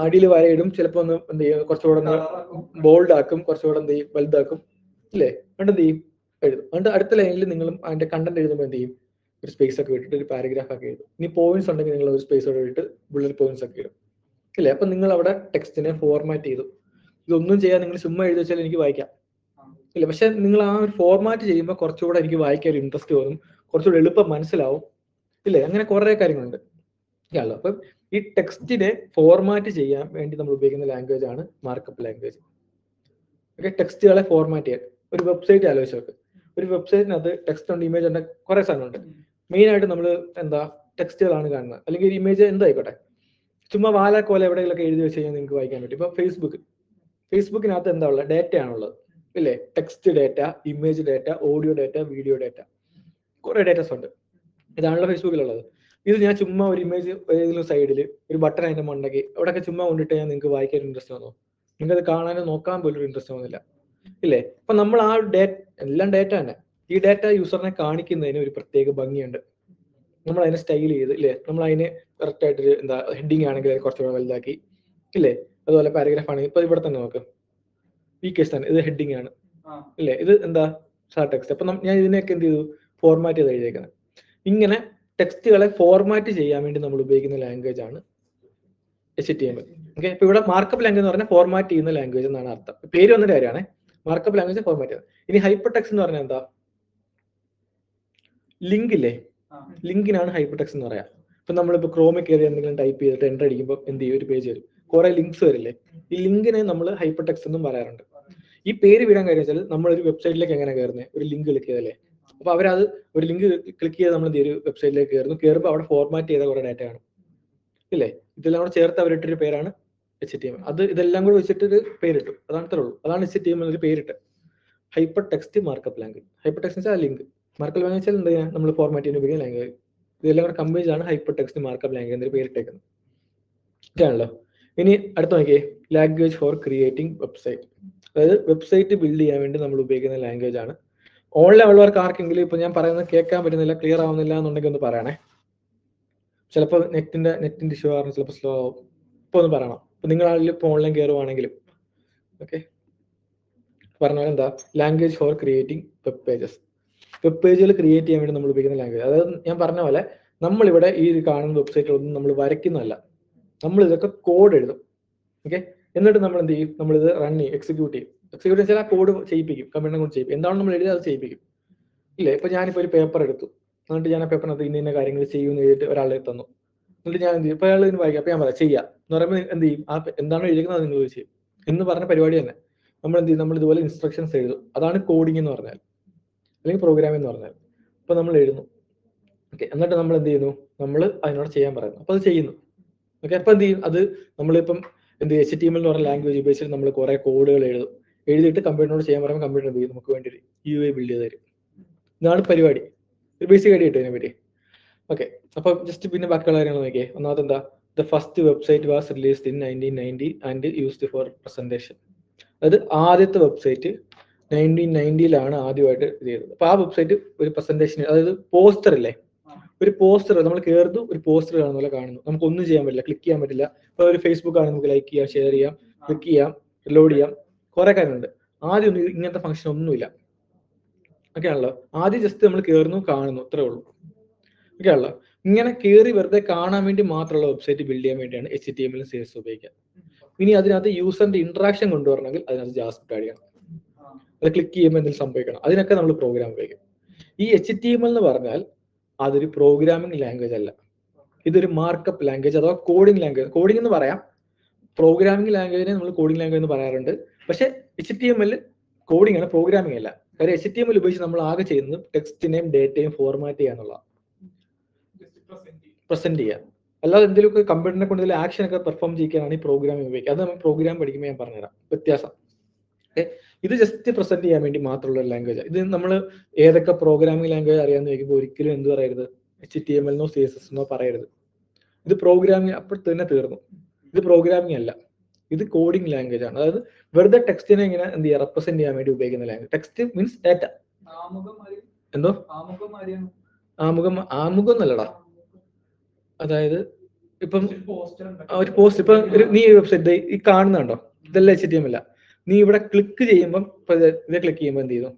അടിയിൽ വരയിടും. ചിലപ്പോൾ ഒന്ന് എന്ത് ചെയ്യും, കുറച്ചുകൂടെ ഒന്ന് ബോൾഡ് ആക്കും, കുറച്ചുകൂടെ എന്ത് ചെയ്യും, വലുതാക്കും, ഇല്ലേ? എന്നിട്ട് എന്ത് ചെയ്യും? എഴുതും. എന്നിട്ട് അടുത്ത ലൈനിൽ നിങ്ങളും അതിന്റെ കണ്ടന്റ് എഴുതുമ്പോൾ എന്ത് ചെയ്യും? ഒരു സ്പേസ് ഒക്കെ ഇട്ടിട്ട് ഒരു പാരഗ്രാഫ് ഒക്കെ എഴുതും. ഇനി പോയിന്റ്സ് ഉണ്ടെങ്കിൽ നിങ്ങൾ ഒരു സ്പേസ് ഇട്ടിട്ട് ബുള്ളറ്റ് പോയിന്റ്സ് ഒക്കെ ഇടും, ഇല്ലേ? അപ്പൊ നിങ്ങൾ അവിടെ ടെക്സ്റ്റിനെ ഫോർമാറ്റ് ചെയ്തു. ഇതൊന്നും ചെയ്യാൻ നിങ്ങൾ ചുമ്മാ എഴുതി വെച്ചാൽ എനിക്ക് വായിക്കാം, ഇല്ല. പക്ഷെ നിങ്ങൾ ആ ഒരു ഫോർമാറ്റ് ചെയ്യുമ്പോൾ കുറച്ചുകൂടെ എനിക്ക് വായിക്കാൻ ഒരു ഇൻട്രസ്റ്റ് തോന്നും, കുറച്ചുകൂടെ എളുപ്പം മനസ്സിലാവും, ഇല്ലേ? അങ്ങനെ കുറെ കാര്യങ്ങളുണ്ട്. അല്ലോ, അപ്പം ഈ ടെക്സ്റ്റിനെ ഫോർമാറ്റ് ചെയ്യാൻ വേണ്ടി നമ്മൾ ഉപയോഗിക്കുന്ന ലാംഗ്വേജ് ആണ് മാർക്കപ്പ് ലാംഗ്വേജ്. ഓക്കെ, ടെക്സ്റ്റുകളെ ഫോർമാറ്റ് ചെയ്യാൻ ഒരു വെബ്സൈറ്റ് ആലോചിച്ച് നോക്ക്. ഒരു വെബ്സൈറ്റിനകത്ത് ടെക്സ്റ്റ് ഉണ്ട്, ഇമേജ് ഉണ്ട്, കുറെ സാധനമുണ്ട്. മെയിൻ ആയിട്ട് നമ്മൾ ടെക്സ്റ്റുകളാണ് കാണുന്നത്, അല്ലെങ്കിൽ ഒരു ഇമേജ് എന്തായിക്കോട്ടെ. ചുമ്മാ വാലാക്കോല എവിടെയെങ്കിലൊക്കെ എഴുതി വെച്ച് കഴിഞ്ഞാൽ നിങ്ങൾക്ക് വായിക്കാൻ പറ്റും. ഇപ്പൊ ഫേസ്ബുക്കിനകത്ത് എന്താ ഉള്ളത്? ഡേറ്റ ആണുള്ളത്, ഇല്ലേ? Text data, image data, audio data, video data, കുറെ ഡേറ്റാസ് ഉണ്ട്. ഇതാണല്ലോ ഫേസ്ബുക്കിലുള്ളത്. ഇത് ഞാൻ ചുമ്മാ ഒരു ഇമേജ് ഏതെങ്കിലും സൈഡിൽ ഒരു ബട്ടൺ അതിന്റെ മണ്ടയ്ക്ക് അവിടെയൊക്കെ ചുമ്മാ കൊണ്ടിട്ട് ഞാൻ നിങ്ങൾക്ക് വായിക്കാൻ ഇൻട്രസ്റ്റ് വന്നോ? നിങ്ങൾക്ക് അത് കാണാനോ നോക്കാൻ പോലും ഒരു ഇൻട്രസ്റ്റ് വന്നില്ല, ഇല്ലേ? അപ്പൊ നമ്മൾ ആ എല്ലാം ഡേറ്റ തന്നെ. ഈ ഡേറ്റ യൂസറിനെ കാണിക്കുന്നതിന് ഒരു പ്രത്യേക ഭംഗിയുണ്ട്. നമ്മൾ അതിനെ സ്റ്റൈൽ ചെയ്ത്, ഇല്ലേ? നമ്മൾ അതിന് കറക്റ്റ് ആയിട്ടൊരു ഹെഡിങ് ആണെങ്കിൽ കുറച്ചുകൂടെ വലുതാക്കി, ഇല്ലേ? അതുപോലെ പാരഗ്രാഫ് ആണെങ്കിൽ ഇപ്പൊ ഇവിടെ തന്നെ നോക്ക്, ഈ കേസ് തന്നെ ഇത് ഹെഡിങ് ആണ്, ഇല്ലേ? ഇത് ടെക്സ്റ്റ്. അപ്പൊ ഞാൻ ഇതിനെയൊക്കെ എന്ത് ചെയ്തു? ഫോർമാറ്റ് ചെയ്ത് എഴുതിയേക്കുന്നത്. ഇങ്ങനെ ടെക്സ്റ്റുകളെ ഫോർമാറ്റ് ചെയ്യാൻ വേണ്ടി നമ്മൾ ഉപയോഗിക്കുന്ന ലാംഗ്വേജ് ആണ് HTML. ഓക്കെ, ഇപ്പൊ ഇവിടെ മാർക്കപ്പ് ലാംഗ്വേജ് എന്ന് പറഞ്ഞാൽ ഫോർമാറ്റ് ചെയ്യുന്ന ലാംഗ്വേജ് എന്നാണ് അർത്ഥം. പേര് വന്ന കാര്യമാണ് മാർക്കപ്പ് ലാംഗ്വേജ് ഫോർമാറ്റ് ചെയ്യുന്നത്. ഇനി ഹൈപ്പർ ടെക്സ്റ്റ് എന്ന് പറഞ്ഞാൽ എന്താ? ലിങ്ക് ഇല്ലേ? ലിങ്കിനാണ് ഹൈപ്പർ ടെക്സ്റ്റ് എന്ന് പറയാം. ഇപ്പൊ നമ്മളിപ്പോ ക്രോമിൽ കയറി എന്തെങ്കിലും ടൈപ്പ് ചെയ്തിട്ട് എൻ്റർ അടിക്കുമ്പോൾ എന്ത് ചെയ്യും? ഒരു പേജ് വരും, കുറെ ലിങ്ക്സ് വരില്ലേ? ഈ ലിങ്കിനെ നമ്മൾ ഹൈപ്പർ ടെക്സ്റ്റ് എന്നും പറയാറുണ്ട്. ഈ പേര് വിടാൻ കാര്യം വെച്ചാൽ നമ്മളൊരു വെബ്സൈറ്റിലേക്ക് എങ്ങനെ കയറുന്നത്? ഒരു ലിങ്ക് ക്ലിക്ക് ചെയ്തല്ലേ? അപ്പൊ അവരത് ഒരു ലിങ്ക് ക്ലിക്ക് ചെയ്ത് നമ്മൾ ഒരു വെബ്സൈറ്റിലേക്ക് കയറുമ്പോൾ അവിടെ ഫോർമാറ്റ് ചെയ്ത കുറെ ഡാറ്റ കാണും, ഇല്ലേ? ഇതെല്ലാം കൂടെ ചേർത്ത് അവരിട്ടൊരു പേരാണ് HTML. ഇതെല്ലാം കൂടെ വെച്ചിട്ടൊരു പേരിട്ടു, അതാണ് ഇത്രേ ഉള്ളൂ. അതാണ് HTML ഒരു പേരിട്ട്. Hyper text markup language. Hyper text വെച്ചാൽ ലിങ്ക്, മാർക്കപ്പ് ലാംഗ്വേജ് വെച്ചാൽ എന്താ? നമ്മൾ ഫോർമാറ്റ് ചെയ്യാൻ ഉപയോഗിക്കുന്ന ലാംഗ്വേജ്. ഇതെല്ലാം കൂടെ കമ്പൈൻ ആണ് ഹൈപ്പർ ടെക്സ്റ്റ് മാർക്കപ്പ് ലാംഗ്വേജ് എന്നൊരു പേരിട്ടേക്കുന്നത്. ഇതാണല്ലോ. ഇനി അടുത്ത നോക്കിയേ, ലാംഗ്വേജ് ഫോർ ക്രിയേറ്റിംഗ് വെബ്സൈറ്റ്. അതായത് വെബ്സൈറ്റ് ബിൽഡ് ചെയ്യാൻ വേണ്ടി നമ്മൾ ഉപയോഗിക്കുന്ന ലാംഗ്വേജ് ആണ്. ഓൺലൈൻ ഉള്ളവർക്ക് ആർക്കെങ്കിലും ഇപ്പൊ ഞാൻ പറയുന്നത് കേൾക്കാൻ പറ്റുന്നില്ല, ക്ലിയർ ആവുന്നില്ല എന്നുണ്ടെങ്കിൽ ഒന്ന് പറയണേ. ചിലപ്പോൾ നെറ്റിന്റെ ഇഷ്യൂ കാരണം ചിലപ്പോൾ സ്ലോ ആവും. ഇപ്പൊ ഒന്ന് പറയണം. ഇപ്പൊ നിങ്ങളാണെങ്കിലും ഇപ്പൊ ഓൺലൈൻ കയറുവാണെങ്കിലും ഓക്കെ പറഞ്ഞാൽ എന്താ, language four creating web pages. Web പേജുകൾ ക്രിയേറ്റ് ചെയ്യാൻ വേണ്ടി നമ്മൾ ഉപയോഗിക്കുന്ന ലാംഗ്വേജ്. അതായത് ഞാൻ പറഞ്ഞ പോലെ നമ്മളിവിടെ ഈ കാണുന്ന വെബ്സൈറ്റിലൊന്നും നമ്മൾ വരയ്ക്കുന്നതല്ല, നമ്മൾ ഇതൊക്കെ കോഡ് എഴുതും. ഓക്കെ, എന്നിട്ട് നമ്മൾ എന്ത് ചെയ്യും, നമ്മളിത് റൺ ചെയ്യും, എക്സിക്യൂട്ട് ചെയ്യും. എക്സിക്യൂട്ട് വെച്ചാൽ ആ കോഡ് ചെയ്യിപ്പിക്കും, കമ്പ്യൂട്ടറിനെ കൊണ്ട് ചെയ്യിപ്പിക്കും. എന്താണ് നമ്മൾ എഴുതി അത് ചെയ്യിപ്പിക്കും. ഇല്ലേ, ഇപ്പൊ ഞാനിപ്പോൾ ഒരു പേപ്പർ എടുത്തു, എന്നിട്ട് ഞാൻ ആ പേപ്പറിനകത്ത് ഇന്ന കാര്യങ്ങൾ ചെയ്യുമെന്ന് എഴുതിയിട്ട് ഒരാളെ തന്നു. എന്നിട്ട് ഞാൻ എന്ത് ചെയ്യും, ഇപ്പൊ അയാൾ ഇതിന് വായിക്കാം, അപ്പൊ ഞാൻ പറയാം ചെയ്യാം എന്ന് പറയുമ്പോൾ എന്ത് ചെയ്യും, ആ എന്താണ് എഴുതിക്കുന്നത് അത് നിങ്ങൾ ചെയ്യും എന്ന് പറഞ്ഞ പരിപാടി തന്നെ. നമ്മൾ എന്ത് ചെയ്യും, നമ്മൾ ഇതുപോലെ ഇൻസ്ട്രക്ഷൻസ് എഴുതും. അതാണ് കോഡിംഗ് എന്ന് പറഞ്ഞാൽ, അല്ലെങ്കിൽ പ്രോഗ്രാമിംഗ് എന്ന് പറഞ്ഞാൽ. അപ്പൊ നമ്മൾ എഴുതുന്നു. ഓക്കെ, എന്നിട്ട് നമ്മൾ എന്ത് ചെയ്യുന്നു, നമ്മൾ അതിനോട് ചെയ്യാൻ പറയുന്നു, അപ്പൊ അത് ചെയ്യുന്നു. ഓക്കെ, അപ്പൊ എന്ത് ചെയ്യും, അത് നമ്മളിപ്പം എന്ത് HTML എന്ന് പറഞ്ഞ ലാംഗ്വേജ് ഉപയോഗിച്ചിട്ട് നമ്മൾ കുറെ കോഡുകൾ എഴുതിയിട്ട് കമ്പ്യൂട്ടറിനോട് ചെയ്യാൻ പറയുമ്പോൾ കമ്പ്യൂട്ടർ എന്ത് ചെയ്യും, നമുക്ക് വേണ്ടി ഒരു UI ബിൽഡ് ചെയ്ത് തരും. ഇതാണ് പരിപാടി. ഒരു ബേസിക് ഐഡിയ കിട്ടും ഇതിനെ പറ്റി. ഓക്കെ, അപ്പൊ ജസ്റ്റ് പിന്നെ ബാക്കിയുള്ള കാര്യങ്ങൾ നോക്കിയേ. ഒന്നാമത് എന്താ, the first website was released in 1990 and used for presentation. അതായത് ആദ്യത്തെ വെബ്സൈറ്റ് 1990-ലാണ് ആദ്യമായിട്ട് ഇത് ചെയ്തത്. അപ്പൊ ആ വെബ്സൈറ്റ് ഒരു പ്രസന്റേഷൻ, അതായത് പോസ്റ്റർ ഇല്ലേ, ഒരു പോസ്റ്റർ നമ്മൾ കയറുന്നു, ഒരു പോസ്റ്റർ കാണുന്ന പോലെ കാണുന്നു. നമുക്ക് ഒന്നും ചെയ്യാൻ പറ്റില്ല, ക്ലിക്ക് ചെയ്യാൻ പറ്റില്ല. ഇപ്പൊ ഒരു ഫേസ്ബുക്ക് ആണ്, നമുക്ക് ലൈക്ക് ചെയ്യാം, ഷെയർ ചെയ്യാം, ക്ലിക്ക് ചെയ്യാം, ലോഡ് ചെയ്യാം, കുറെ കാര്യങ്ങളുണ്ട്. ആദ്യം ഒന്നും ഇങ്ങനത്തെ ഫംഗ്ഷൻ ഒന്നുമില്ല. ഓക്കെ ആണല്ലോ. ആദ്യം ജസ്റ്റ് നമ്മൾ കയറുന്നു, കാണുന്നു, ഇത്രേ ഉള്ളൂ. ഓക്കെ ആണല്ലോ. ഇങ്ങനെ കയറി വെറുതെ കാണാൻ വേണ്ടി മാത്രമുള്ള വെബ്സൈറ്റ് ബിൽഡ് ചെയ്യാൻ വേണ്ടിയാണ് HTML CSS ഉപയോഗിക്കുക. ഇനി അതിനകത്ത് യൂസറിന്റെ ഇന്ററാക്ഷൻ കൊണ്ടുവരണമെങ്കിൽ അതിനകത്ത് ജാവാസ്ക്രിപ്റ്റ് ആഡ് ചെയ്യണം. അത് ക്ലിക്ക് ചെയ്യുമ്പോൾ എന്തെങ്കിലും സംഭവിക്കണം, അതിനൊക്കെ നമ്മൾ പ്രോഗ്രാം ഉപയോഗിക്കും. ഈ HTML എന്ന് പറഞ്ഞാൽ അതൊരു പ്രോഗ്രാമിംഗ് ലാംഗ്വേജ് അല്ല, ഇതൊരു മാർക്കപ്പ് ലാംഗ്വേജ് അഥവാ കോഡിംഗ് ലാംഗ്വേജ്. കോഡിംഗ് എന്ന് പറയാം, പ്രോഗ്രാമിംഗ് ലാംഗ്വേജിനെ നമ്മൾ കോഡിംഗ് ലാംഗ്വേജ് എന്ന് പറയാറുണ്ട്. പക്ഷെ HTML കോഡിംഗ് ആണ്, പ്രോഗ്രാമിംഗ് അല്ല. കാര്യം HTML ഉപയോഗിച്ച് നമ്മൾ ആകെ ചെയ്യുന്നത് ടെക്സ്റ്റിനെയും ഡേറ്റയും ഫോർമാറ്റ് ചെയ്യാന്നുള്ള, പ്രസന്റ് ചെയ്യാം. അല്ലാതെ എന്തെങ്കിലുമൊക്കെ കമ്പ്യൂട്ടറിനെ കൊണ്ട് ഇതിൽ ആക്ഷൻ ഒക്കെ പെർഫോം ചെയ്യാനാണ് ഈ പ്രോഗ്രാമിംഗ് ഉപയോഗിക്കുക. അത് നമ്മൾ പ്രോഗ്രാം പഠിക്കുമ്പോൾ ഞാൻ പറഞ്ഞുതരാം വ്യത്യാസം. ഇത് ജസ്റ്റ് പ്രസന്റ് ചെയ്യാൻ വേണ്ടി മാത്രമുള്ള ലാംഗ്വേജ്. ഇത് നമ്മൾ ഏതൊക്കെ പ്രോഗ്രാമിംഗ് ലാംഗ്വേജ് അറിയാമെന്ന് ചോദിക്കുമ്പോൾ ഒരിക്കലും എന്ത് പറയരുത്, HTML എന്നോ CSS എന്നോ പറയരുത്. ഇത് പ്രോഗ്രാമിംഗ് അപ്പോൾ തന്നെ തീർന്നു. ഇത് പ്രോഗ്രാമിംഗ് അല്ല, ഇത് കോഡിംഗ് ലാംഗ്വേജ് ആണ്. അതായത് വെറുതെ ടെക്സ്റ്റിനെ ഇങ്ങനെ എന്ത് ചെയ്യുക, റെപ്രസെന്റ് ചെയ്യാൻ വേണ്ടി ഉപയോഗിക്കുന്ന ലാംഗ്വേജ്. Text means data. എന്തോ ആമുഖം എന്നല്ലടാ. അതായത് ഇപ്പം ഒരു പോസ്റ്റ്, ഇപ്പൊ നീ വെബ്സൈറ്റ് ഈ കാണുന്നുണ്ടോ, ഇതെല്ലാം HTML അല്ല. നീ ഇവിടെ ക്ലിക്ക് ചെയ്യുമ്പോൾ ഇത് ക്ലിക്ക് ചെയ്യുമ്പോൾ എന്ത് ചെയ്യുന്നു,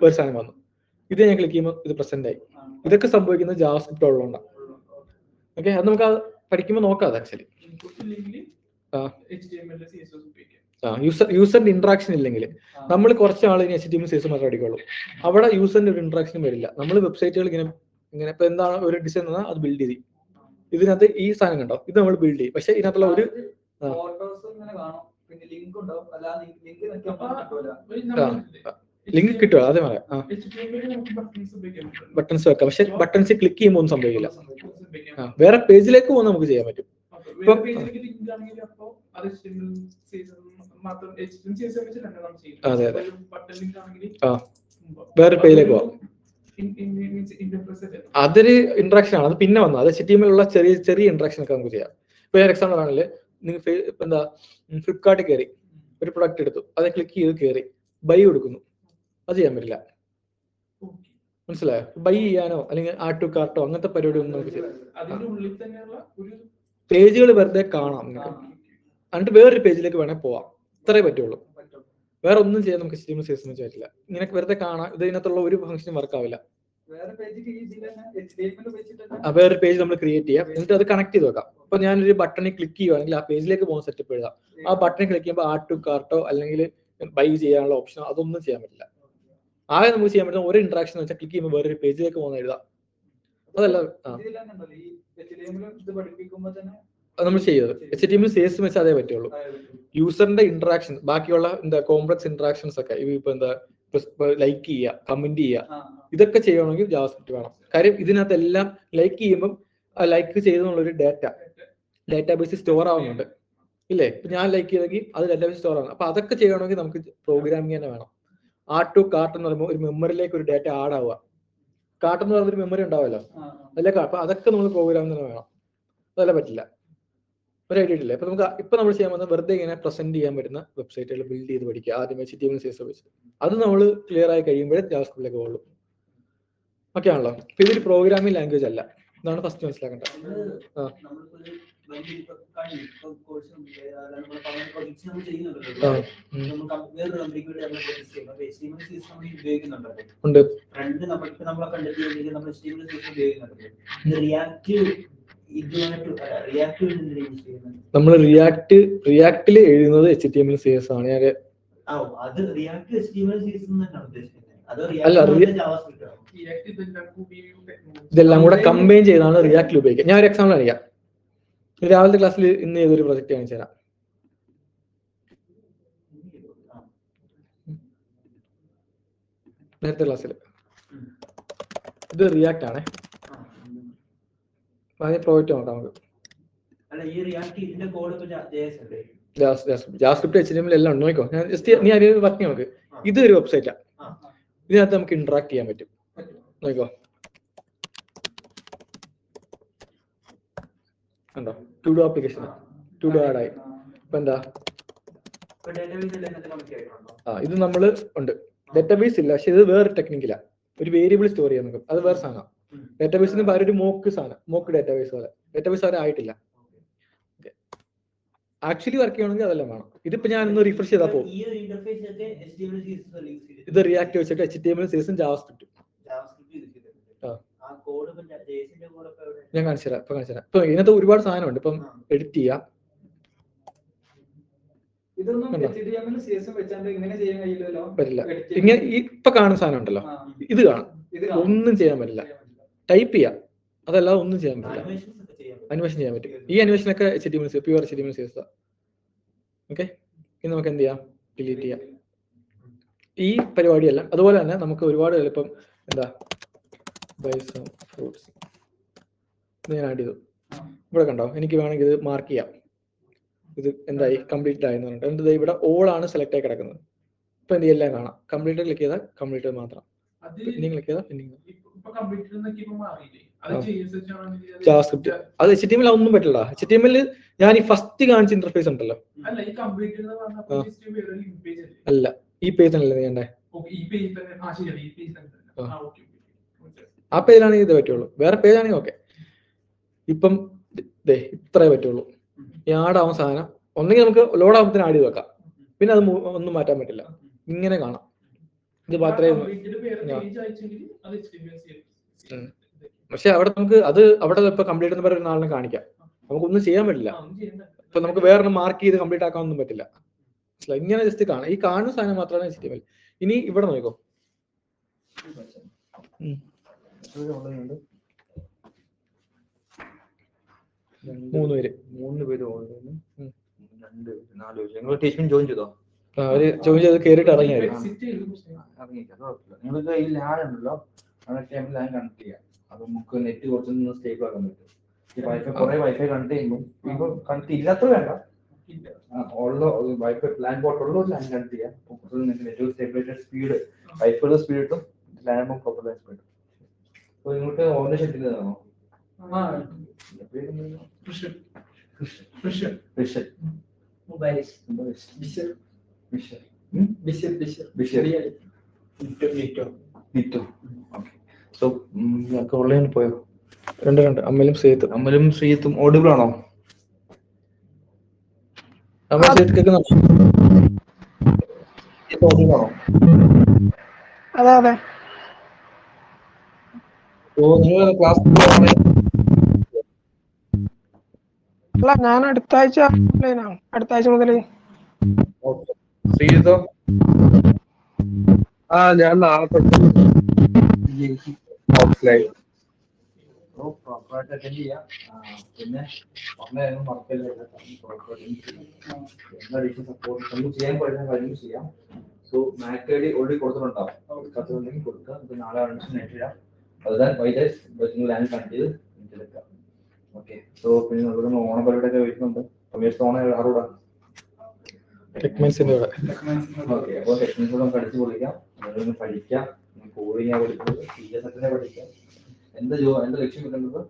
ഒരു സാധനം വന്നു. ഇത് ഞാൻ ക്ലിക്ക് ചെയ്യുമ്പോൾ ഇത് പ്രസന്റ് ആയി. ഇതൊക്കെ സംഭവിക്കുന്നത് ജാവാസ്ക്രിപ്റ്റ് ഉള്ളതുകൊണ്ടാണ്. ഓക്കെ, അത് നമുക്ക് പഠിക്കുമ്പോൾ നോക്കാം. അത് ആക്ച്വലി യൂസറിന്റെ ഇന്ററാക്ഷൻ ഇല്ലെങ്കിൽ നമ്മൾ കുറച്ച് ആൾ ഇനി HTML CSS മാത്രമേ പഠിക്കുള്ളൂ. അവിടെ യൂസറിന്റെ ഒരു ഇന്ററാക്ഷൻ വരില്ല. നമ്മൾ വെബ്സൈറ്റുകൾ ഇങ്ങനെ ഇപ്പൊ എന്താണ് ഒരു ഡിസൈൻ എന്നാൽ അത് ബിൽഡ് ചെയ്യും. ഇതിനകത്ത് ഈ സാധനം കണ്ടോ, ഇത് നമ്മൾ ബിൽഡ് ചെയ്യും. പക്ഷെ ഇതിനകത്തുള്ള ഒരു ലിങ്ക് കിട്ടുക, അതേ പറയാം. ബട്ടൺസ് വെക്കാം, പക്ഷെ ബട്ടൺസ് ക്ലിക്ക് ചെയ്യുമ്പോൾ ഒന്നും സംഭവിക്കില്ല. വേറെ പേജിലേക്ക് പോകുന്ന നമുക്ക് ചെയ്യാൻ പറ്റും. അതെ അതെ, വേറെ പേജിലേക്ക് പോവാം. അതൊരു ഇന്ററാക്ഷൻ ആണ്, അത് പിന്നെ വന്നത്. അത് HTML ഉള്ള ചെറിയ ചെറിയ ഇന്ററാക്ഷൻ ഒക്കെ നമുക്ക് ചെയ്യാം. ഇപ്പൊ എക്സാമ്പിൾ ആണല്ലേ, നിങ്ങൾ എന്താ ഫ്ലിപ്കാർട്ടിൽ കയറി ഒരു പ്രൊഡക്റ്റ് എടുത്തു, അത് ക്ലിക്ക് ചെയ്ത് കയറി ബൈ കൊടുക്കുന്നു, അത് ചെയ്യാൻ പറ്റില്ല. മനസ്സിലായോ? ബൈ ചെയ്യാനോ അല്ലെങ്കിൽ ആഡ് ടു കാർട്ടോ അങ്ങനത്തെ പരിപാടി ഒന്നും നമുക്ക് ചെയ്യാം. പേജുകൾ വെറുതെ കാണാം നിങ്ങൾക്ക്, എന്നിട്ട് വേറൊരു പേജിലേക്ക് വേണേൽ പോവാം. ഇത്രേ പറ്റുള്ളൂ, വേറെ ഒന്നും ചെയ്യാൻ നമുക്ക് HTML CSS പറ്റില്ല. ഇങ്ങനെ വെറുതെ കാണാം. ഇത് ഇതിനകത്തുള്ള ഒരു ഫംഗ്ഷനും വർക്ക് ആവില്ല. വേറൊരു പേജ് നമ്മൾ ക്രിയേറ്റ് ചെയ്യാം, എന്നിട്ട് അത് കണക്ട് ചെയ്ത് വെക്കാം. അപ്പൊ ഞാനൊരു ബട്ടണിൽ ക്ലിക്ക് ചെയ്യുവാണെങ്കിൽ ആ പേജിലേക്ക് പോകുന്ന സെറ്റപ്പ് എഴുതാം. ആ ബട്ടണിൽ ക്ലിക്ക് ചെയ്യുമ്പോൾ ആഡ് ടു കാർട്ടോ അല്ലെങ്കിൽ ബൈ ചെയ്യാനുള്ള ഓപ്ഷൻ അതൊന്നും ചെയ്യാൻ പറ്റില്ല. ആകെ നമുക്ക് ചെയ്യാൻ പറ്റുന്ന ഒരു ഇന്ററാക്ഷൻ വെച്ചാൽ ക്ലിക്ക് ചെയ്യുമ്പോൾ വേറൊരു പേജിലേക്ക് പോകുന്ന എഴുതാം. അതല്ല നമ്മൾ ചെയ്യുന്നത് HTML CSS വെച്ചാൽ അതേ പറ്റുള്ളൂ. യൂസറിന്റെ ഇന്ററാക്ഷൻ, ബാക്കിയുള്ള എന്താ കോംപ്ലക്സ് ഇന്ററാക്ഷൻസ് ഒക്കെ ഇപ്പൊ എന്താ ലൈക്ക് ചെയ്യുക, കമന്റ് ചെയ്യുക, ഇതൊക്കെ ചെയ്യണമെങ്കിൽ ജാവാസ്ക്രിപ്റ്റ് വേണം. കാര്യം ഇതിനകത്തെല്ലാം ലൈക്ക് ചെയ്യുമ്പോൾ ലൈക്ക് ചെയ്തെന്നുള്ളൊരു ഡാറ്റാബേസ് സ്റ്റോർ ആവുന്നുണ്ട് ഇല്ലേ. ഇപ്പൊ ഞാൻ ലൈക്ക് ചെയ്തെങ്കിൽ അത് ഡാറ്റാബേസ് സ്റ്റോർ ആവുന്നു. അപ്പൊ അതൊക്കെ ചെയ്യണമെങ്കിൽ നമുക്ക് പ്രോഗ്രാമിംഗ് തന്നെ വേണം. ആഡ് ടു കാർട്ട് എന്ന് പറയുമ്പോൾ ഒരു മെമ്മറിയിലേക്ക് ഒരു ഡാറ്റ ആഡ് ആവുക, കാട്ടെന്ന് പറഞ്ഞൊരു മെമ്മറി ഉണ്ടാവുമല്ലോ, അതിലെ അപ്പൊ അതൊക്കെ നമ്മൾ പ്രോഗ്രാം തന്നെ വേണം. അതല്ല പറ്റില്ല, ഒരു ഐഡിയ ഇല്ല. ഇപ്പൊ നമുക്ക് ഇപ്പൊ നമ്മൾ ചെയ്യാൻ പോകുന്നത് വെറുതെ ഇങ്ങനെ പ്രസന്റ് ചെയ്യാൻ പറ്റുന്ന വെബ്സൈറ്റുകൾ ബിൽഡ് ചെയ്ത് പഠിക്കുക. ആദ്യം HTML CSS വെച്ച് അത് നമ്മൾ ക്ലിയർ ആയി കഴിയുമ്പോഴേ ജാവാസ്ക്രിപ്റ്റിലേക്ക് പോകുള്ളൂ. ഓക്കെ ആണല്ലോ. ഇപ്പൊ ഇതൊരു പ്രോഗ്രാമിംഗ് ലാംഗ്വേജ് അല്ല, ഇതാണ് ഫസ്റ്റ് മനസ്സിലാക്കേണ്ടത്. ഉണ്ട്. നമ്മൾ റിയാക്ടിൽ എഴുതുന്നത് HTML CSS ആണ്. ഞാൻ അല്ല, ഇതെല്ലാം കൂടെ കമ്പൈൻ ചെയ്താണ് റിയാക്ടിൽ ഉപയോഗിക്കുക. ഞാൻ ഒരു എക്സാമ്പിൾ അറിയാം. രാവിലത്തെ ക്ലാസ്സിൽ ഇന്ന് ഏതൊരു പ്രൊജക്ട് കാണിച്ചു തരാം. നേരത്തെ ക്ലാസ്സിൽ ഇത് റിയാക്ട് ആണേ. ആദ്യം പ്രോജക്റ്റ് നോക്കാം നമുക്ക്. ജാവാസ്ക്രിപ്റ്റ് HTML എല്ലാം ഉണ്ട്, നോക്കോ. ഞാൻ ജസ്റ്റ് നീ അതിന് പറഞ്ഞു നോക്ക്. ഇത് ഒരു വെബ്സൈറ്റാ, ഇതിനകത്ത് നമുക്ക് ഇന്ററാക്ട് ചെയ്യാൻ പറ്റും. നോക്കോ, കണ്ടോ, to do application, to do add ആയി. ഇപ്പൊ എന്താ, ഇത് നമ്മള് ഉണ്ട്. ഡേറ്റാബേസ് ഇല്ല, പക്ഷെ ഇത് വേറെ ടെക്നിക്കില്ല. ഒരു വേരിയബിൾ സ്റ്റോർ ചെയ്യാൻ നോക്കും, അത് വേറെ സാധനം. ഡേറ്റാബേസിന് പകരം ഒരു മോക്ക് സാധനം, മോക്ക് ഡേറ്റാബേസ് പോലെ. ഡേറ്റാബേസ് വരെ ആയിട്ടില്ല. ആക്ച്വലി വർക്ക് ചെയ്യണമെങ്കിൽ അതെല്ലാം വേണം. ഇതിപ്പോ ഞാൻ ഒന്ന് റിഫ്രഷ് ചെയ്താൽ പോകും. ഇത് റിയാക്ട് വെച്ചിട്ട് HTML CSS ജാവാസ്ക്രിപ്റ്റ് ഞാൻ കാണിച്ചു തരാം. ഇപ്പൊ ഇതിനകത്ത് ഒരുപാട് സാധനമുണ്ട്. ഇപ്പം എഡിറ്റ് ചെയ്യാം. പറ്റില്ല. ഇങ്ങനെ ഇപ്പൊ കാണുന്ന സാധനം ഉണ്ടല്ലോ, ഇത് കാണാം. ഒന്നും ചെയ്യാൻ പറ്റില്ല. ടൈപ്പ് ചെയ്യാം, അതല്ലാതെ ഒന്നും ചെയ്യാൻ പറ്റില്ല. അനിമേഷൻ ചെയ്യാൻ പറ്റും. ഈ അനിമേഷനൊക്കെ HTML pure HTML CSS. Okay, ഇനി നമുക്ക് എന്ത് ചെയ്യാം, ഡിലീറ്റ് ചെയ്യാം ഈ പരിപാടിയല്ല. അതുപോലെ തന്നെ നമുക്ക് ഒരുപാട് എളുപ്പം എന്താ ഫ്രൂട്ട്സ് ഞാൻ ആഡ് ചെയ്തു. ഇവിടെ കണ്ടോ, എനിക്ക് വേണമെങ്കിൽ ഇത് മാർക്ക് ചെയ്യാം. ഇത് എന്തായി, കംപ്ലീറ്റ് ആയെന്ന് പറഞ്ഞിട്ട്. എന്ത് ഇവിടെ ഓൾ ആണ് സെലക്ട് ആയി കിടക്കുന്നത്. ഇപ്പൊ എന്ത് എല്ലാം കാണാം. കംപ്ലീറ്റ് ക്ലിക്ക് ചെയ്താൽ കംപ്ലീറ്റ് മാത്രം, പിന്നെ ക്ലിക്ക് ചെയ്താൽ പിന്നെ ജാവാസ്ക്രിപ്റ്റ്. അത് HTML ഒന്നും പറ്റില്ല. HTML ഞാൻ ഈ ഫസ്റ്റ് കാണിച്ച ഇന്റർഫേസ് ഉണ്ടല്ലോ, അല്ല ഈ പേജ് ആണല്ലേ ചെയ്യണ്ടേ. ആ പേജിലാണെങ്കിൽ ഇത് പറ്റുള്ളൂ, വേറെ പേജ് ആണെങ്കിൽ ഓക്കെ. ഇപ്പം ഇത്രേ പറ്റുള്ളൂ. ഈ ആഡാവുന്ന സാധനം ഒന്നെങ്കിൽ നമുക്ക് ലോഡ് ആകുമ്പോൾ ആഡ് ചെയ്ത് വെക്കാം, പിന്നെ അത് ഒന്നും മാറ്റാൻ പറ്റില്ല. ഇങ്ങനെ കാണാം. ഇത് മാത്രമേ. പക്ഷെ അവിടെ നമുക്ക് അത് അവിടെ ഇപ്പൊ കംപ്ലീറ്റ് എന്ന് പറയുന്ന ആളിനെ കാണിക്കാം, നമുക്കൊന്നും ചെയ്യാൻ പറ്റില്ല. ഇപ്പൊ നമുക്ക് വേറെ മാർക്ക് ചെയ്ത് കംപ്ലീറ്റ് ആക്കാനൊന്നും പറ്റില്ല. ഇങ്ങനെ ജസ്റ്റ് കാണാം. ഈ കാണുന്ന സാധനം മാത്രമാണ് HTML. ഇനി ഇവിടെ നോക്കോ, 3 പേര് ഓൺലൈനും 2 4 പേര്. നിങ്ങൾ ടീച്ചിങ് ജോയിൻ ചെയ്തോ? അവര് ജോയിൻ ചെയ്ത് കയറിയിട്ട് ഇറങ്ങിയായിരുന്നു. നിങ്ങൾക്ക് ഈ ലാൻ ഉണ്ടല്ലോ, ലാൻ കണക്ട് ചെയ്യാം. അത് നമുക്ക് നെറ്റ് കുറച്ചൊന്ന് സ്റ്റേബിൾ ആക്കാൻ പറ്റും. കുറെ വൈഫൈ കണക്ട് ചെയ്യുമ്പോൾ ഇപ്പൊ കണക്ട് ഇല്ലാത്ത വേണ്ട, ഉള്ള വൈഫൈ പ്ലാൻ പോർട്ടുള്ള ലാൻ കണക്ട് ചെയ്യാം. നെറ്റ് സ്റ്റേബിലൈസർ സ്പീഡ് വൈഫൈയുടെ സ്പീഡ് കിട്ടും, ലാൻ പ്രോപ്പർ സ്പീഡ്. അപ്പോൾ നിങ്ങൾക്ക് ഓൺലൈൻ ഷെട്ടിലാണോ? ഓൺലൈനിൽ പോയോ? 2 അമ്മലും ശ്രീയത്തും ഓഡിബിൾ ആണോ?
അതെ.
ക്ലാസ്
അല്ല, ഞാൻ അടുത്ത ആഴ്ച ഓൺലൈനാണ്. അടുത്ത ആഴ്ച മുതൽ.
ശ്രീജിത്തോ?
ഞാൻ നാളെ ഓഫ്ലൈൻ
അറ്റൻഡ് ചെയ്യാം. പിന്നെ നമുക്ക് ചെയ്യാൻ പറ്റുന്ന കാര്യം ചെയ്യാം. So MAC I D already കൊടുത്തിട്ടുണ്ടാവും, കൊടുക്കാത്തതുണ്ടെങ്കിൽ കൊടുക്കുക. നമുക്ക് നാളെ അഡ്മിഷൻ നേരിടാം. അതുതന്നെ വൈദ്യുതി നിങ്ങൾ ലാൻഡ് കണക്ട് ചെയ്ത് എടുക്കാം. ഓക്കെ. സോ പിന്നെ ഓണം പരിപാടിയൊക്കെ വരുന്നുണ്ട്. സമയത്ത് ഓണം ആറൂടാ
ടെക്മൈൻസിന്റെ കൂടെ
ഓക്കെ, അപ്പോൾ ടെക്നിക്സ് നമുക്ക് അടിച്ചു പൊളിക്കാം, അതൊന്ന് പഠിക്കാം, കോഡിങ് പഠിക്കുന്നത്, CSS പഠിക്കാം. എന്താ ലക്ഷ്യം കിട്ടുന്നത്?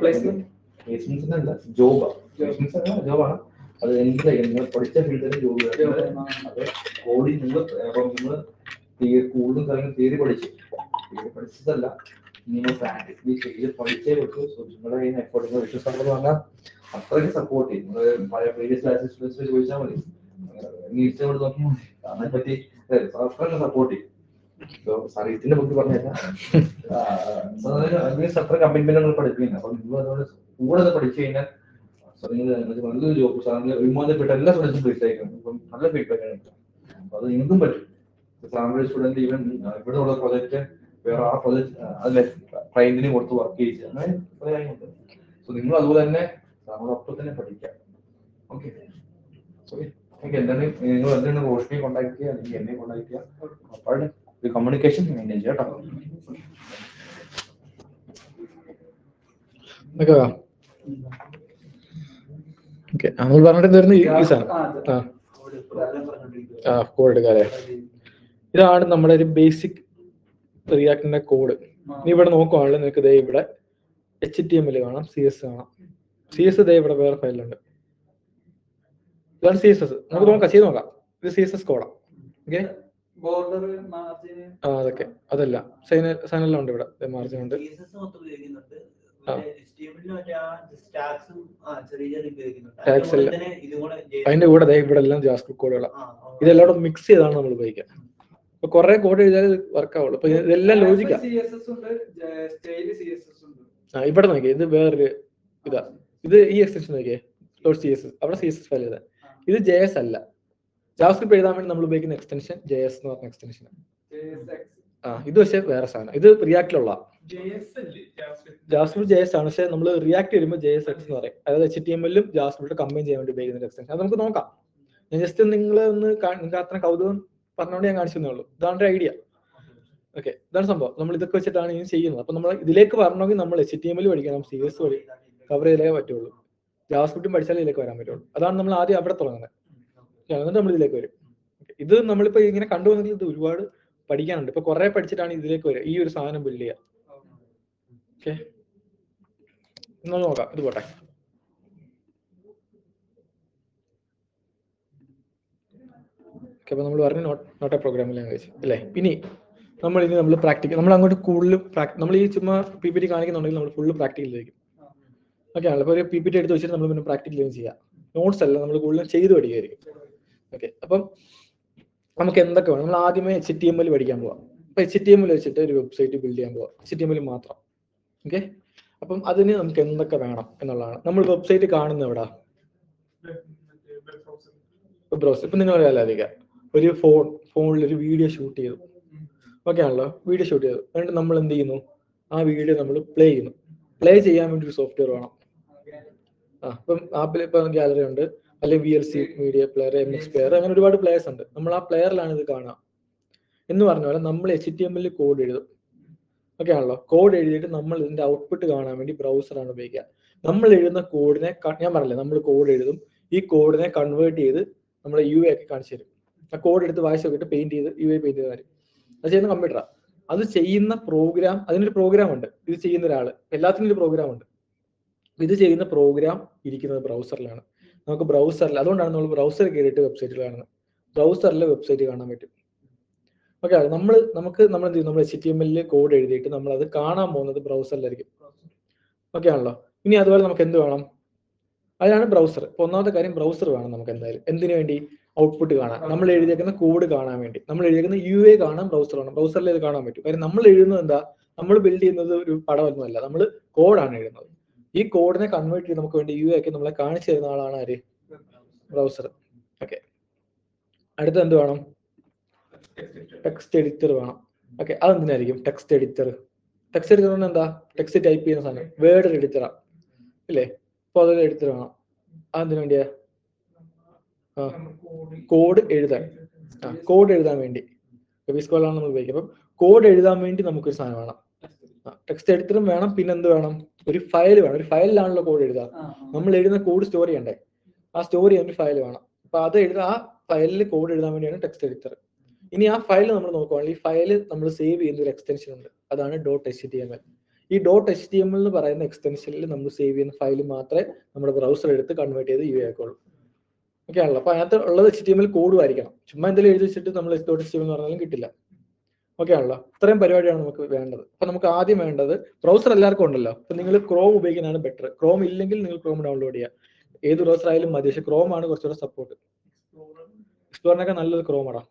പ്ലേസ്മെന്റ്സിന്റെ അല്ല, ജോബാണ്. അത് എന്തായാലും നിങ്ങൾ പഠിച്ച ഫീൽഡിൽ ജോബ് അത് കോഡിങ് നിങ്ങൾ കൂടുതലും കാര്യങ്ങൾ തിയറി പഠിച്ചതല്ല, നിങ്ങൾ പ്രാക്ടിക്കലി ചെയ്ത് പഠിച്ചേ പറ്റൂ. സോ നിങ്ങളുടെ കയ്യിൽ എഫോർട്ട് വിശ്വസം പറഞ്ഞാൽ അത്രയ്ക്ക് സപ്പോർട്ട് ചെയ്യും. നിങ്ങൾ പഴയ പ്രീവിയസ് ക്ലാസ്സസ് ചോദിച്ചാൽ മതി, ഇഷ്ടപ്പെട്ട് നോക്കിയാൽ മതി, അതിനെ പറ്റി അത്രയ്ക്ക് സപ്പോർട്ട് ചെയ്യും. സാർ ഇതിന്റെ ബുക്ക് പറഞ്ഞാൽ അത്ര കമ്മിറ്റ്മെന്റ് നിങ്ങൾ പഠിപ്പിക്കുന്നത്. അപ്പൊ നിങ്ങൾ അതുകൊണ്ട് കൂടെ പഠിച്ചു കഴിഞ്ഞാൽ നിങ്ങൾ നല്ലൊരു ജോബ് സാറിന് വിമോചനപ്പെട്ട എല്ലാ സ്റ്റുഡൻസും ഫീഡ്ബാക്കാണ്. ഇപ്പം നല്ല ഫീഡ്ബാക്കാണ്. അപ്പൊ അത് നിങ്ങൾക്കും പറ്റും. സാറിന്റെ സ്റ്റുഡന്റ് ഈവൻ ഇവിടെ ഉള്ള പ്രൊജക്ട് വേറെ ആ പ്രൊജക്ട് അതിലെ ക്ലയന്റിന് കൊടുത്ത് വർക്ക് ചെയ്യിച്ച് അങ്ങനെ പല കാര്യങ്ങളുണ്ട്. സോ നിങ്ങൾ അതുപോലെ തന്നെ സാറിനോടൊപ്പം തന്നെ പഠിക്കാം. ഓക്കെ, എന്താണ് നിങ്ങൾ എന്താണ് റോഷിനെ കോൺടാക്ട് ചെയ്യുക അല്ലെങ്കിൽ എന്നെ കോൺടാക്ട് ചെയ്യുക. അപ്പോഴും ഒരു കമ്മ്യൂണിക്കേഷൻ മെയിൻറ്റെയിൻ ചെയ്യാം കേട്ടോ.
ഓക്കെ, നമ്മൾ പറഞ്ഞിട്ട് വരുന്ന ഈ സാധനം കോഡ് എടുക്കാല്ലേ. ഇതാണ് നമ്മുടെ ഒരു ബേസിക് റിയാക്ടിന്റെ കോഡ്. നീ ഇവിടെ നോക്കുവാണെങ്കിൽ നിനക്ക് ദേ ഇവിടെ HTML കാണാം, CS കാണാം. CS ദേ ഇവിടെ വേറെ ഫയലുണ്ട്. ഇതാണ് CSS. നമുക്ക് നോക്കാം, ചെയ്ത് നോക്കാം. ഇത് CSS കോഡാണ്. ഓക്കെ, അതൊക്കെ അതല്ല സൈനെല്ലാം ഉണ്ട് ഇവിടെ, മാർജിൻ ഉണ്ട്. അതിന്റെ കൂടെ ഇവിടെ എല്ലാം ജാസ്ക്രിപ്റ്റ് കോഡുകളാണ്. ഇതെല്ലാം മിക്സ് ചെയ്താണ് നമ്മൾ ഉപയോഗിക്കുക. അപ്പൊ കുറെ കോഡ് എഴുതിയാൽ വർക്ക് ആവുള്ളൂ. അപ്പൊ ഇതെല്ലാം ലോജിക്കാ. ഇവിടെ നോക്കിയേ, ഇത് വേറൊരു ഇതാ. ഇത് ഈ എക്സ്റ്റൻഷൻ നോക്കിയേ, CSS. അവിടെ CSS ഫയൽ ചെയ്താൽ ഇത് JS അല്ല. ജാവാസ്ക്രിപ്റ്റ് എഴുതാൻ വേണ്ടി നമ്മൾ ഉപയോഗിക്കുന്ന എക്സ്റ്റൻഷൻ JS എന്ന് പറഞ്ഞ എക്സ്റ്റൻഷൻ. ഇത് പക്ഷേ വേറെ സാധനം. ഇത് റിയാക്റ്റിലുള്ള ജാവാസ്ക്രിപ്റ്റ് JS ആണ്. പക്ഷെ നമ്മൾ റിയാക്ട് വരുമ്പോൾ JSX എന്ന് പറയും. അതായത് HTML ജാവാസ്ക്രിപ്റ്റ് കമ്പൈൻ ചെയ്യാൻ വേണ്ടി ഉപയോഗിക്കുന്ന എക്സ്റ്റൻഷൻ. അത് നമുക്ക് നോക്കാം. ഞാൻ ജസ്റ്റ് നിങ്ങൾ നിങ്ങൾക്ക് അത്ര കൗതുകം പറഞ്ഞുകൊണ്ട് ഞാൻ കാണിച്ചു തന്നേ ഉള്ളൂ. ഇതാണ് ഒരു ഐഡിയ. ഓക്കെ, ഇതാണ് സംഭവം. നമ്മൾ ഇതൊക്കെ വെച്ചിട്ടാണ് ഇനി ചെയ്യുന്നത്. അപ്പൊ നമ്മൾ ഇതിലേക്ക് വരണമെങ്കിൽ നമ്മൾ HTML പഠിക്കണം, CS വഴി കവർ ചെയ്തേ പറ്റുള്ളൂ. ജാവാസ്ക്രിപ്റ്റും പഠിച്ചാലേ ഇതിലേക്ക് വരാൻ പറ്റുള്ളൂ. അതാണ് നമ്മൾ ആദ്യം അവിടെ തുടങ്ങുന്നത്. എന്നിട്ട് നമ്മൾ ഇതിലേക്ക് വരും. ഇത് നമ്മളിപ്പോ ഇങ്ങനെ കണ്ടുവന്നെങ്കിൽ ഇത് ഒരുപാട് പഠിക്കാനുണ്ട്. ഇപ്പൊ കുറെ പഠിച്ചിട്ടാണ് ഇതിലേക്ക് വരിക, ഈ ഒരു സാധനം ബിൽഡ് ചെയ്യുക. ഓക്കെ, നമ്മൾ നോക്കാം. ഇത് പോട്ടെ. അപ്പൊ നമ്മൾ പറഞ്ഞു നോട്ട് എ പ്രോഗ്രാമിംഗ് ലാംഗ്വേജ് അല്ലേ. ഇനി നമ്മൾ പ്രാക്ടിക്കൽ, നമ്മൾ അങ്ങോട്ട് കൂടുതൽ നമ്മൾ ഈ ചുമ്മാ PPT കാണിക്കുന്നുണ്ടെങ്കിൽ നമ്മൾ ഫുള്ള് പ്രാക്ടിക്കലിലേക്കും. ഓക്കെ ആണല്ലോ. അപ്പൊ ഒരു PPT എടുത്ത് വെച്ചിട്ട് നമ്മൾ പിന്നെ പ്രാക്ടിക്കലും ചെയ്യാം. നോട്ട്സ് അല്ല, നമ്മൾ കൂടുതലും ചെയ്ത് പഠിക്കുകയായിരിക്കും. ഓക്കെ, അപ്പം നമുക്ക് എന്തൊക്കെ വേണം? നമ്മൾ ആദ്യമേ HTML പഠിക്കാൻ പോവാം. അപ്പൊ HTML വെച്ചിട്ട് ഒരു വെബ്സൈറ്റ് ബിൽഡ് ചെയ്യാൻ പോവാം, HTML മാത്രം. ഓക്കെ, അപ്പം അതിന് നമുക്ക് എന്തൊക്കെ വേണം എന്നുള്ളതാണ്. നമ്മൾ വെബ്സൈറ്റ് കാണുന്ന എവിടാ? ബ്രൗസർ. ഇപ്പൊ നിങ്ങൾ അല്ലാതിരിക്കുക, ഒരു ഫോണിൽ ഒരു വീഡിയോ ഷൂട്ട് ചെയ്തു. ഓക്കെ ആണല്ലോ, വീഡിയോ ഷൂട്ട് ചെയ്തു. എന്നിട്ട് നമ്മൾ എന്ത് ചെയ്യുന്നു? ആ വീഡിയോ നമ്മൾ പ്ലേ ചെയ്യുന്നു. പ്ലേ ചെയ്യാൻ വേണ്ടി ഒരു സോഫ്റ്റ്വെയർ വേണം. ഇപ്പം ആപ്പിൽ ഇപ്പൊ ഗാലറി ഉണ്ട്, അല്ലെങ്കിൽ VLC media player, MX player, അങ്ങനെ ഒരുപാട് പ്ലെയേഴ്സ് ഉണ്ട്. നമ്മൾ ആ പ്ലെയറിലാണ് ഇത് കാണുക. എന്ന് പറഞ്ഞ പോലെ നമ്മൾ HTML കോഡ് എഴുതും. ഓക്കെ ആണല്ലോ. കോഡ് എഴുതിയിട്ട് നമ്മൾ ഇതിന്റെ ഔട്ട്പുട്ട് കാണാൻ വേണ്ടി ബ്രൗസറാണ് ഉപയോഗിക്കുക. നമ്മൾ എഴുതുന്ന കോഡിനെ, ഞാൻ പറഞ്ഞില്ലേ, നമ്മൾ കോഡ് എഴുതും. ഈ കോഡിനെ കൺവേർട്ട് ചെയ്ത് നമ്മളെ UI ഒക്കെ കാണിച്ചു തരും. ആ കോഡ് എടുത്ത് വായിച്ച് നോക്കിയിട്ട് പെയിന്റ് ചെയ്ത് UI പെയിന്റ് ചെയ്ത് തരും. അത് ചെയ്യുന്ന കമ്പ്യൂട്ടറാണ്. അത് ചെയ്യുന്ന പ്രോഗ്രാം, അതിനൊരു പ്രോഗ്രാം ഉണ്ട്. ഇത് ചെയ്യുന്ന ഒരാൾ, എല്ലാത്തിനും ഒരു പ്രോഗ്രാം ഉണ്ട്. ഇത് ചെയ്യുന്ന പ്രോഗ്രാം ഇരിക്കുന്നത് ബ്രൗസറിലാണ്. നമുക്ക് ബ്രൗസറിൽ, അതുകൊണ്ടാണ് നമ്മൾ ബ്രൗസർ കയറിയിട്ട് വെബ്സൈറ്റിൽ കാണുന്നത്. ബ്രൗസറിൽ വെബ്സൈറ്റ് കാണാൻ പറ്റും. ഓക്കെ, നമ്മൾ എന്ത് ചെയ്യും? നമ്മൾ HTML കോഡ് എഴുതിയിട്ട് നമ്മൾ അത് കാണാൻ പോകുന്നത് ബ്രൗസറിലായിരിക്കും. ഓക്കെ ആണല്ലോ. ഇനി അതുപോലെ നമുക്ക് എന്ത് വേണം? അതിനാണ് ബ്രൗസർ. ഇപ്പൊ ഒന്നാമത്തെ കാര്യം ബ്രൗസർ വേണം നമുക്ക് എന്തായാലും. എന്തിനു വേണ്ടി? ഔട്ട്പുട്ട് കാണാൻ, നമ്മൾ എഴുതിയേക്കുന്ന കോഡ് കാണാൻ വേണ്ടി. നമ്മൾ എഴുതിയേക്കുന്ന UI കാണാൻ ബ്രൗസർ വേണം. ബ്രൗസറിൽ ഇത് കാണാൻ പറ്റും. കാര്യം നമ്മൾ എഴുതുന്നത് എന്താ? നമ്മൾ ബിൽഡ് ചെയ്യുന്നത് ഒരു പടമൊന്നുമല്ല, നമ്മൾ കോഡാണ് എഴുതുന്നത്. ഈ കോഡിനെ കൺവേർട്ട് ചെയ്ത് നമുക്ക് വേണ്ടി UI ഒക്കെ നമ്മളെ കാണിച്ചു തരുന്ന ആളാണ് ആര്? ബ്രൗസർ. ഓക്കെ, അടുത്ത എന്ത് വേണം? ടെക്സ്റ്റ് എഡിറ്റർ വേണം. ഓക്കെ, അതെന്തിനായിരിക്കും ടെക്സ്റ്റ് എഡിറ്റർ? ടെക്സ്റ്റ് എഡിറ്റർ എന്താ? ടെക്സ്റ്റ് ടൈപ്പ് ചെയ്യുന്ന സാധനം. വേർഡ് എഡിറ്ററാ ഇല്ലേ? അപ്പൊ അതൊരു എഡിറ്റർ വേണം. അതെന്തിനു വേണ്ടിയാ? കോഡ് എഴുതാൻ. കോഡ് എഴുതാൻ വേണ്ടി ബേസിക്കലാണ് നമ്മൾ ഉപയോഗിക്കുക. അപ്പം കോഡ് എഴുതാൻ വേണ്ടി നമുക്കൊരു സാധനം വേണം. ടെക്സ്റ്റ് എഡിറ്ററും വേണം. പിന്നെ എന്ത് വേണം? ഒരു ഫയൽ വേണം. ഒരു ഫയലിലാണല്ലോ കോഡ് എഴുതുക. നമ്മൾ എഴുതുന്ന കോഡ് സ്റ്റോർ ചെയ്യണ്ടേ? ആ സ്റ്റോർ ചെയ്യാൻ ഒരു ഫയൽ വേണം. അപ്പൊ അത് ആ ഫയലിൽ കോഡ് എഴുതാൻ വേണ്ടിയാണ് ടെക്സ്റ്റ് എഡിറ്റർ. ഇനി ആ ഫയൽ നമ്മൾ നോക്കുകയാണെങ്കിൽ ഈ ഫയൽ നമ്മൾ സേവ് ചെയ്യുന്ന ഒരു എക്സ്റ്റൻഷൻ ഉണ്ട്, അതാണ് .html. ഈ .html എന്ന് പറയുന്ന എക്സ്റ്റൻഷനിൽ നമ്മൾ സേവ് ചെയ്യുന്ന ഫയൽ മാത്രമേ നമ്മുടെ ബ്രൗസർ എടുത്ത് കൺവേർട്ട് ചെയ്ത് യു ആക്കുള്ളൂ. ഓക്കെ ആണല്ലോ. അപ്പൊ അതിനകത്ത് ഉള്ളത് HTML കോഡും ആയിരിക്കണം. ചുമ്മാ എന്തെങ്കിലും എഴുതി വെച്ചിട്ട് നമ്മൾ .html എന്ന് പറഞ്ഞാലും കിട്ടില്ല. ഓക്കെ ആണല്ലോ. ഇത്രയും പരിപാടിയാണ് നമുക്ക് വേണ്ടത്. അപ്പൊ നമുക്ക് ആദ്യം വേണ്ടത്, ബ്രൗസർ എല്ലാവർക്കും ഉണ്ടല്ലോ. അപ്പൊ നിങ്ങൾ ക്രോം ഉപയോഗിക്കാനാണ് ബെറ്റർ. ക്രോം ഇല്ലെങ്കിൽ നിങ്ങൾ ക്രോം ഡൗൺലോഡ് ചെയ്യുക. ഏത് ബ്രൗസർ ആയാലും മതി, പക്ഷെ ക്രോം ആണ് കുറച്ചുകൂടെ സപ്പോർട്ട്. എക്സ്പ്ലോറിനൊക്കെ നല്ലത് ക്രോമാടാ.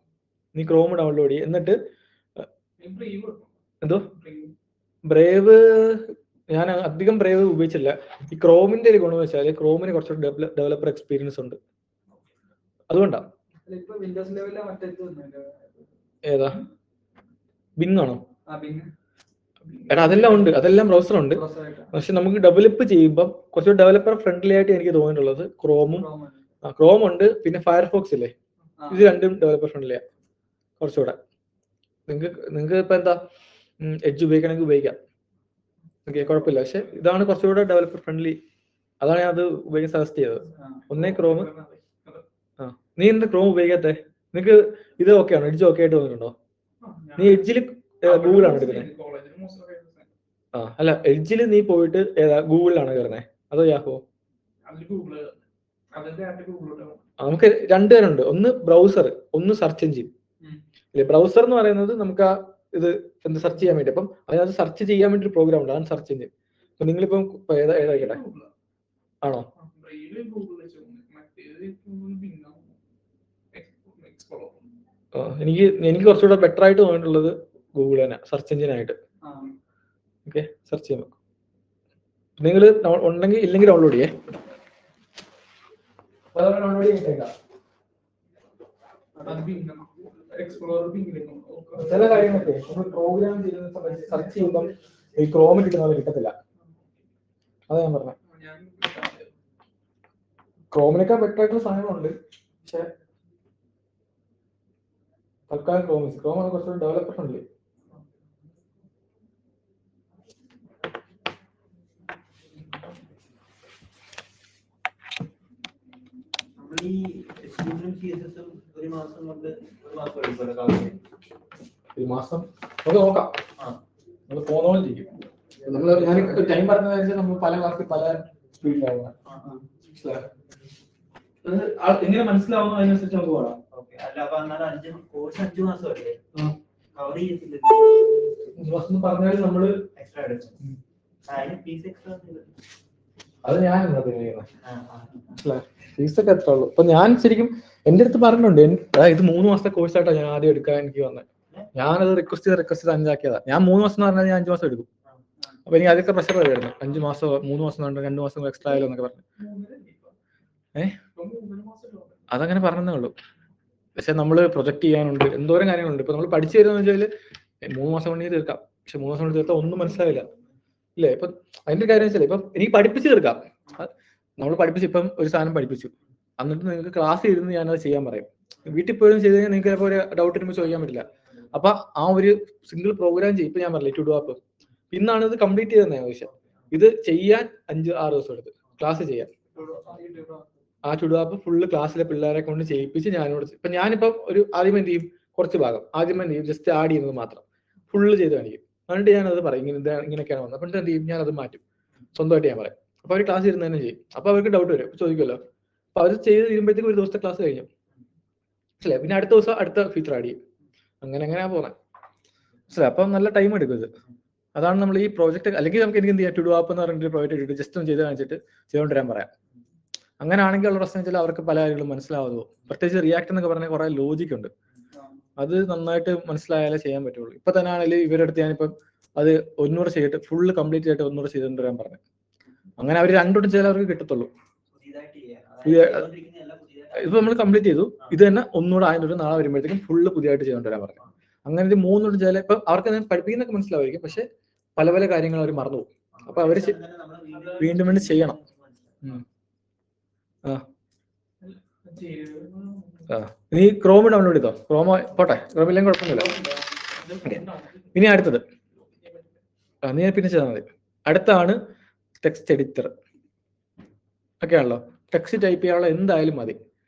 നീ ക്രോം ഡൗൺലോഡ് ചെയ്യുക. എന്നിട്ട് എന്തോ ബ്രേവ്, ഞാൻ അധികം ബ്രേവ് ഉപയോഗിച്ചില്ല. ഈ ക്രോമിന്റെ ഒരു ഗുണം വെച്ചാൽ ക്രോമിന് കുറച്ചുകൂടി ഡെവലപ്പർ എക്സ്പീരിയൻസ് ഉണ്ട്, അതുകൊണ്ടാണ്. ഏതാ ബിങ് ആണോ? എടാ അതെല്ലാം ഉണ്ട്, അതെല്ലാം ബ്രൗസർ ഉണ്ട്. പക്ഷെ നമുക്ക് ഡെവലപ്പ് ചെയ്യുമ്പോൾ കുറച്ചുകൂടി ഡെവലപ്പർ ഫ്രണ്ട്ലി ആയിട്ട് എനിക്ക് തോന്നിയിട്ടുള്ളത് ക്രോം ഉണ്ട്, പിന്നെ ഫയർഫോക്സ് ഇല്ലേ, ഇത് രണ്ടും ഡെവലപ്പർ ഫ്രണ്ട്ലിയാ കുറച്ചുകൂടെ. നിങ്ങൾക്ക് ഇപ്പൊ എന്താ എഡ്ജ് ഉപയോഗിക്കണമെങ്കിൽ ഉപയോഗിക്കാം, ഓക്കെ കുഴപ്പമില്ല. പക്ഷെ ഇതാണ് കുറച്ചുകൂടെ ഡെവലപ്പർ ഫ്രണ്ട്ലി, അതാണ് ഞാൻ അത് ഉപയോഗിക്കാൻ സജസ്റ്റ് ചെയ്തത്. ഒന്നേ ക്രോം. നീ എന്താ ക്രോം ഉപയോഗിക്കാത്തെ? നിനക്ക് ഇത് ഓക്കെ ആണോ? എഡ്ജ് ഓക്കെ ആയിട്ട് തോന്നിയിട്ടുണ്ടോ? നീ എഡ്ജിൽ ഗൂഗിൾ ആണോ എടുക്കുന്നത്? അല്ല, എഡ്ജിൽ നീ പോയിട്ട് ഏതാ, ഗൂഗിളിലാണോ കയറുന്നത് അതോ യാഹോ? നമുക്ക് രണ്ടുപേരുണ്ട്, ഒന്ന് ബ്രൗസർ, ഒന്ന് സെർച്ച് എഞ്ചിൻ. ബ്രൗസർ എന്ന് പറയുന്നത് നമുക്ക് ആ ഇത് എന്ത് സെർച്ച് ചെയ്യാൻ വേണ്ടി, അപ്പം അതിനകത്ത് സെർച്ച് ചെയ്യാൻ വേണ്ടി ഒരു പ്രോഗ്രാം ഉണ്ട്, അതാണ് സെർച്ച് എഞ്ചിൻ. അപ്പൊ നിങ്ങളിപ്പം ഏതായിക്കട്ടെ ആണോ? എനിക്ക് കുറച്ചുകൂടെ ബെറ്റർ ആയിട്ട് തോന്നിയിട്ടുള്ളത് ഗൂഗിൾ തന്നെ, സെർച്ച് എഞ്ചിനായിട്ട്. ഓക്കെ, സെർച്ച് ചെയ്യാം. നിങ്ങൾ ഉണ്ടെങ്കിൽ ഇല്ലെങ്കിൽ ഡൗൺലോഡ് ചെയ്യേ. ചില കാര്യങ്ങളൊക്കെ നമ്മൾ പ്രോഗ്രാം ചെയ്യുന്ന സമയത്ത് സെർച്ച് ചെയ്യുമ്പോൾ ഈ ക്രോമിൽ കിട്ടുന്നത് കിട്ടത്തില്ല, അതാ ഞാൻ പറഞ്ഞത്. ക്രോമിനേക്കാൾ ബെറ്റർ ആയിട്ടുള്ള സാധനങ്ങളുണ്ട്, പക്ഷെ തൽക്കാലം ക്രോമാണ് കുറച്ചുകൂടി ഡെവലപ്പർ ഉണ്ട്. ഒരു മാസം നമുക്ക് നോക്കാം, നമ്മൾ പോന്നോണ്ടിരിക്കും. നമ്മൾ ഞാൻ ടൈം പറഞ്ഞ നമ്മൾ പല ക്ലാസ്സിൽ പല സ്പീഡിലാവുക, എങ്ങനെ മനസ്സിലാവുന്നു അതിനനുസരിച്ച് നമുക്ക് പോകാം. 5 മാസം പറഞ്ഞാൽ നമ്മള് അത് ഞാൻ ഫീസൊക്കെ എത്ര ഉള്ളു. അപ്പൊ ഞാൻ ശരിക്കും എന്റെ അടുത്ത് പറഞ്ഞിട്ടുണ്ട്, ഇത് 3 മാസത്തെ കോഴ്സായിട്ടാണ് ഞാൻ ആദ്യം എടുക്കാൻ എനിക്ക് വന്നത്. ഞാനത് റിക്വസ്റ്റ് ചെയ്ത് 5 ഞാൻ 3 മാസം എന്ന് പറഞ്ഞാൽ ഞാൻ 5 മാസം എടുക്കും. അപ്പൊ എനിക്ക് അതൊക്കെ പ്രഷർ വരുന്നു, 5 മാസം 3 മാസം 2 മാസം എക്സ്ട്രാ ആയാലോ എന്നൊക്കെ പറഞ്ഞു. അതങ്ങനെ പറഞ്ഞതേ ഉള്ളൂ. പക്ഷെ നമ്മള് പ്രൊജക്ട് ചെയ്യാനുണ്ട്, എന്തോരം കാര്യങ്ങളുണ്ട്. ഇപ്പൊ നമ്മൾ പഠിച്ചു തരുന്ന വെച്ചാല് 3 മാസം കൊണ്ട് തീർക്കാം, പക്ഷെ 3 മാസം കൊണ്ട് തീർത്താൽ ഒന്നും മനസ്സിലാവില്ല ഇല്ലേ. ഇപ്പൊ അതിന്റെ കാര്യം വെച്ചാൽ ഇപ്പം എനിക്ക് പഠിപ്പിച്ച് തീർക്കാം. നമ്മൾ പഠിപ്പിച്ച് ഇപ്പം ഒരു സാധനം പഠിപ്പിച്ചു, എന്നിട്ട് നിങ്ങൾക്ക് ക്ലാസ് ഇരുന്ന് ഞാനത് ചെയ്യാൻ പറയും. വീട്ടിൽ പോലും ചെയ്ത് കഴിഞ്ഞാൽ നിങ്ങൾക്ക് ചിലപ്പോൾ ഒരു ഡൗട്ട് വരുമ്പോൾ ചോദിക്കാൻ പറ്റില്ല. അപ്പൊ ആ ഒരു സിംഗിൾ പ്രോഗ്രാം ചെയ്യും. ഇപ്പൊ ഞാൻ പറഞ്ഞില്ലേ ടു ഡു ആപ്പ്, ഇന്നാണ് ഇത് കംപ്ലീറ്റ് ചെയ്തെന്ന് ആവശ്യം. ഇത് ചെയ്യാൻ 5-6 ദിവസം എടുത്ത് ക്ലാസ് ചെയ്യാൻ. ആ ടു ഡു ആപ്പ് ഫുള്ള് ക്ലാസ്സിലെ പിള്ളേരെ കൊണ്ട് ചെയ്യിപ്പിച്ച് ഞാനോട്. ഇപ്പൊ ഞാനിപ്പം ഒരു ആദ്യം എന്ത് ചെയ്യും, കുറച്ച് ഭാഗം ആദ്യം എന്ത് ചെയ്യും, ജസ്റ്റ് ആഡ് ചെയ്യുന്നത് മാത്രം ഫുള്ള് ചെയ്ത് കാണിക്കും. എന്നിട്ട് ഞാനത് പറയും, ഇങ്ങനെയൊക്കെയാണ് വന്നത്. അപ്പൊ എന്ത് ചെയ്യും, ഞാനത് മാറ്റും, സ്വന്തമായിട്ട് ഞാൻ പറയാം. അപ്പൊ അവർ ക്ലാസ് ഇരുന്ന് തന്നെ ചെയ്യും. അപ്പൊ അവർക്ക് ഡൗട്ട് വരും, ചോദിക്കുമല്ലോ. അപ്പൊ അവർ ചെയ്ത് തീരുമ്പോഴത്തേക്ക് ഒരു ദിവസത്തെ ക്ലാസ് കഴിഞ്ഞു, മനസ്സിലായി. പിന്നെ അടുത്ത ദിവസം അടുത്ത ഫീച്ചർ ആഡ് ചെയ്യും. അങ്ങനെയാ പോകുന്നത്, മനസ്സിലായി. അപ്പം നല്ല ടൈം എടുക്കും ഇത്. അതാണ് നമ്മൾ ഈ പ്രോജക്റ്റ്. അല്ലെങ്കിൽ നമുക്ക് എനിക്ക് എന്ത് ചെയ്യാം, ടു ഡു ആപ്പ് എന്ന് പറഞ്ഞിട്ട് പ്രോജക്റ്റ് ഇട്ടിട്ട് ജസ്റ്റ് ഒന്ന് ചെയ്ത് കാണിച്ചിട്ട് ചെയ്തുകൊണ്ടിരാൻ പറയാം. അങ്ങനെ ആണെങ്കിൽ ഉള്ള പ്രശ്നം വെച്ചാൽ അവർക്ക് പല കാര്യങ്ങളും മനസ്സിലാവുമോ. പ്രത്യേകിച്ച് റിയാക്ട് എന്നൊക്കെ പറഞ്ഞാൽ കുറെ ലോജിക് ഉണ്ട്, അത് നന്നായിട്ട് മനസ്സിലായാലേ ചെയ്യാൻ പറ്റുള്ളൂ. ഇപ്പൊ തന്നെ ആണെങ്കിലും ഇവരുടെ അടുത്ത് ഞാനിപ്പം അത് 100 ചെയ്തിട്ട് ഫുള്ള് കംപ്ലീറ്റ് ആയിട്ട് 100 ചെയ്തുകൊണ്ടിരാൻ പറഞ്ഞു. അങ്ങനെ അവർ 2 വട്ടം ചെയ്താൽ അവർക്ക് കിട്ടത്തുള്ളൂ. ഇപ്പൊ നമ്മൾ കംപ്ലീറ്റ് ചെയ്തു, ഇത് തന്നെ ഒന്നുകൂടെ 1000 നാളെ വരുമ്പോഴത്തേക്കും ഫുള്ള് പുതിയതായിട്ട് ചെയ്തുകൊണ്ടിരാൻ പറഞ്ഞു. അങ്ങനെ ഇത് 3 വട്ടം ചെയ്താൽ ഇപ്പൊ അവർക്ക് പഠിപ്പിക്കുന്നൊക്കെ മനസ്സിലാവുമായിരിക്കും, പക്ഷെ പല പല കാര്യങ്ങൾ അവർ മറന്നുപോകും. അപ്പൊ അവര് വീണ്ടും വീണ്ടും ചെയ്യണം. നീ ക്രോം ഡൗൺലോഡ് ചെയ്തോ? ക്രോം പോട്ടെ, ക്രോമില്ലെങ്കിൽ കുഴപ്പമൊന്നുമില്ല. ഇനി അടുത്തത് നീ പിന്നെ ചെയ്താൽ മതി. അടുത്താണ് ടെക്സ്റ്റ് എഡിറ്റർ. ഒക്കെ ആണല്ലോ, ടെക്സ്റ്റ് ടൈപ്പ് ചെയ്യാനുള്ള എന്തായാലും മതി.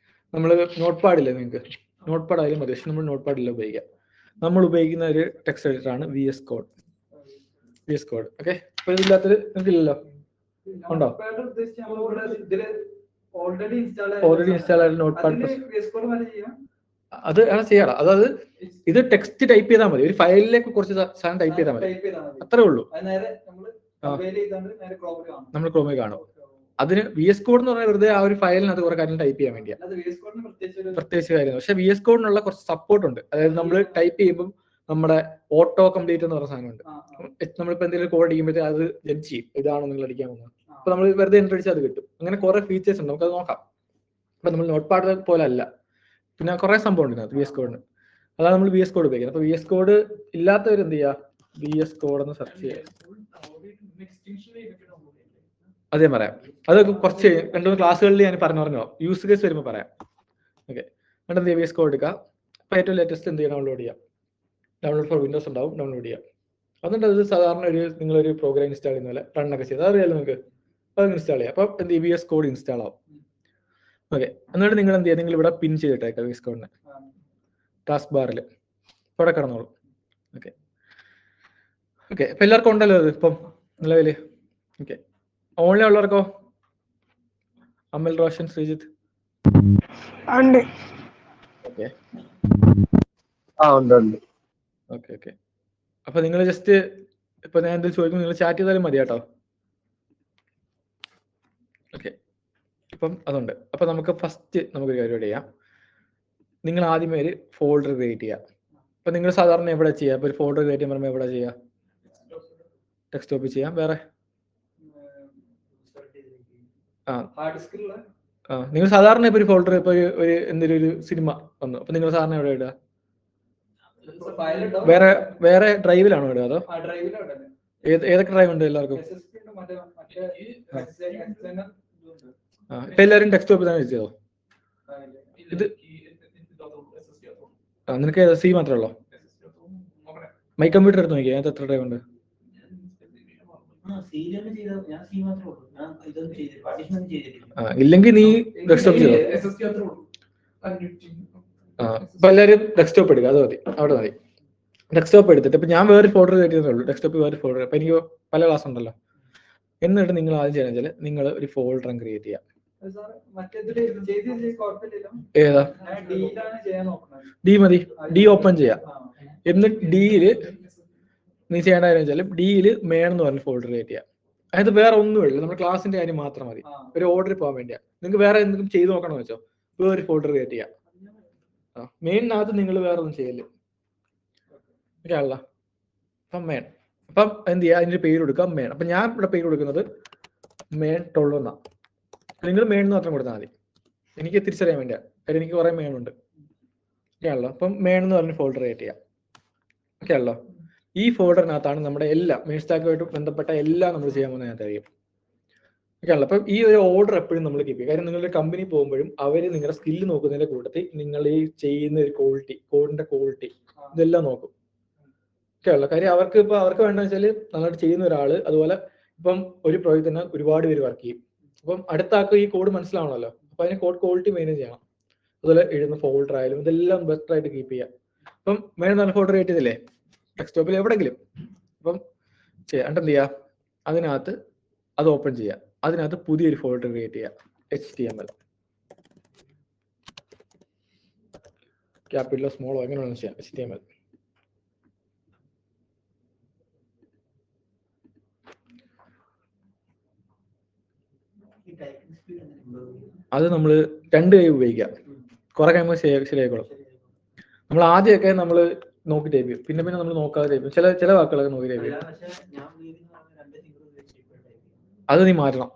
നമ്മൾ നോട്ട് പാഡില്ലേ നിങ്ങൾക്ക്, നോട്ട് പാഡ് ആയാലും മതി, പക്ഷെ നമ്മൾ നോട്ട് പാഡില്ല ഉപയോഗിക്കുക. നമ്മൾ ഉപയോഗിക്കുന്ന ഒരു ടെക്സ്റ്റ് എഡിറ്റർ ആണ് VS Code. ഓക്കെ. അപ്പൊ ഇതില്ലാത്തൊരു നിങ്ങൾക്കില്ലല്ലോ, ഉണ്ടോ?
ഓൾറെഡി
ഇൻസ്റ്റാൾ ആയ നോട്ട് പാഡ് അത് ചെയ്യാം. അതായത് ഇത് ടെക്സ്റ്റ് ടൈപ്പ് ചെയ്താൽ മതി, ഒരു ഫയലിലേക്ക് കുറച്ച് സാധനം ടൈപ്പ് ചെയ്താൽ മതി, അത്രേ ഉള്ളൂ. നമ്മൾ ക്രോമിൽ കാണും. അതിന് VS Code എന്ന് പറഞ്ഞാൽ വെറുതെ ആ ഒരു ഫയലിനകത്ത് കുറെ കാര്യം ടൈപ്പ് ചെയ്യാൻ വേണ്ടിയാണ്, പ്രത്യേകിച്ച് കാര്യം. പക്ഷെ VS Code നുള്ള കുറച്ച് സപ്പോർട്ട് ഉണ്ട്. അതായത് നമ്മൾ ടൈപ്പ് ചെയ്യുമ്പോൾ നമ്മുടെ ഓട്ടോ കംപ്ലീറ്റ് എന്ന് പറഞ്ഞ സാധനമുണ്ട്. നമ്മളിപ്പോൾ എന്തെങ്കിലും കോഡ് ചെയ്യുമ്പോഴത്തേ അത് ജഡ്ജ് ചെയ്യും, ഇതാണോ നിങ്ങൾ അടിക്കാൻ പോകുന്നത്. അപ്പൊ നമ്മൾ വെറുതെ എൻ്റർ അടിച്ചാൽ അത് കിട്ടും. അങ്ങനെ കുറെ ഫീച്ചേഴ്സ് ഉണ്ട്, നമുക്കത് നോക്കാം. അപ്പൊ നമ്മൾ നോട്ട് പാഡ് പോലെ അല്ല, പിന്നെ കുറെ സംഭവം ഉണ്ട് ഇതിനകത്ത് VS Code. അതാണ് നമ്മൾ VS Code ഉപയോഗിക്കുന്നത്. അപ്പൊ VS Code ഇല്ലാത്തവർ എന്ത് ചെയ്യുക, VS Code എന്ന് സെർച്ച് ചെയ്യുക. അതേ പറയാം, അതൊക്കെ കുറച്ച് 2-3 ക്ലാസ്സുകളിൽ ഞാൻ പറഞ്ഞോ, യൂസ് കേസ് വരുമ്പോൾ പറയാം. ഓക്കെ. എന്നിട്ട് എന്ത് ചെയ്യുക, VS Code എടുക്കുക. അപ്പൊ ഏറ്റവും ലേറ്റസ്റ്റ് എന്ത് ചെയ്യുക, ഡൗൺലോഡ് ചെയ്യാം. ഡൗൺലോഡ് ഫോർ വിൻഡോസ് ഉണ്ടാവും, ഡൗൺലോഡ് ചെയ്യാം. എന്നിട്ട് അത് സാധാരണ നിങ്ങളൊരു പ്രോഗ്രാം ഇൻസ്റ്റാൾ ചെയ്യുന്ന പോലെ റണ്ണൊക്കെ ചെയ്ത് അറിയാലോ നിങ്ങൾക്ക്, അത് ഇൻസ്റ്റാൾ ചെയ്യാം. അപ്പൊ എന്ത് ചെയ്യും, VS Code ഇൻസ്റ്റാൾ ആവും. ഓക്കെ. എന്നിട്ട് നിങ്ങൾ എന്ത് ചെയ്യുക, നിങ്ങൾ ഇവിടെ പിൻ ചെയ്തിട്ടേക്കാം VS Code ടാസ്ക് ബാറിൽ ഇവിടെ കിടന്നോളൂ. ഓക്കെ. അപ്പൊ എല്ലാവർക്കും ഉണ്ടല്ലോ അത് ഇപ്പം നിലവില്. ഓക്കെ. ഓൺലൈൻ ഉള്ളവർക്കോ? അമൽ, റോഷൻ, ശ്രീജിത്ത്.
ഉണ്ട്.
ഓക്കെ.
ഉണ്ട്.
ഓക്കെ. അപ്പൊ നിങ്ങൾ ജസ്റ്റ് ഇപ്പൊ ഞാൻ എന്തെങ്കിലും ചോദിക്കുമ്പോൾ നിങ്ങൾ ചാറ്റ് ചെയ്താലും മതി കേട്ടോ. ഓക്കെ. ഇപ്പം അതുണ്ട്. അപ്പൊ നമുക്ക് ഫസ്റ്റ് നമുക്കൊരു കാര്യം ചെയ്യാം. നിങ്ങൾ ആദ്യമേ ഒരു ഫോൾഡർ ക്രിയേറ്റ് ചെയ്യുക. അപ്പൊ നിങ്ങൾ സാധാരണ എവിടെ ചെയ്യുക? ഇപ്പൊ ഒരു ഫോൾഡർ ക്രിയേറ്റ് ചെയ്യാൻ പറയുമ്പോൾ എവിടെ ചെയ്യുക? ഡെസ്ക്ടോപ്പിൽ ചെയ്യാം. വേറെ നിങ്ങൾ സാധാരണ ഇപ്പൊ ഒരു ഫോൾഡർ, ഇപ്പൊ ഒരു എന്തെങ്കിലും ഒരു സിനിമ വന്നു, അപ്പൊ നിങ്ങൾ സാധാരണ എവിടെ ഇടുക? വേറെ ഡ്രൈവിലാണോ ഇടുക, അതോ ഏതൊക്കെ ഡ്രൈവ് ഉണ്ട് എല്ലാവർക്കും? ഇപ്പൊ എല്ലാവരും ഡെസ്ക്ടോപ്പിൽ തന്നെ ചെയ്തോ? ഇത് നിനക്ക് സി മാത്രമേ ഉള്ളോ? മൈ കമ്പ്യൂട്ടർ എടുത്ത് നോക്കിയാൽ അതിനകത്ത് എത്ര ഡ്രൈവ് ഉണ്ട്? ഇല്ലെങ്കിൽ നീ ഡെസ്ക്ടോപ്പ് ചെയ്തോ. ഇപ്പൊ എല്ലാവരും ഡെസ്ക്ടോപ്പ് എടുക്കുക, അത് മതി, അവിടെ മതി. ഡെസ്ക്ടോപ്പ് എടുത്തിട്ട് ഇപ്പൊ ഞാൻ വേറെ ഫോൾഡർ കയറ്റിയതേ ഉള്ളൂ, ഡെസ്ക്ടോപ്പിൽ വേറെ ഫോൾഡർ. അപ്പൊ എനിക്ക് പല ക്ലാസ് ഉണ്ടല്ലോ. എന്നിട്ട് നിങ്ങൾ ആദ്യം ചെയ്യാന്ന് വെച്ചാൽ നിങ്ങൾ ഒരു ഫോൾഡർ ക്രിയേറ്റ് ചെയ്യാം. ഏതാ? ഡി മതി. ഡി ഓപ്പൺ ചെയ്യാം. എന്നിട്ട് ഡിയില് നീ ചെയ്യേണ്ട കാര്യം വെച്ചാൽ ഡിയില് എന്ന് പറഞ്ഞ ഫോൾഡർ ക്രിയേറ്റ് ചെയ്യാം. അതായത് വേറെ ഒന്നുമില്ല, നമ്മുടെ ക്ലാസിന്റെ കാര്യം മാത്രം മതി, ഒരു ഓർഡർ പോകാൻ വേണ്ടിയാ. നിങ്ങൾക്ക് വേറെ എന്തെങ്കിലും ചെയ്ത് നോക്കണമെന്ന് വെച്ചോ, വേറെ ഫോൾഡർ ക്രിയേറ്റ് ചെയ്യാം. മെയിനകത്ത് നിങ്ങൾ വേറെ ഒന്നും ചെയ്യല്ലേ. ഒക്കെയാണല്ലോ. അപ്പം അപ്പം എന്ത് ചെയ്യുക, അതിന്റെ പേര് കൊടുക്കാം മെയിൻ. അപ്പൊ ഞാൻ ഇവിടെ പേര് കൊടുക്കുന്നത് മെയിൻ 12 എന്നാണ്. നിങ്ങൾ മെയിൻ എന്ന് മാത്രം കൊടുത്താൽ മതി, എനിക്ക് തിരിച്ചറിയാൻ വേണ്ടിയാ, കാര്യം എനിക്ക് കുറെ മെയിനുണ്ട്. ഒക്കെയാണല്ലോ. അപ്പം മെയിൻ എന്ന് പറഞ്ഞ ഫോൾഡർ ക്രിയേറ്റ് ചെയ്യാം. ഒക്കെയാണല്ലോ. ഈ ഫോൾഡറിനകത്താണ് നമ്മുടെ എല്ലാം മെയിൻ സ്റ്റാക്കുമായിട്ട് ബന്ധപ്പെട്ട എല്ലാം നമ്മൾ ചെയ്യാൻ പോകുന്നതിനകത്തായിരിക്കും. ഒക്കെയാണല്ലോ. അപ്പം ഈ ഒരു ഓർഡർ എപ്പോഴും നമ്മൾ കീപ്പ് ചെയ്യും. കാര്യം നിങ്ങളുടെ കമ്പനി പോകുമ്പോഴും അവർ നിങ്ങളുടെ സ്കില്ല് നോക്കുന്നതിന്റെ കൂട്ടത്തിൽ നിങ്ങൾ ഈ ചെയ്യുന്ന ഒരു ക്വാളിറ്റി, കോഡിന്റെ ക്വാളിറ്റി ഇതെല്ലാം നോക്കും. ഒക്കെയാണല്ലോ. കാര്യം അവർക്ക് വേണ്ടതെന്ന് വെച്ചാൽ നന്നായിട്ട് ചെയ്യുന്ന ഒരാള്, അതുപോലെ ഇപ്പം ഒരു പ്രോജക്റ്റ് തന്നെ ഒരുപാട് പേര് വർക്ക് ചെയ്യും. അപ്പം അടുത്ത ആൾക്ക് ഈ കോഡ് മനസ്സിലാവണമല്ലോ. അപ്പൊ അതിന് കോഡ് ക്വാളിറ്റി മെയിൻറ്റെയിൻ ചെയ്യണം. അതുപോലെ എഴുതുന്ന ഫോൾഡർ ആയാലും ഇതെല്ലാം ബെറ്റർ ആയിട്ട് കീപ്പ് ചെയ്യാം. അപ്പം മെയിൻ നല്ല ഫോൾഡർ ക്രിയേറ്റ് ചെയ്തില്ലേ ഡെസ്ക്ടോപ്പിൽ എവിടെങ്കിലും, അപ്പം ചെയ്യാണ്ട് എന്ത് ചെയ്യുക, അതിനകത്ത് അത് ഓപ്പൺ ചെയ്യുക. അതിനകത്ത് പുതിയൊരു ഫോൾഡർ ക്രിയേറ്റ് ചെയ്യുക, HTML ക്യാപിറ്റലോ സ്മോളോ എങ്ങനെ വേണമെന്ന് ചെയ്യാം. HTML അത് നമ്മൾ 2 കൈ ഉപയോഗിക്കാം. കുറെ കഴിയുമ്പോൾ ശരിയായിക്കോളും. നമ്മൾ ആദ്യമൊക്കെ നമ്മൾ നോക്കി ടൈപ്പ് ചെയ്യും, പിന്നെ നമ്മൾ നോക്കാതെ ടൈപ്പ് ചെയ്യും. ചില വാക്കുകളൊക്കെ നോക്കി ടൈപ്പ് ചെയ്യും. അത് നീ മാറ്റണം,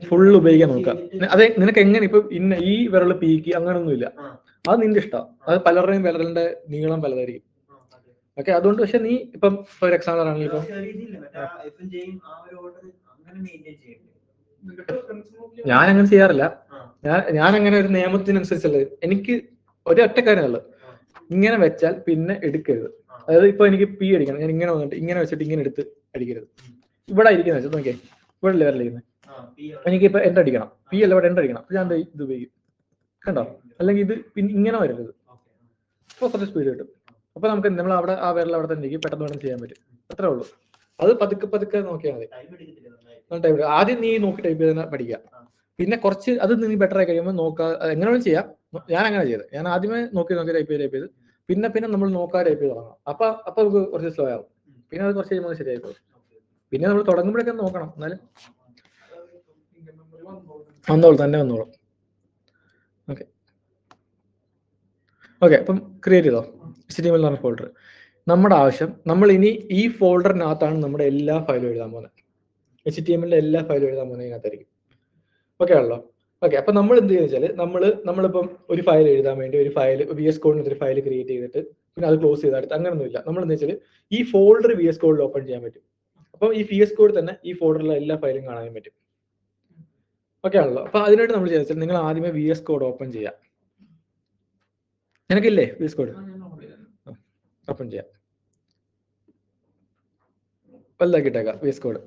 ഫുൾ ഉപയോഗിക്കാൻ നോക്കാം. അതെ, നിനക്ക് എങ്ങനെ ഇപ്പൊ ഇന്ന ഈ വിരൽ പീക്ക് അങ്ങനൊന്നുമില്ല, അത് നിന്റെ ഇഷ്ടം. അത് പലരുടെയും വിരലിന്റെ നീളം പലതായിരിക്കും. ഓക്കെ, അതുകൊണ്ട് പക്ഷെ നീ ഇപ്പം ഒരു എക്സാമ്പിൾ ആണെങ്കിൽ ഇപ്പം ഞാൻ അങ്ങനെ ചെയ്യാറില്ല. ഞാൻ അങ്ങനെ ഒരു നിയമത്തിനനുസരിച്ചല്ല, എനിക്ക് ഒരൊറ്റ കാര്യമുള്ളത്, ഇങ്ങനെ വെച്ചാൽ പിന്നെ എടുക്കരുത്. അതായത് ഇപ്പൊ എനിക്ക് പി അടിക്കണം, ഞാൻ ഇങ്ങനെ വന്നിട്ട് ഇങ്ങനെ വെച്ചിട്ട് ഇങ്ങനെ എടുത്ത് അടിക്കരുത്. ഇവിടെ ഇരിക്കുന്ന വെച്ചാൽ നോക്കിയേ, ഇവിടെ ലെവലിരിക്കുന്നത്, എനിക്കിപ്പോ എൻ്റർ അടിക്കണം, പി അല്ല ഇവിടെ എൻ്റർ അടിക്കണം. ഞാൻ ഇത് ഉപയോഗിക്കും, കണ്ടോ? അല്ലെങ്കിൽ ഇത് ഇങ്ങനെ വരരുത്. അപ്പോൾ കുറച്ച് സ്പീഡ് കിട്ടും. അപ്പോൾ നമുക്ക് നമ്മൾ അവിടെ ആ വിരൽ അവിടെ തന്നെ ഇരിക്കും, പെട്ടെന്ന് ചെയ്യാൻ പറ്റും. അത്രേ ഉള്ളൂ. അത് പതുക്കെ നോക്കിയാൽ മതി. ടൈം ആദ്യം നീ നോക്കി ടൈപ്പ് ചെയ്ത് പഠിക്കുക. പിന്നെ കുറച്ച് അത് നീ ബെറ്റർ ആയി കഴിയുമ്പോൾ നോക്കുക. എങ്ങനെ വേണം ചെയ്യാം. ഞാൻ അങ്ങനെ ചെയ്തത്. ഞാൻ ആദ്യമേ നോക്കി ടൈപ്പ് ചെയ്ത് പിന്നെ നമ്മൾ നോക്കാതെ ടൈപ്പ് ചെയ്ത് തുടങ്ങാം. അപ്പൊ നമുക്ക് കുറച്ച് സ്ലോ ആവും. പിന്നെ അത് കുറച്ച് കഴിയുമ്പോൾ ശരിയായി പോകും. പിന്നെ നമ്മൾ തുടങ്ങുമ്പോഴൊക്കെ നോക്കണം. എന്നാലും തന്നെ വന്നോളും. ഓക്കെ, അപ്പം ക്രിയേറ്റ് ചെയ്തോ HTML എന്ന് പറഞ്ഞ ഫോൾഡർ. നമ്മുടെ ആവശ്യം, നമ്മൾ ഇനി ഈ ഫോൾഡറിനകത്താണ് നമ്മുടെ എല്ലാ ഫയലും എഴുതാൻ പോകുന്നത്. HTML എല്ലാ ഫയലും എഴുതാൻ പോകുന്നത് ഇതിനകത്തായിരിക്കും. ഓക്കെ ആണല്ലോ? ഓക്കെ, അപ്പൊ നമ്മൾ എന്ത് ചെയ്യുന്ന വെച്ചാൽ നമ്മളിപ്പം ഒരു ഫയൽ എഴുതാൻ വേണ്ടി ഒരു ഫയൽ VS Code ഒരു ഫയൽ ക്രിയേറ്റ് ചെയ്തിട്ട് പിന്നെ അത് ക്ലോസ് ചെയ്തെടുത്ത് അങ്ങനെയൊന്നുമില്ല. നമ്മൾ എന്താ വെച്ചാൽ ഈ ഫോൾഡർ VS Code ഓപ്പൺ ചെയ്യാൻ പറ്റും. അപ്പം ഈ VS Code തന്നെ ഈ ഫോൾഡറിലെ എല്ലാ ഫയലും കാണാൻ പറ്റും. ഓക്കെ ആണല്ലോ? അപ്പൊ അതിനായിട്ട് നമ്മൾ ചെയ്യുന്നത് നിങ്ങൾ ആദ്യമേ VS Code ഓപ്പൺ ചെയ്യാം. നിനക്കില്ലേ VS Code? ഓപ്പൺ ചെയ്യാം. വലുതാക്കിയിട്ടേക്കാം VS Code.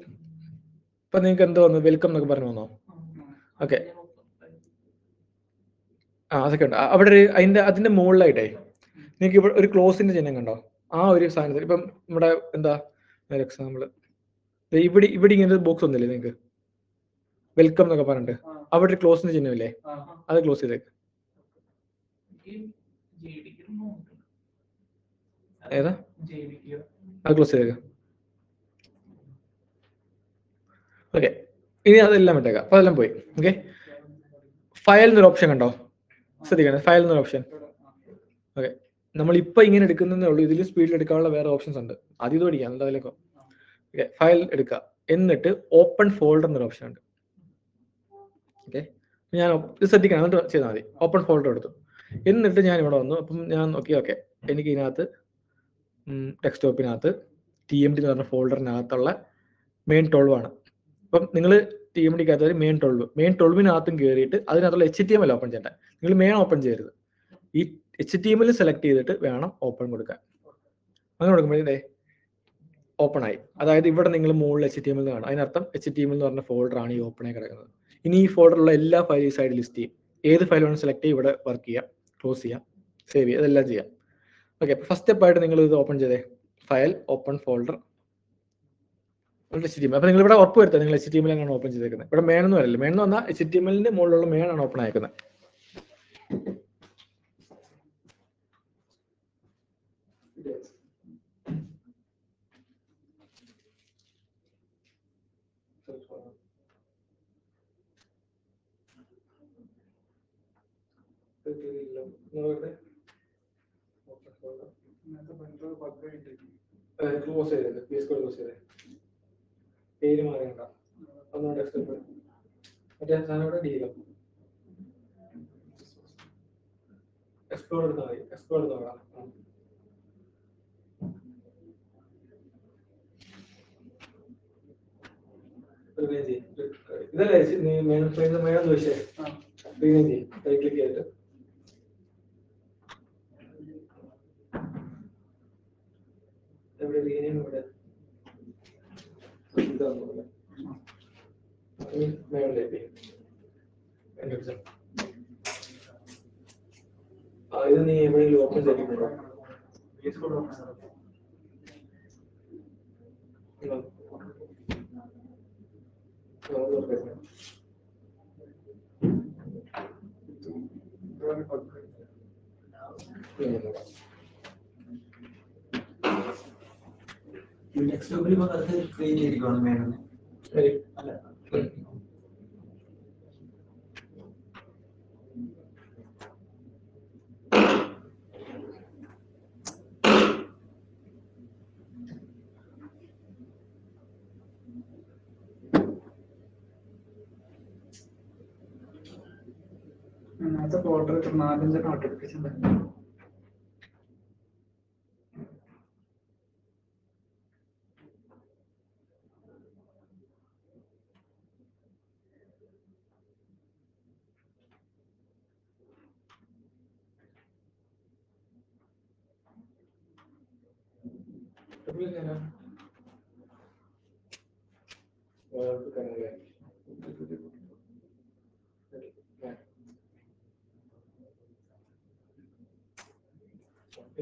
അപ്പൊ നിങ്ങൾക്ക് എന്തോ വന്നു, വെൽക്കം എന്നൊക്കെ പറഞ്ഞു വന്നോ? ഓക്കെ, അതൊക്കെ ഉണ്ട്. അവിടെ അതിന്റെ മുകളിലായിട്ടേ നിങ്ങൾക്ക് ഇവിടെ ഒരു ക്ലോസിന്റെ ചിഹ്നം കണ്ടോ? ആ ഒരു സാധനത്തിൽ ഇപ്പം നമ്മുടെ എന്താ എക്സാമ്പിൾ ഇവിടെ ഇങ്ങനെ ബോക്സ് ഒന്നുമില്ലേ നിങ്ങൾക്ക്, വെൽക്കം എന്നൊക്കെ പറഞ്ഞിട്ട് അവിടെ ഒരു ക്ലോസിന്റെ ചിഹ്നമില്ലേ, അത് ക്ലോസ് ചെയ്തേക്ക്. ഏതാ? അത് ക്ലോസ് ചെയ്തേക്ക്. ഓക്കെ, ഇനി അതെല്ലാം ഇട്ടേക്കാം. അപ്പൊ അതെല്ലാം പോയി. ഓക്കെ, ഫയൽ എന്നൊരു ഓപ്ഷൻ കണ്ടോ? ശ്രദ്ധിക്കണം, ഫയൽ എന്നൊരു ഓപ്ഷൻ. ഓക്കെ, നമ്മളിപ്പോൾ ഇങ്ങനെ എടുക്കുന്നതേ ഉള്ളൂ. ഇതിൽ സ്പീഡിൽ എടുക്കാനുള്ള വേറെ ഓപ്ഷൻസ് ഉണ്ട്. ആദ്യം ഇത് പഠിക്കാം, എന്തായാലും. ഓക്കെ, ഫയൽ എടുക്കുക. എന്നിട്ട് ഓപ്പൺ ഫോൾഡർ എന്നൊരു ഓപ്ഷൻ ഉണ്ട്. ഓക്കെ, ഞാൻ ഇത് ശ്രദ്ധിക്കണം, എന്നിട്ട് ചെയ്താൽ മതി. ഓപ്പൺ ഫോൾഡർ എടുത്തു. എന്നിട്ട് ഞാൻ ഇവിടെ വന്നു. അപ്പം ഞാൻ നോക്കി, ഓക്കെ, എനിക്ക് ഇതിനകത്ത് ഡെസ്ക്ടോപ്പിനകത്ത് TMD എന്ന് പറഞ്ഞ ഫോൾഡറിനകത്തുള്ള മെയിൻ 12 ആണ്. അപ്പം നിങ്ങൾ TMDക്കകത്ത് മെയിൻ 12 കയറിയിട്ട് അതിനകത്തുള്ള HTML ഓപ്പൺ ചെയ്യണ്ട. നിങ്ങൾ മെയിൻ ഓപ്പൺ ചെയ്യരുത്. ഈ HTML സെലക്ട് ചെയ്തിട്ട് വേണം ഓപ്പൺ കൊടുക്കാൻ. അങ്ങനെ കൊടുക്കുമ്പോഴേ ഓപ്പൺ ആയി. അതായത് ഇവിടെ നിങ്ങൾ മുകളിൽ HTML കാണും. അതിനർത്ഥം HTML എന്ന് പറഞ്ഞ ഫോൾഡർ ആണ് ഈ ഓപ്പൺ ആയി കിടക്കുന്നത്. ഇനി ഈ ഫോൾഡറിലുള്ള എല്ലാ ഫയലും ഈ സൈഡ് ലിസ്റ്റ് ചെയ്യും. ഏത് ഫയൽ വേണം സെലക്ട് ചെയ്യും, ഇവിടെ വർക്ക് ചെയ്യാം, ക്ലോസ് ചെയ്യാം, സേവ് ചെയ്യാം, അതെല്ലാം ചെയ്യാം. ഓക്കെ, ഫസ്റ്റ് സ്റ്റെപ്പായിട്ട് നിങ്ങൾ ഇത് ഓപ്പൺ ചെയ്തേ. File, open folder, HTML. അപ്പൊ നിങ്ങൾ ഇവിടെ ഉറപ്പ് വരുത്തുക നിങ്ങൾ HTML ആണ് ഓപ്പൺ ചെയ്തേക്കുന്നത്. ഇവിടെ മെയിൻ എന്ന് പറയില്ല. മെയിൻ എന്ന് പറഞ്ഞാൽ HTML മുകളിലുള്ള മെയിൻ ആണ് ഓപ്പൺ ആയിരിക്കുന്നത്. ക്ലോസ് ചെയ്തത് VS Code ക്ലോസ് ചെയ്തേ. പേര് മാറിയണ്ട. ഒന്നുകൂടെ ഡെസ്ക്ടോപ്പ് മറ്റേ സാധനം ഡീലോ എക്സ്പ്ലോർ എടുത്താൽ മതി. എക്സ്പ്ലോർ എടുത്തോളാം. ഇതല്ലേ നീ മേളം ചോദിച്ചേ? ക്ലിക്ക് ചെയ്തിട്ട് എവിടെ റീനെയിം ഇവിടെ മേളിലേക്ക് ഇത് നീ എവിടെയെങ്കിലും ഓപ്പൺ ചെയ്തിട്ടുണ്ടോ?
അതിനകത്ത് ഫോൾഡർ 4-5 നോട്ടിഫിക്കേഷൻ തന്നെ.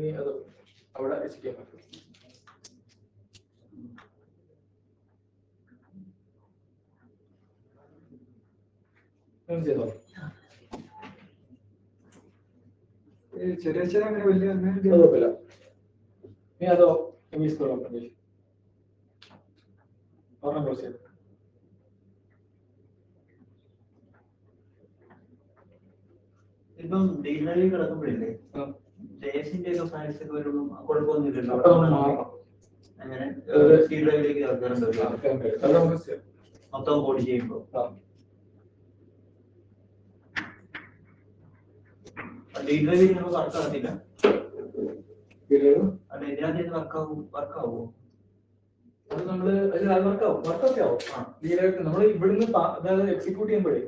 ഇനി അത് അവിടെ HTML. ചെയ്തോ
ചെറിയ ചെറിയ അങ്ങനെ വലിയ അങ്ങനെ
കുഴപ്പമില്ല. ഇനി അതോ ഒരെണ്ണം ക്ലോസ് ചെയ്തു.
ഇപ്പം ഡീലറിൽ കിടക്കുമ്പോഴില്ലേ ജയസിന്റെ ഒക്കെ ഫയൽസ് ഒക്കെ വരുമ്പോൾ കുഴപ്പമൊന്നുമില്ലല്ലോ.
അപ്പൊ നമ്മൾ മാറണം.
അങ്ങനെ സി ഡ്രൈവിലേക്ക് ഇറക്കാറുണ്ട്
അത് നമുക്ക്
മൊത്തം കോഡ് ചെയ്യുമ്പോൾ. ഡി ഡ്രൈവിൽ നമുക്ക് വർക്ക് ആകത്തില്ല. അല്ല ഇതിനകത്ത് വർക്കാവുമോ?
അത് നമ്മള് വർക്കൊക്കെ ആവും. നമ്മൾ ഇവിടുന്ന് അതായത് എക്സിക്യൂട്ട് ചെയ്യുമ്പോഴേ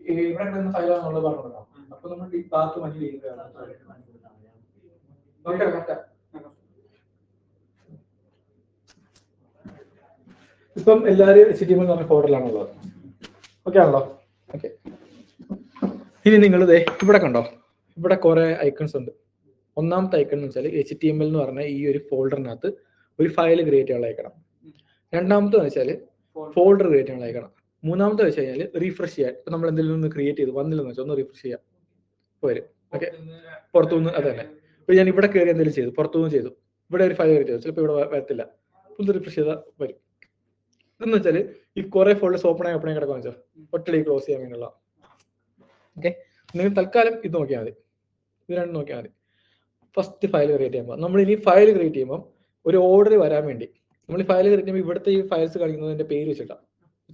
ഇവിടെ കിടന്ന ഫയലാണെന്നുള്ളത് പറഞ്ഞു കൊടുക്കാം. അപ്പൊ നമ്മൾ ഈ പാത്ത് മഞ്ഞ് ചെയ്യുന്നതാണ്. ഇപ്പം എല്ലാവരും HTML എന്ന് പറഞ്ഞ ഫോൾഡറിലാണുള്ളത്. ഓക്കെ ആണല്ലോ? ഓക്കെ. ഇനി നിങ്ങൾ ഇവിടെ കണ്ടോ, ഇവിടെ കുറെ ഐക്കൺസ് ഉണ്ട്. ഒന്നാമത്തെ ഐക്കൺ എന്ന് വെച്ചാൽ HTML എന്ന് പറഞ്ഞ ഈ ഒരു ഫോൾഡറിനകത്ത് ഒരു ഫയൽ ക്രിയേറ്റ് ചെയ്യാനുള്ള ഐക്കണം. രണ്ടാമത്തെ വെച്ചാൽ ഫോൾഡർ ക്രിയേറ്റ് ചെയ്യാനുള്ള ഐക്കണം. മൂന്നാമത്തെ വെച്ച് കഴിഞ്ഞാൽ റീഫ്രഷ് ചെയ്യാൻ. ഇപ്പൊ നമ്മൾ എന്തെങ്കിലും ഒന്ന് ക്രിയേറ്റ് ചെയ്ത് വന്നില്ലെന്ന് വെച്ചാൽ ഒന്ന് റീഫ്രഷ് ചെയ്യാം വരും. ഓക്കെ, പുറത്തുനിന്ന് അത് തന്നെ. ഇപ്പൊ ഞാൻ ഇവിടെ കയറി എന്തെങ്കിലും ചെയ്തു, പുറത്തുനിന്ന് ചെയ്തു, ഇവിടെ ഒരു ഫയൽ ക്രിയേറ്റ് ചെയ്തു, ചിലപ്പോൾ ഇവിടെ വരത്തില്ല, ഒന്ന് റീഫ്രഷ് ചെയ്താൽ വരും. ഇതെന്ന് വെച്ചാൽ ഈ കുറെ ഫോൾഡേഴ്സ് ഓപ്പൺ ആയി കിടക്കുമെന്ന് വെച്ചാൽ ഒറ്റടി ക്ലോസ് ചെയ്യാൻ വേണ്ടിയുള്ള. ഓക്കെ, നിങ്ങൾ തൽക്കാലം ഇത് നോക്കിയാൽ മതി, ഇത് രണ്ടും നോക്കിയാൽ മതി. ഫസ്റ്റ് ഫയൽ ക്രിയേറ്റ് ചെയ്യുമ്പോൾ നമ്മൾ ഇനി ഫയൽ ക്രിയേറ്റ് ചെയ്യുമ്പോൾ ഒരു ഓർഡർ വരാൻ വേണ്ടി നമ്മൾ ഫയൽ ക്രിയേറ്റ് ചെയ്യുമ്പോൾ ഇവിടുത്തെ ഈ ഫയൽസ് കാണിക്കുന്നതിന്റെ പേര് വെച്ചിട്ടാണ്.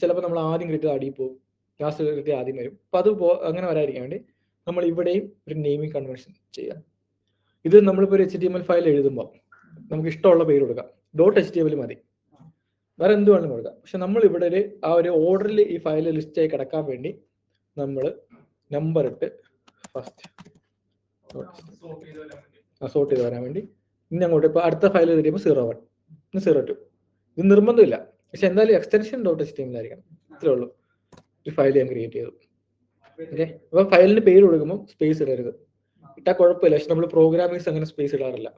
ചിലപ്പോൾ നമ്മൾ ആദ്യം ക്രിയേറ്റ് ചെയ്ത് അടിയിൽ പോകും, ലാസ്റ്റ് ക്രിയേറ്റ് ആദ്യം വരും. അപ്പൊ അത് അങ്ങനെ വരാതിരിക്കാൻ വേണ്ടി നമ്മൾ ഇവിടെയും ഒരു നെയിമിംഗ് കൺവെൻഷൻ ചെയ്യാം. ഇത് നമ്മളിപ്പോൾ ഒരു HTML ഫയൽ എഴുതുമ്പോൾ നമുക്ക് ഇഷ്ടമുള്ള പേര് കൊടുക്കാം. .html മതി, വേറെ എന്ത് വേണമെങ്കിലും കൊടുക്കാം. പക്ഷെ നമ്മൾ ഇവിടെ ആ ഒരു ഓർഡറിൽ ഈ ഫയൽ ലിസ്റ്റ് ആയി കിടക്കാൻ വേണ്ടി നമ്മൾ നമ്പർ ഇട്ട് ഫസ്റ്റ് സോർട്ട് ചെയ്ത് വരാൻ വേണ്ടി ഇനി അങ്ങോട്ട് ഇപ്പൊ അടുത്ത ഫയൽ കഴിയുമ്പോൾ 01 02. ഇത് നിർബന്ധമില്ല, പക്ഷെ എന്തായാലും എക്സ്റ്റൻഷൻ .html ആയിരിക്കണം. ഇത്രേ ഉള്ളൂ. ഒരു ഫയൽ ഞാൻ ക്രിയേറ്റ് ചെയ്തു. ഓക്കെ, അപ്പൊ ഫയലിന് പേര് കൊടുക്കുമ്പോൾ സ്പേസ് ഇടരുത്. ഇട്ടാൽ കുഴപ്പമില്ല, പക്ഷെ നമ്മൾ പ്രോഗ്രാമേഴ്സ് അങ്ങനെ സ്പേസ് ഇടാറില്ല.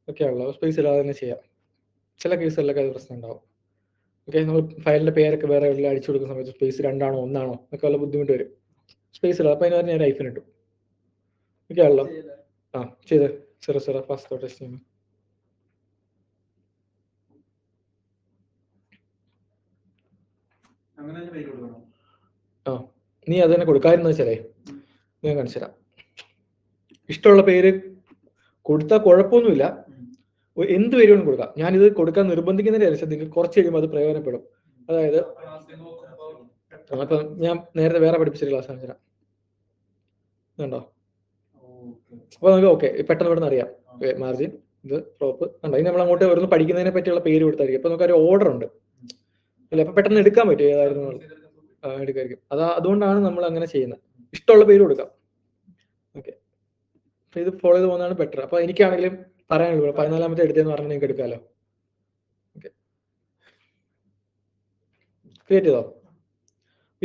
ഓക്കെ ആണല്ലോ, സ്പേസ് ഇടാതെ തന്നെ ചെയ്യാം. ചില കേസുകളിലൊക്കെ അത് പ്രശ്നം ഉണ്ടാവും. ഓക്കെ, നമ്മൾ ഫയലിന്റെ പേരൊക്കെ വേറെ എല്ലാം അടിച്ചു കൊടുക്കുന്ന സമയത്ത് സ്പേസ് 2 ആണോ 1 ആണോ എന്നൊക്കെ വല്ല ബുദ്ധിമുട്ട് വരും. സ്പേസ് ഇടാം. അപ്പൊ അതിന് ഞാൻ ഐഫൻ ഇട്ടു. ഓക്കെ ആണല്ലോ. ചെയ്ത് 00 ഫസ്റ്റ് .html. നീ അത് തന്നെ കൊടുക്കാമെന്ന് വെച്ചാലേ ഞാൻ കാണിച്ചു തരാം. ഇഷ്ടമുള്ള പേര് കൊടുത്താൽ കുഴപ്പമൊന്നുമില്ല, എന്ത് പേര് വേണം കൊടുക്കാം. ഞാനിത് കൊടുക്കാൻ നിർബന്ധിക്കുന്നതിന്റെ അനുസരിച്ച് നിങ്ങൾക്ക് കുറച്ച് കഴിയുമ്പോൾ അത് പ്രയോജനപ്പെടും. അതായത് അപ്പൊ ഞാൻ നേരത്തെ വേറെ പഠിപ്പിച്ചൊരു ക്ലാസ് കാണിച്ചു തരാം. കണ്ടോ? അപ്പൊ നമുക്ക് ഓക്കെ പെട്ടെന്ന് ഇവിടെ നിന്ന് അറിയാം. മാർജിൻ ഇത് ടോപ്പ് കണ്ടോ. ഇനി നമ്മൾ അങ്ങോട്ട് വരുന്ന പഠിക്കുന്നതിനെ പറ്റിയുള്ള പേര് കൊടുത്തായിരിക്കും. അപ്പൊ നമുക്കൊരു ഓർഡർ ഉണ്ട് അല്ലെ, അപ്പൊ പെട്ടെന്ന് എടുക്കാൻ പറ്റും ഏതായിരുന്നു എടുക്കായിരിക്കും. അതുകൊണ്ടാണ് നമ്മൾ അങ്ങനെ ചെയ്യുന്നത്. ഇഷ്ടമുള്ള പേര് കൊടുക്കാം. ഓക്കെ, അപ്പൊ ഇത് ഫോളോ ചെയ്ത് പോകുന്നതാണ് ബെറ്റർ. അപ്പൊ എനിക്കാണെങ്കിലും പറയാനുള്ളൂ 14ാമത്തെ എടുത്തെന്ന് പറഞ്ഞാൽ നിങ്ങൾക്ക് എടുക്കാമല്ലോ. ഓക്കെ, ക്രിയേറ്റ് ചെയ്തോ?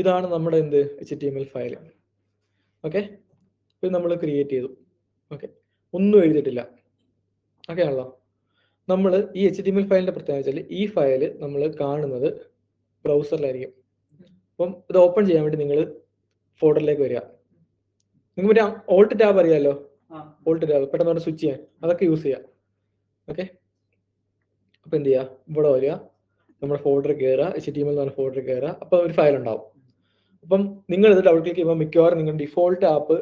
ഇതാണ് നമ്മുടെ എന്ത് HTML ഫയൽ. ഓക്കെ, ഇത് നമ്മൾ ക്രിയേറ്റ് ചെയ്തു. ഓക്കെ, ഒന്നും എഴുതിയിട്ടില്ല. ഓക്കെ ആണല്ലോ. നമ്മൾ ഈ HTML ഫയലിന്റെ പ്രത്യേകത വെച്ചാൽ ഈ ഫയൽ നമ്മൾ കാണുന്നത് ബ്രൗസറിലായിരിക്കും. അപ്പം ഇത് ഓപ്പൺ ചെയ്യാൻ വേണ്ടി നിങ്ങൾ ഫോൾഡറിലേക്ക് വരിക. നിങ്ങൾക്ക് മറ്റേ ഓൾട്ട് ടാബ് അറിയാമല്ലോ, ഓൾട്ട് ടാബ് പെട്ടെന്ന് സ്വിച്ച് ചെയ്യാൻ, അതൊക്കെ യൂസ് ചെയ്യാം. ഓക്കെ, അപ്പൊ എന്ത് ചെയ്യുക, ഇവിടെ വരിക, നമ്മുടെ ഫോൾഡർ കയറുക, HTML എന്ന് പറഞ്ഞ ഫോൾഡർ കയറുക. അപ്പൊ ഒരു ഫയൽ ഉണ്ടാവും. അപ്പം നിങ്ങൾ ഇത് ഡബിൾ ക്ലിക്ക് ചെയ്യുമ്പോൾ മിക്കവാറും നിങ്ങളുടെ ഡിഫോൾട്ട് ആപ്പ്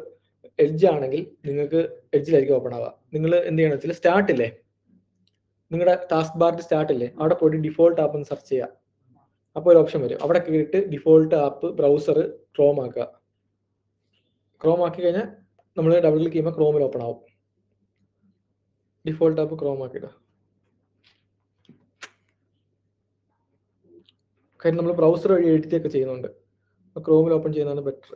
എഡ്ജ് ആണെങ്കിൽ നിങ്ങൾക്ക് എഡ്ജിലായിരിക്കും ഓപ്പൺ ആവുക. നിങ്ങൾ എന്ത് ചെയ്യണം വെച്ചാൽ സ്റ്റാർട്ട് ഇല്ലേ, നിങ്ങളുടെ ടാസ്ക് ബാറിൽ സ്റ്റാർട്ട് ഇല്ലേ, അവിടെ പോയിട്ട് ഡിഫോൾട്ട് ആപ്പ് എന്ന് സെർച്ച് ചെയ്യുക. അപ്പോൾ ഒരു ഓപ്ഷൻ വരും, അവിടെ കയറിയിട്ട് ഡിഫോൾട്ട് ആപ്പ് ബ്രൗസർ ക്രോം ആക്കുക. ക്രോം ആക്കി കഴിഞ്ഞാൽ നമ്മൾ ഡബിൾ ക്ലിക്ക് ചെയ്യുമ്പോൾ ക്രോമിൽ ഓപ്പൺ ആവും. ഡിഫോൾട്ട് ആപ്പ് ക്രോം ആക്കിയിടുക. കാര്യം നമ്മൾ ബ്രൗസർ വഴി എഡിറ്റൊക്കെ ചെയ്യുന്നുണ്ട്, ക്രോമിൽ ഓപ്പൺ ചെയ്യുന്നതാണ് ബെറ്റർ.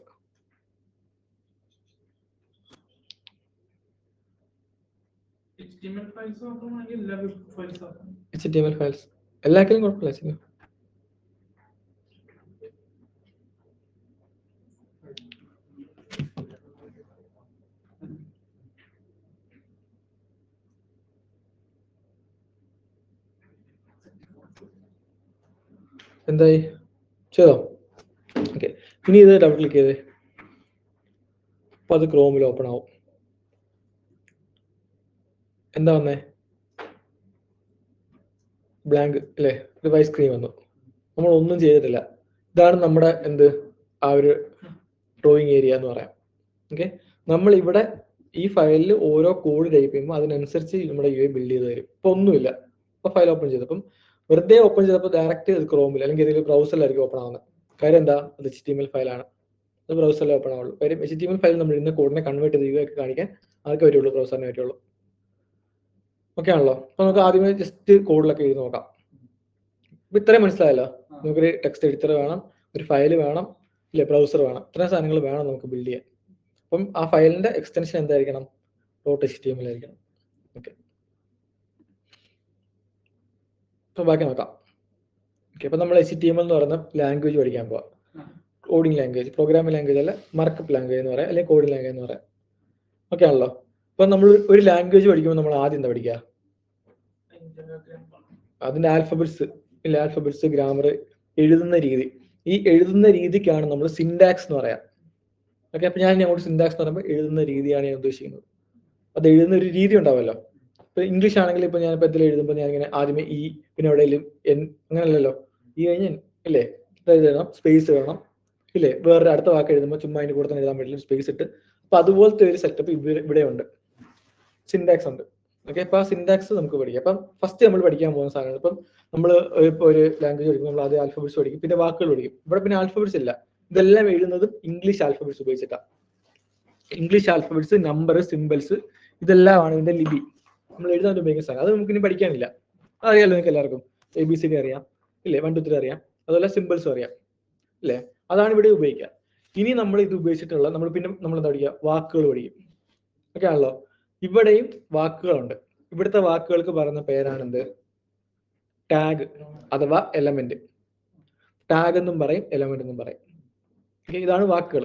HTML ഫയൽസ് എല്ലാത്തിലും കുഴപ്പമില്ല. എന്തായി ചെയ്തോ? ഓക്കെ, ഇനി ഇത് ഡബിൾ ക്ലിക്ക് ചെയ്തേ. അപ്പൊ അത് ക്രോമിൽ ഓപ്പൺ ആവും. എന്താ വന്നേ? ബ്ലാങ്ക് അല്ലേ? ഒരു വൈറ്റ് സ്ക്രീൻ വന്നു. നമ്മൾ ഒന്നും ചെയ്തിട്ടില്ല. ഇതാണ് നമ്മുടെ എന്ത് ആ ഒരു ഡ്രോയിങ് ഏരിയ എന്ന് പറയാം. ഓക്കെ, നമ്മൾ ഇവിടെ ഈ ഫയലിൽ ഓരോ കോഡ് ടൈപ്പ് ചെയ്യുമ്പോൾ അതിനനുസരിച്ച് നമ്മുടെ യു ഐ ബിൽഡ് ചെയ്ത് തരും. ഇപ്പൊ ഒന്നുമില്ല. ഇപ്പൊ ഫയൽ ഓപ്പൺ ചെയ്തപ്പം വെറുതെ ഓപ്പൺ ചെയ്തപ്പോൾ ഡയറക്റ്റ് ക്രോമിൽ അല്ലെങ്കിൽ ഏതെങ്കിലും ബ്രൗസറിലായിരിക്കും ഓപ്പൺ ആവുന്നത്. കാര്യം എന്താ? അത് HTML ഫയലാണ്. അത് ബ്രൗസറിൽ ഓപ്പൺ ആവുള്ളൂ. കാര്യം HTML ഫയൽ നമ്മൾ ഇന്ന് കോഡിനെ കൺവേർട്ട് ചെയ്ത് യു ഐ കാണിക്കാൻ ആർക്ക് പറ്റുള്ളൂ? ബ്രൗസറിനെ പറ്റുള്ളൂ. ഓക്കെ ആണല്ലോ? അപ്പൊ നമുക്ക് ആദ്യമേ ജസ്റ്റ് കോഡിലൊക്കെ എഴുതി നോക്കാം. ഇപ്പൊ ഇത്രയും മനസ്സിലായല്ലോ. നമുക്കൊരു ടെക്സ്റ്റ് എഡിറ്റർ വേണം, ഒരു ഫയൽ വേണം, ഇല്ലേ, ബ്രൗസർ വേണം. ഇത്രയും സാധനങ്ങൾ വേണം നമുക്ക് ബിൽഡ് ചെയ്യാൻ. അപ്പം ആ ഫയലിന്റെ എക്സ്റ്റൻഷൻ എന്തായിരിക്കണം? .html ആയിരിക്കണം. ഓക്കെ, അപ്പൊ ബാക്കി നോക്കാം. ഓക്കെ, അപ്പൊ നമ്മൾ HTML എന്ന് പറയുന്ന ലാംഗ്വേജ് പഠിക്കാൻ പോവാം. കോഡിംഗ് ലാംഗ്വേജ്, പ്രോഗ്രാമിംഗ് ലാംഗ്വേജ് അല്ല, മാർക്കപ്പ് ലാംഗ്വേജ് എന്ന് പറയാം, അല്ലെങ്കിൽ കോഡിംഗ് ലാംഗ്വേജ് എന്ന് പറയാം. ഓക്കെ ആണല്ലോ? അപ്പൊ നമ്മൾ ഒരു ലാംഗ്വേജ് പഠിക്കുമ്പോൾ നമ്മൾ ആദ്യം എന്താ പഠിക്കുക? അതിന്റെ ആൽഫബറ്റ്സ് ഇല്ല, ആൽഫബറ്റ്സ്, ഗ്രാമർ, എഴുതുന്ന രീതി. ഈ എഴുതുന്ന രീതിക്കാണ് നമ്മൾ സിൻടാക്സ് എന്ന് പറയാം. ഓക്കെ, അപ്പൊ ഞാൻ അങ്ങോട്ട് സിൻടാക്സ് എന്ന് പറയുമ്പോൾ എഴുതുന്ന രീതിയാണ് ഞാൻ ഉദ്ദേശിക്കുന്നത്. അത് എഴുതുന്ന ഒരു രീതി ഉണ്ടാവുമല്ലോ. ഇപ്പൊ ഇംഗ്ലീഷ് ആണെങ്കിൽ ഇപ്പൊ ഞാൻ ഇപ്പൊ എന്തെങ്കിലും എഴുതുമ്പോൾ ഞാൻ ഇങ്ങനെ ആദ്യമേ ഈ, പിന്നെ എവിടെയെങ്കിലും എൻ, അങ്ങനെയല്ലല്ലോ. ഈ കഴിഞ്ഞ് ഇല്ലേ, എഴുതണം, സ്പേസ് വേണം, ഇല്ലേ, വേറൊരു അടുത്ത വാക്ക് എഴുതുമ്പോൾ ചുമ്മാ അതിന്റെ കൂടെ തന്നെ എഴുതാൻ പറ്റില്ല, സ്പേസ് ഇട്ട്. അപ്പൊ അതുപോലത്തെ ഒരു സെറ്റപ്പ് ഇവിടെ ഉണ്ട്, സിൻടാക്സ് ഉണ്ട്. ഓക്കെ, അപ്പൊ ആ സിൻടാക്സ് നമുക്ക് പഠിക്കാം. അപ്പം ഫസ്റ്റ് നമ്മൾ പഠിക്കാൻ പോകുന്ന സാധനമാണ്. ഇപ്പം നമ്മൾ ഇപ്പോൾ ഒരു ലാംഗ്വേജ് പഠിക്കും, നമ്മൾ ആദ്യം ആൽഫബറ്റ്സ് പഠിക്കും, പിന്നെ വാക്കുകൾ പഠിക്കും. ഇവിടെ പിന്നെ ആൽഫബറ്റ്സ് ഇല്ല. ഇതെല്ലാം എഴുതുന്നതും ഇംഗ്ലീഷ് ആൽഫബറ്റ്സ് ഉപയോഗിച്ചിട്ടാണ്. ഇംഗ്ലീഷ് ആൽഫബറ്റ്സ്, നമ്പർ, സിമ്പിൾസ്, ഇതെല്ലാമാണ് ഇതിന്റെ ലിപി. നമ്മൾ എഴുതാൻ ഉപയോഗിക്കുന്ന സാധനം. അത് നമുക്ക് ഇനി പഠിക്കാനില്ല. അറിയാലോ നിങ്ങൾക്ക് എല്ലാവർക്കും. ABCD അറിയാം, ഇല്ലേ, 1 2 3 അറിയാം, അതുപോലെ സിമ്പിൾസും അറിയാം, ഇല്ലേ. അതാണ് ഇവിടെ ഉപയോഗിക്കുക. ഇനി നമ്മൾ ഇത് ഉപയോഗിച്ചിട്ടുള്ള നമ്മൾ എന്താ പഠിക്കുക? വാക്കുകൾ പഠിക്കും. ഓക്കെ ആണല്ലോ? ഇവിടെയും വാക്കുകളുണ്ട്. ഇവിടുത്തെ വാക്കുകൾക്ക് പറയുന്ന പേരാണെന്ത്? ടാഗ് അഥവാ എലമെന്റ്. ടാഗ് എന്നും പറയും, എലമെന്റ് എന്നും പറയും. ഇതാണ് വാക്കുകൾ.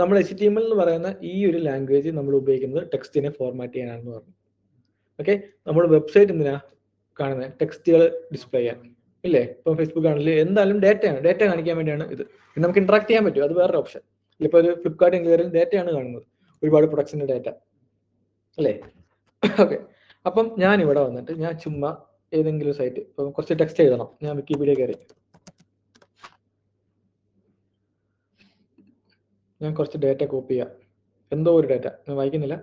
നമ്മൾ HTML എന്ന് പറയുന്ന ഈ ഒരു ലാംഗ്വേജ് നമ്മൾ ഉപയോഗിക്കുന്നത് ടെക്സ്റ്റിനെ ഫോർമാറ്റ് ചെയ്യാനാണെന്ന് പറഞ്ഞു. ഓക്കെ, നമ്മൾ വെബ്സൈറ്റ് എന്തിനാ കാണുന്നത്? ടെക്സ്റ്റുകൾ ഡിസ്പ്ലേ ചെയ്യാൻ, ഇല്ലേ. ഇപ്പൊ ഫേസ്ബുക്ക് ആണെങ്കിൽ എന്തായാലും ഡേറ്റയാണ്, ഡേറ്റ കാണിക്കാൻ വേണ്ടിയാണ് ഇത്. പിന്നെ നമുക്ക് ഇന്ററാക്ട് ചെയ്യാൻ പറ്റും, അത് വേറൊരു ഓപ്ഷൻ. ഇപ്പൊ ഒരു ഫ്ലിപ്കാർട്ട് എങ്കിലും ഡേറ്റയാണ് കാണുന്നത്, ഒരുപാട് പ്രൊഡക്ട്സിന്റെ ഡേറ്റ, അല്ലേ. ഓക്കെ, അപ്പം ഞാൻ ഇവിടെ വന്നിട്ട് ഞാൻ ചുമ്മാ ഏതെങ്കിലും സൈറ്റ്, ഇപ്പൊ കുറച്ച് ടെക്സ്റ്റ് എഴുതണം, ഞാൻ വിക്കിപീഡിയ കയറി ഞാൻ കുറച്ച് ഡേറ്റ കോപ്പി ചെയ്യാം. എന്തോ ഒരു ഡേറ്റ ഞാൻ വായിക്കുന്നില്ല.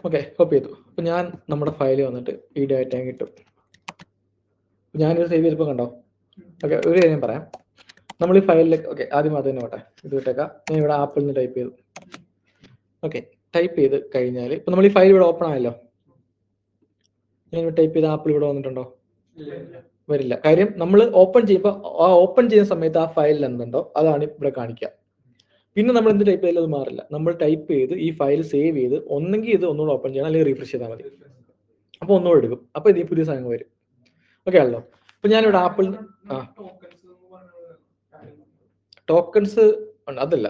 ഓക്കെ, കോപ്പി ചെയ്തു. അപ്പൊ ഞാൻ നമ്മുടെ ഫയലിൽ വന്നിട്ട് ഈ ഡേറ്റ കിട്ടും. ഞാനിത് സേവ് ചെയ്തപ്പോൾ കണ്ടോ? ഓക്കെ, ഒരു കാര്യം പറയാം. നമ്മൾ ഈ ഫയലിലേക്ക്, ഓക്കെ, ആദ്യം അത് തന്നെ പോട്ടെ, ഇത് വിട്ടേക്കാം. ഞാൻ ഇവിടെ ആപ്പിൾ നിന്ന് ടൈപ്പ് ചെയ്തു. ഓക്കെ, ടൈപ്പ് ചെയ്ത് കഴിഞ്ഞാൽ ഇപ്പൊ നമ്മൾ ഈ ഫയൽ ഇവിടെ ഓപ്പൺ ആയല്ലോ. ഞാൻ ഇവിടെ ടൈപ്പ് ചെയ്ത ആപ്പിൾ ഇവിടെ വന്നിട്ടുണ്ടോ? വരില്ല. കാര്യം നമ്മൾ ഓപ്പൺ ചെയ്യുമ്പോൾ ആ ഓപ്പൺ ചെയ്യുന്ന സമയത്ത് ആ ഫയലിൽ എന്തുണ്ടോ അതാണ് ഇവിടെ കാണിക്കുക. പിന്നെ നമ്മൾ എന്ത് ടൈപ്പ് ചെയ്താലും അത് മാറില്ല. നമ്മൾ ടൈപ്പ് ചെയ്ത് ഈ ഫയൽ സേവ് ചെയ്ത് ഒന്നെങ്കിൽ ഇത് ഒന്നുകൂടെ ഓപ്പൺ ചെയ്യണം, അല്ലെങ്കിൽ റീഫ്രഷ് ചെയ്താൽ മതി. അപ്പൊ ഒന്നുകൂടെ എടുക്കും. അപ്പൊ ഇത് പുതിയ സാധനം വരും. ഓക്കെ ആണല്ലോ? അപ്പൊ ഞാനിവിടെ ആപ്പിൾ ടോക്കൺസ് ഉണ്ട്, അതല്ല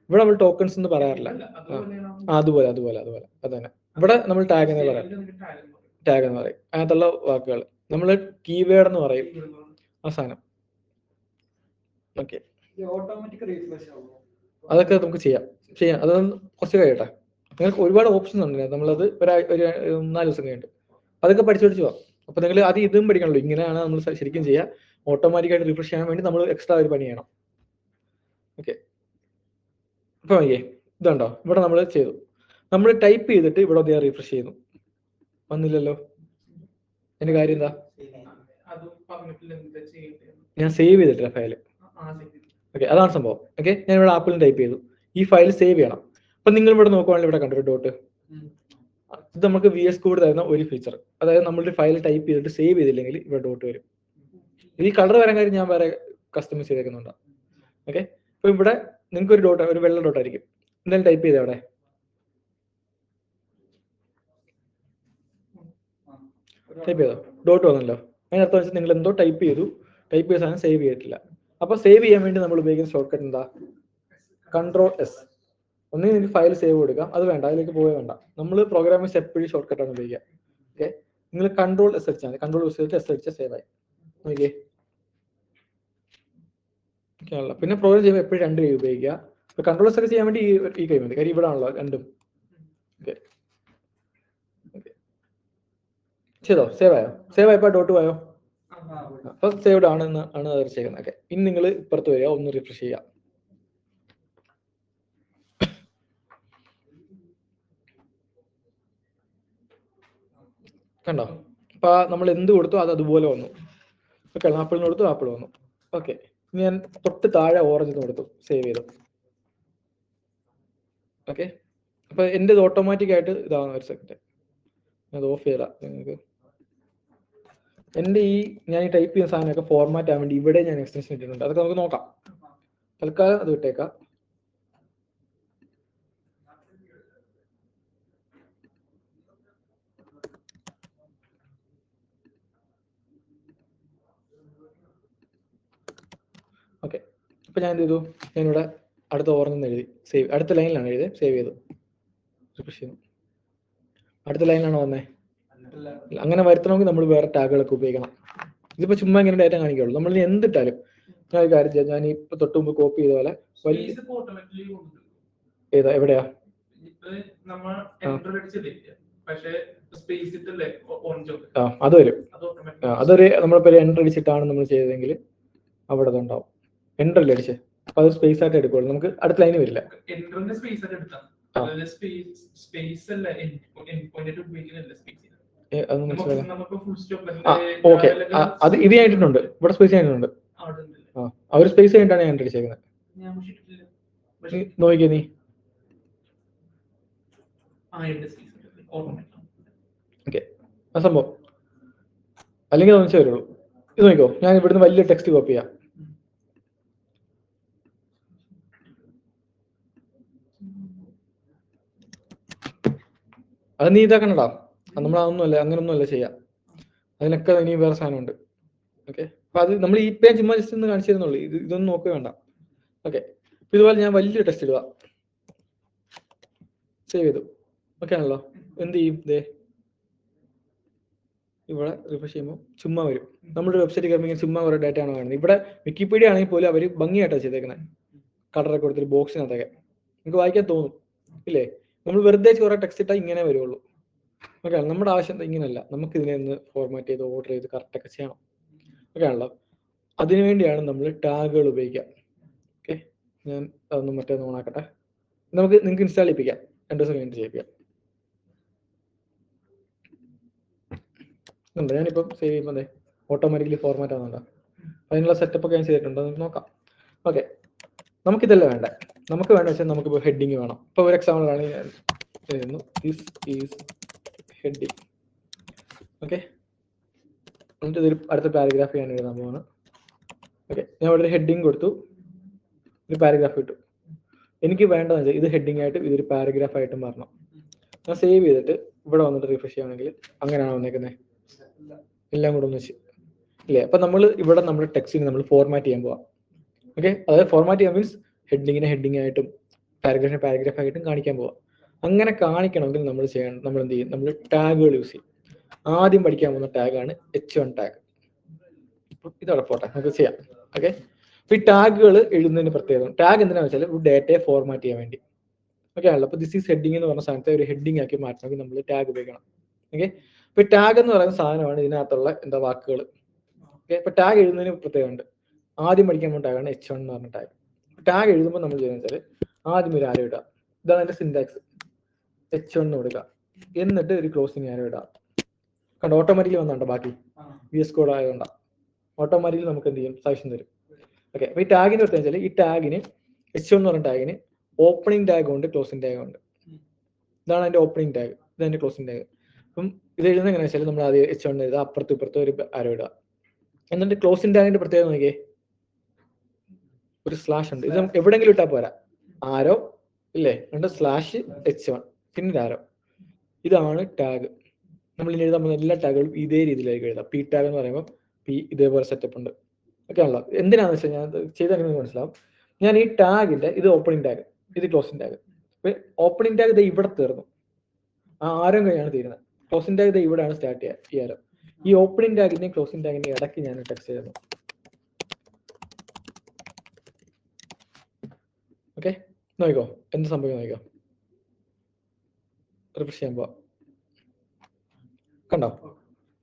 ഇവിടെ നമ്മൾ ടോക്കൺസ് എന്ന് പറയാറില്ല. അതുപോലെ അത് തന്നെ ഇവിടെ നമ്മൾ ടാഗ് എന്ന് പറയാം. ടാഗ് എന്ന് പറയും. അതിനകത്തുള്ള വാക്കുകൾ നമ്മൾ കീവേഡ് എന്ന് പറയും, ആ സാധനം. ഓക്കെ, അതൊക്കെ നമുക്ക് ചെയ്യാം. അതൊന്ന് കുറച്ച് കഴിയട്ടെ. നിങ്ങൾക്ക് ഒരുപാട് ഓപ്ഷൻസ് ഉണ്ട്. നമ്മളത് ഒരു 4 ദിവസം കഴിഞ്ഞിട്ട് അതൊക്കെ പഠിച്ചു പോവാം. അപ്പൊ നിങ്ങൾ അത് ഇതും പഠിക്കണല്ലോ. ഇങ്ങനെയാണ് നമ്മൾ ശരിക്കും ചെയ്യുക. ഓട്ടോമാറ്റിക്കായിട്ട് റിഫ്രഷ് ചെയ്യാൻ വേണ്ടി നമ്മൾ എക്സ്ട്രാ ഒരു പണി ചെയ്യണം. ഓക്കെ, അപ്പൊ ഇതുണ്ടോ? ഇവിടെ നമ്മൾ ചെയ്തു. നമ്മൾ ടൈപ്പ് ചെയ്തിട്ട് ഇവിടെ അധികം റിഫ്രഷ് ചെയ്യുന്നു. വന്നില്ലല്ലോ. എന്റെ കാര്യം എന്താ? ഞാൻ സേവ് ചെയ്തിട്ടില്ല ഫയല്. ഓക്കെ, അതാണ് സംഭവം. ഓക്കെ, ഞാൻ ഇവിടെ ആപ്പിളിൽ ടൈപ്പ് ചെയ്തു. ഈ ഫയൽ സേവ് ചെയ്യണം. അപ്പൊ നിങ്ങൾ ഇവിടെ നോക്കുവാണെങ്കിൽ ഇവിടെ കണ്ടൊരു ഡോട്ട്, ഇത് നമുക്ക് VS Code തരുന്ന ഒരു ഫീച്ചർ. അതായത് നമ്മളൊരു ഫയൽ ടൈപ്പ് ചെയ്തിട്ട് സേവ് ചെയ്തില്ലെങ്കിൽ ഇവിടെ ഡോട്ട് വരും. ഈ കളർ വരാൻ കാര്യം ഞാൻ വേറെ കസ്റ്റമൈസ് ചെയ്തേക്കുന്നുണ്ട്. ഓക്കെ, അപ്പൊ ഇവിടെ നിങ്ങൾക്ക് ഒരു ഡോട്ട്, ഒരു വെള്ള ഡോട്ട് ആയിരിക്കും. എന്തായാലും ടൈപ്പ് ചെയ്തേ അവിടെ. ടൈപ്പ് ചെയ്തോ? ഡോട്ട് വന്നല്ലോ. അതിനർത്ഥം വെച്ചാൽ നിങ്ങൾ എന്തോ ടൈപ്പ് ചെയ്തു, ടൈപ്പ് ചെയ്ത സാധനം സേവ് ചെയ്തിട്ടില്ല. അപ്പൊ സേവ് ചെയ്യാൻ വേണ്ടി നമ്മൾ ഉപയോഗിക്കുന്ന ഷോർട്ട് കട്ട് എന്താ? Ctrl+S. ഒന്നേ നിങ്ങൾക്ക് ഫയൽ സേവ് കൊടുക്കാം, അത് വേണ്ട, അതിലേക്ക് പോയേ വേണ്ട. നമ്മൾ പ്രോഗ്രാമിംഗ് എപ്പോഴും ഷോർട്ട് കട്ടാണ് ഉപയോഗിക്കുക. ഓക്കെ, നിങ്ങൾ കൺട്രോൾ എസ് അടിച്ചാൽ കൺട്രോൾ യൂസ് ചെയ്തിട്ട് എസ് അടിച്ചാൽ സേവ് ആയി. ഓക്കെ, പിന്നെ പ്രോഗ്രാം ചെയ്യുമ്പോൾ എപ്പോഴും 2 കൈ ഉപയോഗിക്കുക. ഇപ്പൊ കൺട്രോൾ എസ് ഒക്കെ ചെയ്യാൻ വേണ്ടി ഈ കൈ മതി, കാര്യം ഇവിടെ ആണല്ലോ രണ്ടും. ഓക്കെ, ചെയ്തോ? സേവ് ആയോ? സേവ് ആയപ്പോ ഡോട്ട് പോയോ? അപ്പൊ സേവ്ഡ് ആണെന്ന് ആണ് തീർച്ചയാക്കുന്നത്. ഓക്കെ, ഇനി നിങ്ങൾ ഇപ്പുറത്ത് വരിക, ഒന്ന് റിഫ്രഷ് ചെയ്യുക. കണ്ടോ? അപ്പൊ നമ്മൾ എന്ത് കൊടുത്തു അത് അതുപോലെ വന്നു. ഓക്കെ, ആപ്പിളിന് കൊടുത്തു, ആപ്പിൾ വന്നു. ഓക്കെ, ഞാൻ തൊട്ട് താഴെ ഓറഞ്ചിന് കൊടുത്തു, സേവ് ചെയ്തു. ഓക്കെ, അപ്പൊ എൻ്റെ ഇത് ഓട്ടോമാറ്റിക് ആയിട്ട് ഇതാവുന്ന. ഒരു സെക്കൻഡ്, അത് ഓഫ് ചെയ്താ നിങ്ങൾക്ക്. എൻ്റെ ഞാൻ ഈ ടൈപ്പ് ചെയ്യുന്ന സാധനമൊക്കെ ഫോർമാറ്റ് ആവാൻ വേണ്ടി ഇവിടെ ഞാൻ എക്സ്റ്റൻഷൻ ഇട്ടിട്ടുണ്ട്, അതൊക്കെ നമുക്ക് നോക്കാം. തൽക്കാലം അത് വിട്ടേക്കാം. ഓക്കെ, അപ്പൊ ഞാൻ എന്ത് ചെയ്തു? ഞാനിവിടെ അടുത്ത ഓറഞ്ച് എഴുതി സേവ്, അടുത്ത ലൈനിലാണ് എഴുതി സേവ് ചെയ്തു. അടുത്ത ലൈനിലാണോ വന്നേ? അങ്ങനെ വരുത്തണമെങ്കിൽ നമ്മൾ വേറെ ടാഗുകളൊക്കെ ഉപയോഗിക്കണം. ഇതിപ്പോ ചുമ്മാ ഇങ്ങനെ ഡാറ്റ കാണിക്കുള്ളൂ. നമ്മൾ എന്തിട്ടാലും ഞാൻ ഒരു കാര്യം ചെയ്യാം, ഞാൻ ഇപ്പൊ തൊട്ട് മുമ്പ് കോപ്പി ചെയ്ത പോലെ ഏതാ എവിടെയാ അത് വരും. അതൊരു നമ്മളിപ്പോ എൻട്രി അടിച്ചിട്ടാണ് നമ്മൾ ചെയ്തതെങ്കിൽ അവിടെ അതുണ്ടാവും. എൻട്രി അല്ലേ അടിച്ചേ, അപ്പൊ അത് സ്പേസ് ആയിട്ട് എടുക്കുള്ളൂ, നമുക്ക് അടുത്ത ലൈന് വരില്ല. ഓക്കെ, അത് ഇത് കഴിഞ്ഞിട്ടുണ്ട്, ഇവിടെ സ്പേസ് കഴിഞ്ഞിട്ടുണ്ട്. ആ ഒരു സ്പേസ് കഴിഞ്ഞിട്ടാണ് ഞാൻ എൻട്രി അടിച്ചേക്കുന്നത്. നോക്കിയേ നീ. ഓക്കെ, ആ സംഭവം അല്ലെങ്കിൽ തോന്നിച്ചേ വരുള്ളൂ. ഇത് നോക്കിക്കോ, ഞാൻ ഇവിടുന്ന് വലിയ ടെക്സ്റ്റ് കോപ്പി ചെയ്യാം. അത് നീ ഇതാക്കണടാ, നമ്മൾ അതൊന്നുമല്ല, അങ്ങനൊന്നുമല്ല ചെയ്യാം. അതിനൊക്കെ ഇനി വേറെ സാധനമുണ്ട്. ഓക്കെ, അപ്പൊ അത് നമ്മൾ ഈ പേജ് ചുമ്മാ ജസ്റ്റ് ഒന്ന് കാണിച്ചു തരുന്നുള്ളൂ, ഇതൊന്നും നോക്കുക വേണ്ട. ഓക്കെ, ഇതുപോലെ ഞാൻ വലിയ ടെക്സ്റ്റ് ഇടുക, സേവ് ചെയ്തു. ഓക്കെ ആണല്ലോ. എന്ത് ചെയ്യും? ഇതേ ഇവിടെ റിഫ്രഷ് ചെയ്യുമ്പോൾ ചുമ്മാ വരും. നമ്മുടെ വെബ്സൈറ്റ് കയറുമ്പോൾ ചുമ്മാ കുറേ ഡാറ്റ ആണ് കാണുന്നത്. ഇവിടെ വിക്കിപീഡിയ ആണെങ്കിൽ പോലും അവർ ഭംഗിയായിട്ടാണ് ചെയ്തേക്കുന്നത്, കളറൊക്കെ കൊടുത്തിട്ട് ബോക്സിനകത്തൊക്കെ നമുക്ക് വായിക്കാൻ തോന്നും ഇല്ലേ? നമ്മൾ വെറുതെ കുറേ ടെക്സ്റ്റ് ഇട്ടാൽ ഇങ്ങനെ വരുള്ളൂ. ഓക്കെ, നമ്മുടെ ആവശ്യം ഇങ്ങനെയല്ല, നമുക്ക് ഇതിനെ ഒന്ന് ഫോർമാറ്റ് ചെയ്ത് ഓർഡർ ചെയ്ത് കറക്റ്റൊക്കെ ചെയ്യണം. ഓക്കെ ആണല്ലോ. അതിനുവേണ്ടിയാണ് നമ്മൾ ടാഗുകൾ ഉപയോഗിക്കുക. ഓക്കെ, ഞാൻ അതൊന്ന് മറ്റേ ഓണാക്കട്ടെ. നിങ്ങൾക്ക് ഇൻസ്റ്റാൾ ചെയ്യിപ്പിക്കാം, 2 ദിവസം കഴിഞ്ഞിട്ട് ചെയ്യിപ്പിക്കാം. ഞാനിപ്പം സേവ് ചെയ്യുമ്പോൾ ഓട്ടോമാറ്റിക്കലി ഫോർമാറ്റ് ആവുന്നുണ്ടോ? അതിനുള്ള സെറ്റപ്പ് ഒക്കെ ഞാൻ ചെയ്തിട്ടുണ്ട്, നമുക്ക് നോക്കാം. ഓക്കെ, നമുക്കിതല്ല വേണ്ട. നമുക്ക് വേണ്ട വെച്ചാൽ നമുക്കിപ്പോൾ ഹെഡിങ് വേണം. ഇപ്പോൾ ഒരു എക്സാമ്പിൾ ആണ് ഞാൻ ചെയ്യുന്നു, ദിസ് ഈസ് ഹെഡിങ്. ഓക്കെ, എന്നിട്ട് ഇതൊരു അടുത്ത പാരഗ്രാഫ് ഞാൻ എഴുതാൻ പോവാണ്. ഓക്കെ, ഞാൻ ഇവിടെ ഒരു ഹെഡിങ് കൊടുത്തു, ഒരു പാരഗ്രാഫ് ഇട്ടു. എനിക്ക് വേണ്ടതെന്ന് വെച്ചാൽ ഇത് ഹെഡിങ് ആയിട്ട് ഇതൊരു പാരഗ്രാഫ് ആയിട്ടും മാറണം. ഞാൻ സേവ് ചെയ്തിട്ട് ഇവിടെ വന്നിട്ട് റിഫ്രഷ് ചെയ്യുകയാണെങ്കിൽ അങ്ങനെയാണ് വന്നേക്കുന്നത്, എല്ലാം കൂടെ ഒന്ന് വെച്ച് ഇല്ലേ? അപ്പൊ നമ്മൾ ഇവിടെ നമ്മുടെ ടെക്സ്റ്റിന് നമ്മൾ ഫോർമാറ്റ് ചെയ്യാൻ പോവാം. ഓക്കെ, അതായത് ഫോർമാറ്റ് ചെയ്യാൻ മീൻസ് ഹെഡിങ്ങിനെ ഹെഡിങ് ആയിട്ടും പാരഗ്രാഫിനെ പാരഗ്രാഫ് ആയിട്ടും കാണിക്കാൻ പോവാം. അങ്ങനെ കാണിക്കണമെങ്കിൽ നമ്മൾ എന്ത് ചെയ്യും? നമ്മൾ ടാഗുകൾ യൂസ് ചെയ്യും. ആദ്യം പഠിക്കാൻ പോകുന്ന ടാഗാണ് H1 ടാഗ്. ഇത് ഉറപ്പോട്ടെ, നമുക്ക് ചെയ്യാം. ഓക്കെ, അപ്പൊ ഈ ടാഗുകൾ എഴുതുന്നതിന് പ്രത്യേകം. ടാഗ് എന്തിനാണെന്ന് വെച്ചാൽ ഡേറ്റയെ ഫോർമാറ്റ് ചെയ്യാൻ വേണ്ടി. ഓക്കെ ആണല്ലോ. അപ്പൊ ദിസ് ഈസ് ഹെഡിങ് എന്ന് പറഞ്ഞ സാധനത്തെ ഒരു ഹെഡിങ് ആക്കി മാറ്റണമെങ്കിൽ നമ്മൾ ടാഗ് ഉപയോഗിക്കണം. ഓക്കെ, ഇപ്പൊ ടാഗ് എന്ന് പറയുന്ന സാധനമാണ് ഇതിനകത്തുള്ള വാക്കുകൾ. ഓക്കെ, ഇപ്പൊ ടാഗ് എഴുതുന്നതിന് പ്രത്യേകമുണ്ട്. ആദ്യം പഠിക്കാൻ പോകുന്ന ടാഗാണ് H1 എന്ന് പറഞ്ഞ ടാഗ്. ടാഗ് എഴുതുമ്പോൾ നമ്മൾ ചെയ്യുന്നത് വെച്ചാൽ ആദ്യം ഒരു ആരോ ഇടുക, ഇതാണ് എന്റെ സിന്റാക്സ്. H1 എന്ന് കൊടുക്കുക, എന്നിട്ട് ഒരു ക്ലോസിങ് ആരോ ഇടുക. കണ്ടോ, ഓട്ടോമാറ്റിക്കലി വന്നുണ്ടോ? ബാക്കി VS കോഡ് ആയതുകൊണ്ടാണ് ഓട്ടോമാറ്റിക്കലി നമുക്ക് എന്ത് ചെയ്യും? സജഷൻ തരും. ഓക്കെ, അപ്പൊ ഈ ടാഗിന് പ്രത്യേകം വെച്ചാൽ ഈ ടാഗിന് H1 എന്ന് പറഞ്ഞ ടാഗിന് ഓപ്പണിംഗ് ടാഗ് ഉണ്ട്, ക്ലോസിംഗ് ടാഗ് ഉണ്ട്. ഇതാണ് അതിന്റെ ഓപ്പണിംഗ് ടാഗ്, ഇതെന്റെ ക്ലോസിംഗ് ടാഗ്. അപ്പം ഇത് എഴുതുന്നത് എങ്ങനെയാ വെച്ചാൽ നമ്മൾ ആദ്യം H1 എഴുതുക, അപ്പുറത്തും ഇപ്പുറത്തും ഒരു ആരോ ഇടുക. എന്നിട്ട് ക്ലോസിംഗ് ടാഗിന്റെ പ്രത്യേകത നോക്കിയേ, ഒരു സ്ലാഷ് ഉണ്ട്. ഇത് എവിടെയെങ്കിലും ഇട്ടാൽ പോരാ, ആരോ ഇല്ലേ, എന്നിട്ട് സ്ലാഷ് H1 പിന്നെ ആരോ. ഇതാണ് ടാഗ്. നമ്മൾ ഇനി എഴുതാൻ പോകുന്ന എല്ലാ ടാഗുകളും ഇതേ രീതിയിലായിരിക്കും എഴുതാം. പി ടാഗ് എന്ന് പറയുമ്പോൾ ഇതേപോലെ സെറ്റപ്പ് ഉണ്ട്. ഓക്കെ ആണല്ലോ. എന്തിനാന്ന് വെച്ചാൽ ഞാൻ ചെയ്താൽ നിങ്ങൾക്ക് മനസ്സിലാവും. ഞാൻ ഈ ടാഗിന്റെ ഇത് ഓപ്പണിംഗ് ടാഗ്, ഇത് ക്ലോസിംഗ് ടാഗ്. ഓപ്പണിംഗ് ടാഗ് ഇത് ഇവിടെ തീർന്നു, ആ ആരം കഴിഞ്ഞാണ് തീരുന്നത്. ക്ലോസിംഗ് ടാഗ് ഇത് ഇവിടെയാണ് സ്റ്റാർട്ട് ചെയ്യുക, ഈ ആരം. ഈ ഓപ്പണിംഗ് ടാഗിന്റെയും ക്ലോസിംഗ് ടാഗിന്റെയും ഇടയ്ക്ക് ഞാൻ ടെക്സ്റ്റ് ചെയ്യുന്നു. ഓക്കെ, നോക്കിക്കോ എന്ത് സംഭവിക്കും നോക്കിക്കോ. റിഫ്രഷ് ചെയ്യുമ്പോൾ കണ്ടോ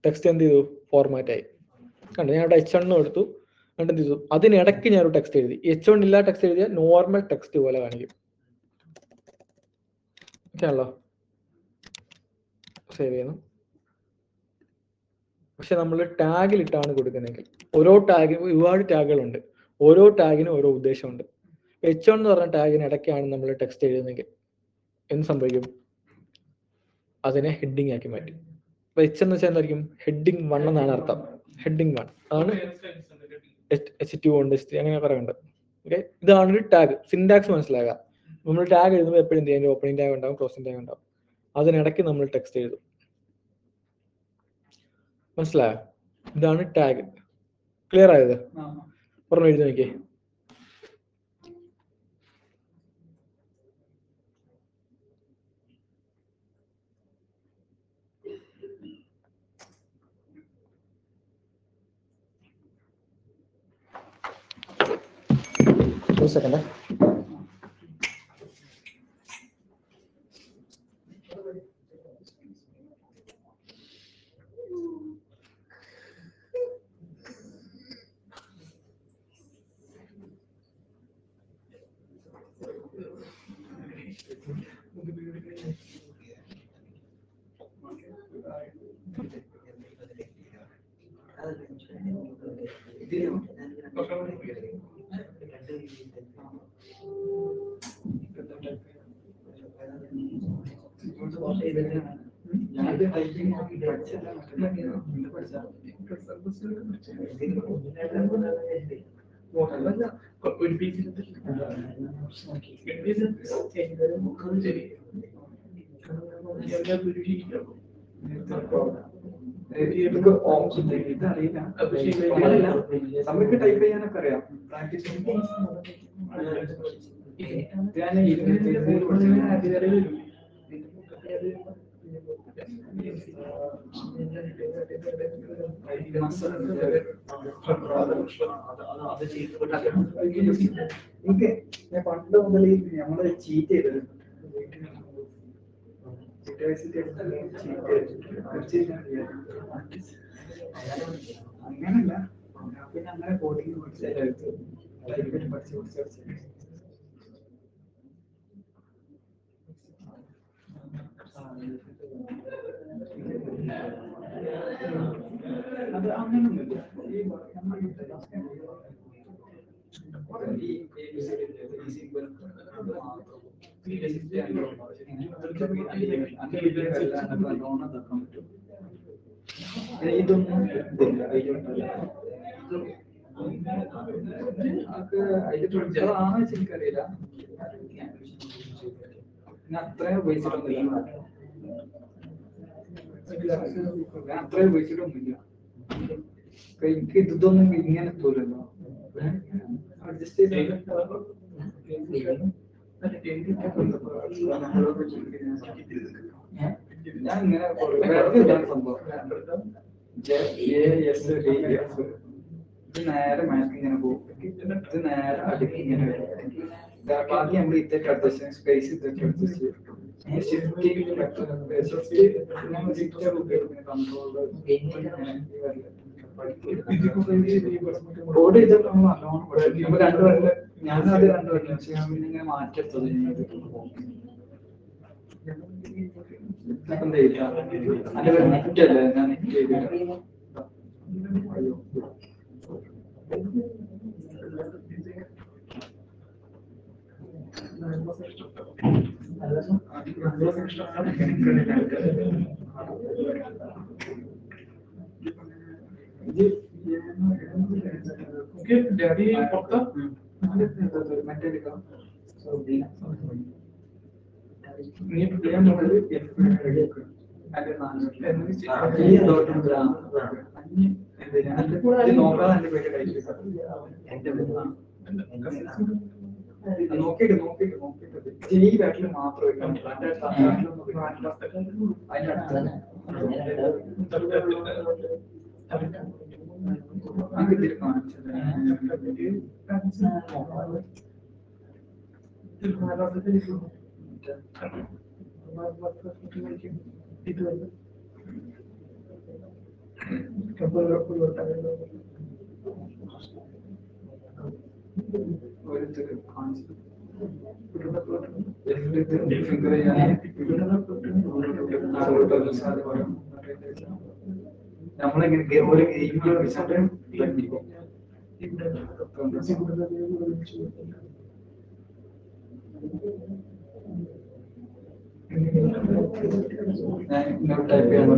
ടെക്സ്റ്റ് എന്ത് ചെയ്തു, ഫോർമാറ്റ് ആയി. കണ്ടോ, ഞാൻ ഇവിടെ H1 എടുത്തു, എന്നിട്ട് എന്ത് ചെയ്തു, അതിനിടയ്ക്ക് ഞാനൊരു ടെക്സ്റ്റ് എഴുതി. H1 ഇല്ലാ ടെക്സ്റ്റ് എഴുതിയാൽ നോർമൽ ടെക്സ്റ്റ് പോലെ കാണിക്കും. ഓക്കെ ആണല്ലോ, സേവ് ചെയ്യണം. പക്ഷെ നമ്മൾ ടാഗിലിട്ടാണ് കൊടുക്കുന്നതെങ്കിൽ, ഓരോ ടാഗിനും ഒരുപാട് ടാഗുകളുണ്ട്, ഓരോ ടാഗിനും ഓരോ ഉദ്ദേശമുണ്ട്. H1 എന്ന് പറഞ്ഞ ടാഗിന് ഇടയ്ക്കാണ് നമ്മൾ ടെക്സ്റ്റ് എഴുതുന്നതെങ്കിൽ എന്ത് സംഭവിക്കും, അതിനെ ഹെഡിങ് ആക്കി മാറ്റും. അപ്പൊ H എന്ന് വെച്ചാൽ എന്തായിരിക്കും, ഹെഡിങ് 1 എന്നാണ് അർത്ഥം. ഹെഡിങ് 1 അതാണ്. H2 ഉണ്ട്, H3 അങ്ങനെ പറയുന്നുണ്ട്. ഓക്കെ, ഇതാണ് ഒരു ടാഗ്. സിൻടാക്സ് മനസ്സിലാക്കുക. നമ്മൾ ടാഗ് എഴുതുമ്പോൾ എപ്പോഴും എന്ത് ചെയ്യാൻ, ഓപ്പണിംഗ് ടാഗ് ഉണ്ടാവും, ക്ലോസിംഗ് ടാഗ് ഉണ്ടാവും. അതിനിടയ്ക്ക് നമ്മൾ ടെക്സ്റ്റ് എഴുതും. മനസ്സിലായോ? ഇതാണ് ടാഗ്. ക്ലിയർ ആയത്? പറഞ്ഞു എഴുതി നോക്കിയേ. ഒരു സെക്കൻഡ്.
ഒരു പീസിൽ
നമുക്ക് ടൈപ്പ് ചെയ്യാനൊക്കെ അറിയാം. പ്രാക്ടീസ് എനിക്ക് ഞാൻ പണ്ട് മുതൽ നമ്മള് ചീറ്റ് ചെയ്തത് അങ്ങനല്ല, പിന്നെ അങ്ങനെ കോഡിങ് പഠിച്ചു അത് അങ്ങനൊന്നുമില്ല. ഇതൊന്നും അതിന്റെ എനിക്കറിയില്ല. ഞാൻ അത്രയും ഉപയോഗിച്ചിട്ടൊന്നുമില്ല. അത്രയും ഉപയോഗിച്ചിട്ടൊന്നുമില്ല. എനിക്ക് ഇതൊന്നും ഇങ്ങനെ എത്തൂലല്ലോ. അഡ്ജസ്റ്റ് ചെയ്ത് ഞാൻ ഇങ്ങനെ സംഭവം ഇത് നേരെ മാറ്റി ഇങ്ങനെ പോകും, ഇത് നേരെ അടുക്കി ഇങ്ങനെ വരും. ബാക്കി നമ്മൾ ഇതൊക്കെ അഡ്ജസ്റ്റ് സ്പേസ് ഇതൊക്കെ അഡ്ജസ്റ്റ് കോഡ് ചെയ്തപ്പോൾ നമ്മൾ നല്ലോണം പഠിക്കും. 2 കൊല്ലം ഞാനത് 2 കൊല്ലം ചെയ്യാൻ പിന്നെ ഇങ്ങനെ മാറ്റിയെടുത്തത്. അല്ലേ ഞാൻ ചെയ്തില്ല.
ഡാഡി പുറത്ത്
മറ്റേ നോക്കാതെ നോക്കിയിട്ട് ഈ ബാറ്റിൽ മാത്രം വെക്കാൻ നമ്മളെങ്ങനെ ഒരു ടൈപ്പ് ചെയ്യാൻ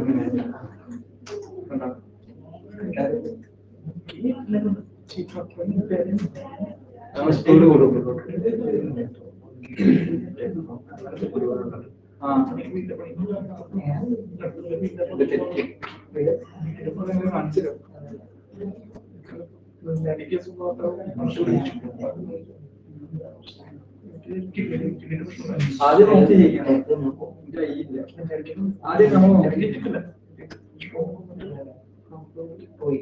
ആദ്യം നോക്കി ചെയ്യണം. ആദ്യം നമ്മൾ നോക്കിയിട്ടില്ല. പോയി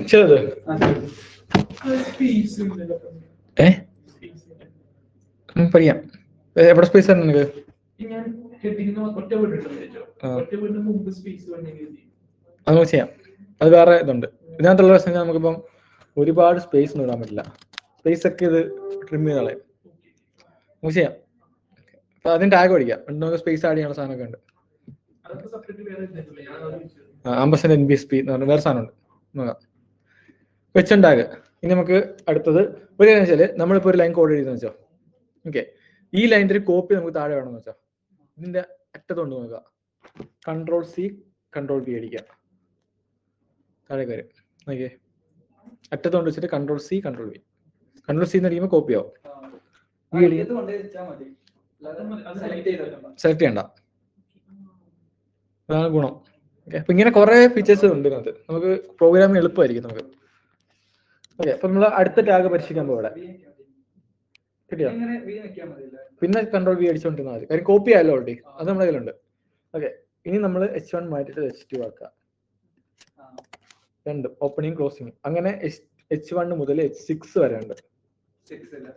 ചെറുത് പഠിക്കാം. എവിടെ സ്പേസ് ആണ് നിനക്ക്? അത് നമുക്ക് ചെയ്യാം. അത് വേറെ ഇതുണ്ട്. ഇതിനകത്തുള്ള പ്രശ്നം നമുക്കിപ്പം ഒരുപാട് സ്പേസ് ഒന്നും ഇടാൻ പറ്റില്ല. സ്പേസ് ഒക്കെ ഇത് ട്രിം ചെയ്ത് കളയും. നമുക്ക് ചെയ്യാം. അപ്പൊ അതിന് ടാഗ് പഠിക്കാം. നമുക്ക് സ്പേസ് ആഡ് ചെയ്യാനുള്ള സാധനമൊക്കെ ഉണ്ട്. 50% NBSP എന്ന് പറഞ്ഞ വേറെ സാധനമുണ്ട്. നോക്കാം. Question tag. ഇനി നമുക്ക് അടുത്തത് ഒരു കാര്യം വെച്ചാൽ നമ്മളിപ്പോൾ ഒരു ലൈൻ കോഡ് എഴുതുന്ന വെച്ചോ. ഓക്കെ, ഈ ലൈനിന്റെ ഒരു കോപ്പി നമുക്ക് താഴെ വേണമെന്ന് വെച്ചാൽ ഇതിന്റെ അറ്റത്തുകൊണ്ട് നോക്കുക. Ctrl+C Ctrl+V അടിക്കുക. താഴേക്ക് വരും. ഓക്കെ, അറ്റത്തുകൊണ്ട് വെച്ചിട്ട് Ctrl+C Ctrl+V. Ctrl+C എന്ന് അടിക്കുമ്പോൾ കോപ്പി ആവും. സെലക്ട് ചെയ്യണ്ട. അതാണ് ഗുണം. ഓക്കെ, അപ്പൊ ഇങ്ങനെ കുറെ ഫീച്ചേഴ്സ് ഉണ്ട് ഇതിനകത്ത്. നമുക്ക് പ്രോഗ്രാമിംഗ് എളുപ്പമായിരിക്കും നമുക്ക്. ഓക്കെ, അപ്പൊ നമ്മൾ അടുത്ത ടാഗ് പരിശീലിക്കാൻ പോകെ. കിട്ടിയോ?
ഇങ്ങനെ V നിൽക്കാൻ മതിയല്ലേ?
പിന്നെ കൺട്രോൾ V അടിച്ചുകൊണ്ടിരുന്നാൽ മതി. കാര്യം കോപ്പി ആയല്ലോ ഓൾറെഡി, അത് നമ്മുടെ കയ്യിലുണ്ട്. ഓക്കെ, ഇനി നമ്മൾ H1 മാറ്റിയിട്ട് H2 ആക്കുക. രണ്ട് ഓപ്പണിങ് ക്ലോസിങ്, അങ്ങനെ H1 മുതൽ H6 വരെ ഉണ്ട്.
6 അല്ലേ?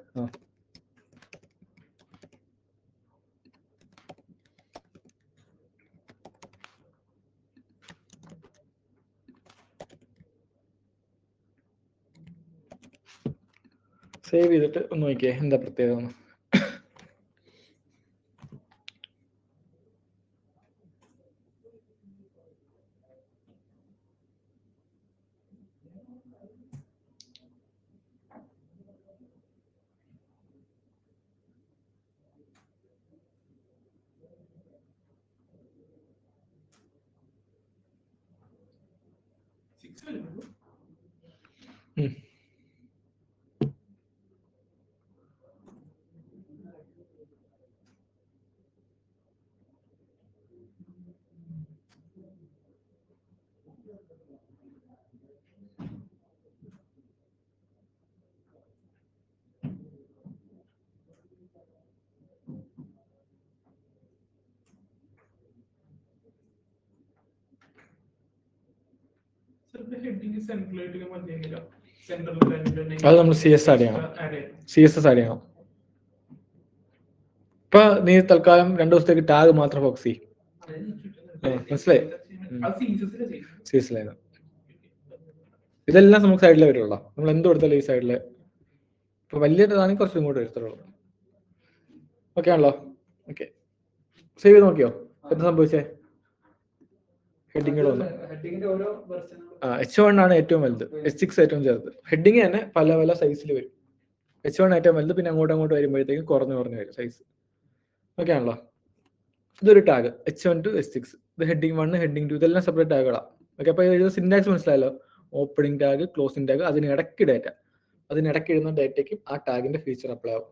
സേവ് ചെയ്തിട്ട് ഒന്ന് നോക്കിയേ എന്താ പ്രത്യേകത. അത് നമ്മൾ CS ആഡ് ചെയ്യണം. CSS ആഡ് ചെയ്യണം. ഇപ്പൊ നീ തൽക്കാലം 2 ദിവസത്തേക്ക് ടാഗ് മാത്രം ഫോക്കസ് ചെയ്യും. മനസ്സിലായി? CSS ഇതെല്ലാം നമുക്ക് സൈഡിലെ വരുള്ള. നമ്മൾ എന്ത് കൊടുത്താലും ഈ സൈഡില് ഇപ്പൊ വലിയതാണെങ്കിൽ കുറച്ച് ഇങ്ങോട്ട് വരുത്തുള്ളൂ. ഓക്കെ ആണല്ലോ? ഓക്കെ, സേവ് ചെയ്ത് നോക്കിയോ എന്താ സംഭവിച്ചേ? ഹെഡിങ്ങുകൾ വന്നു. H1 ആണ് ഏറ്റവും വലുത്, H6 ഏറ്റവും ചെറുത്. ഹെഡിങ് തന്നെ പല പല സൈസിൽ വരും. H1 ഏറ്റവും വലുത്, പിന്നെ അങ്ങോട്ട് വരുമ്പോഴത്തേക്കും കുറഞ്ഞു വരും സൈസ്. ഓക്കെ ആണല്ലോ? ഇതൊരു ടാഗ് H1 to H6. ഇത് ഹെഡിങ് 1, ഹെഡിങ് 2 ഇതെല്ലാം സെപ്പറേറ്റ് ടാഗുകളാണ്. ഓക്കെ, അപ്പോൾ ഇത് സിന്റാക്സ് മനസ്സിലായല്ലോ. ഓപ്പണിംഗ് ടാഗ്, ക്ലോസിംഗ് ടാഗ്, അതിനിടയ്ക്ക് ഡേറ്റ, അതിനിടയ്ക്ക് ഇടുന്ന ഡേറ്റയ്ക്ക് ആ ടാഗിന്റെ ഫീച്ചർ അപ്ലൈ ആവും.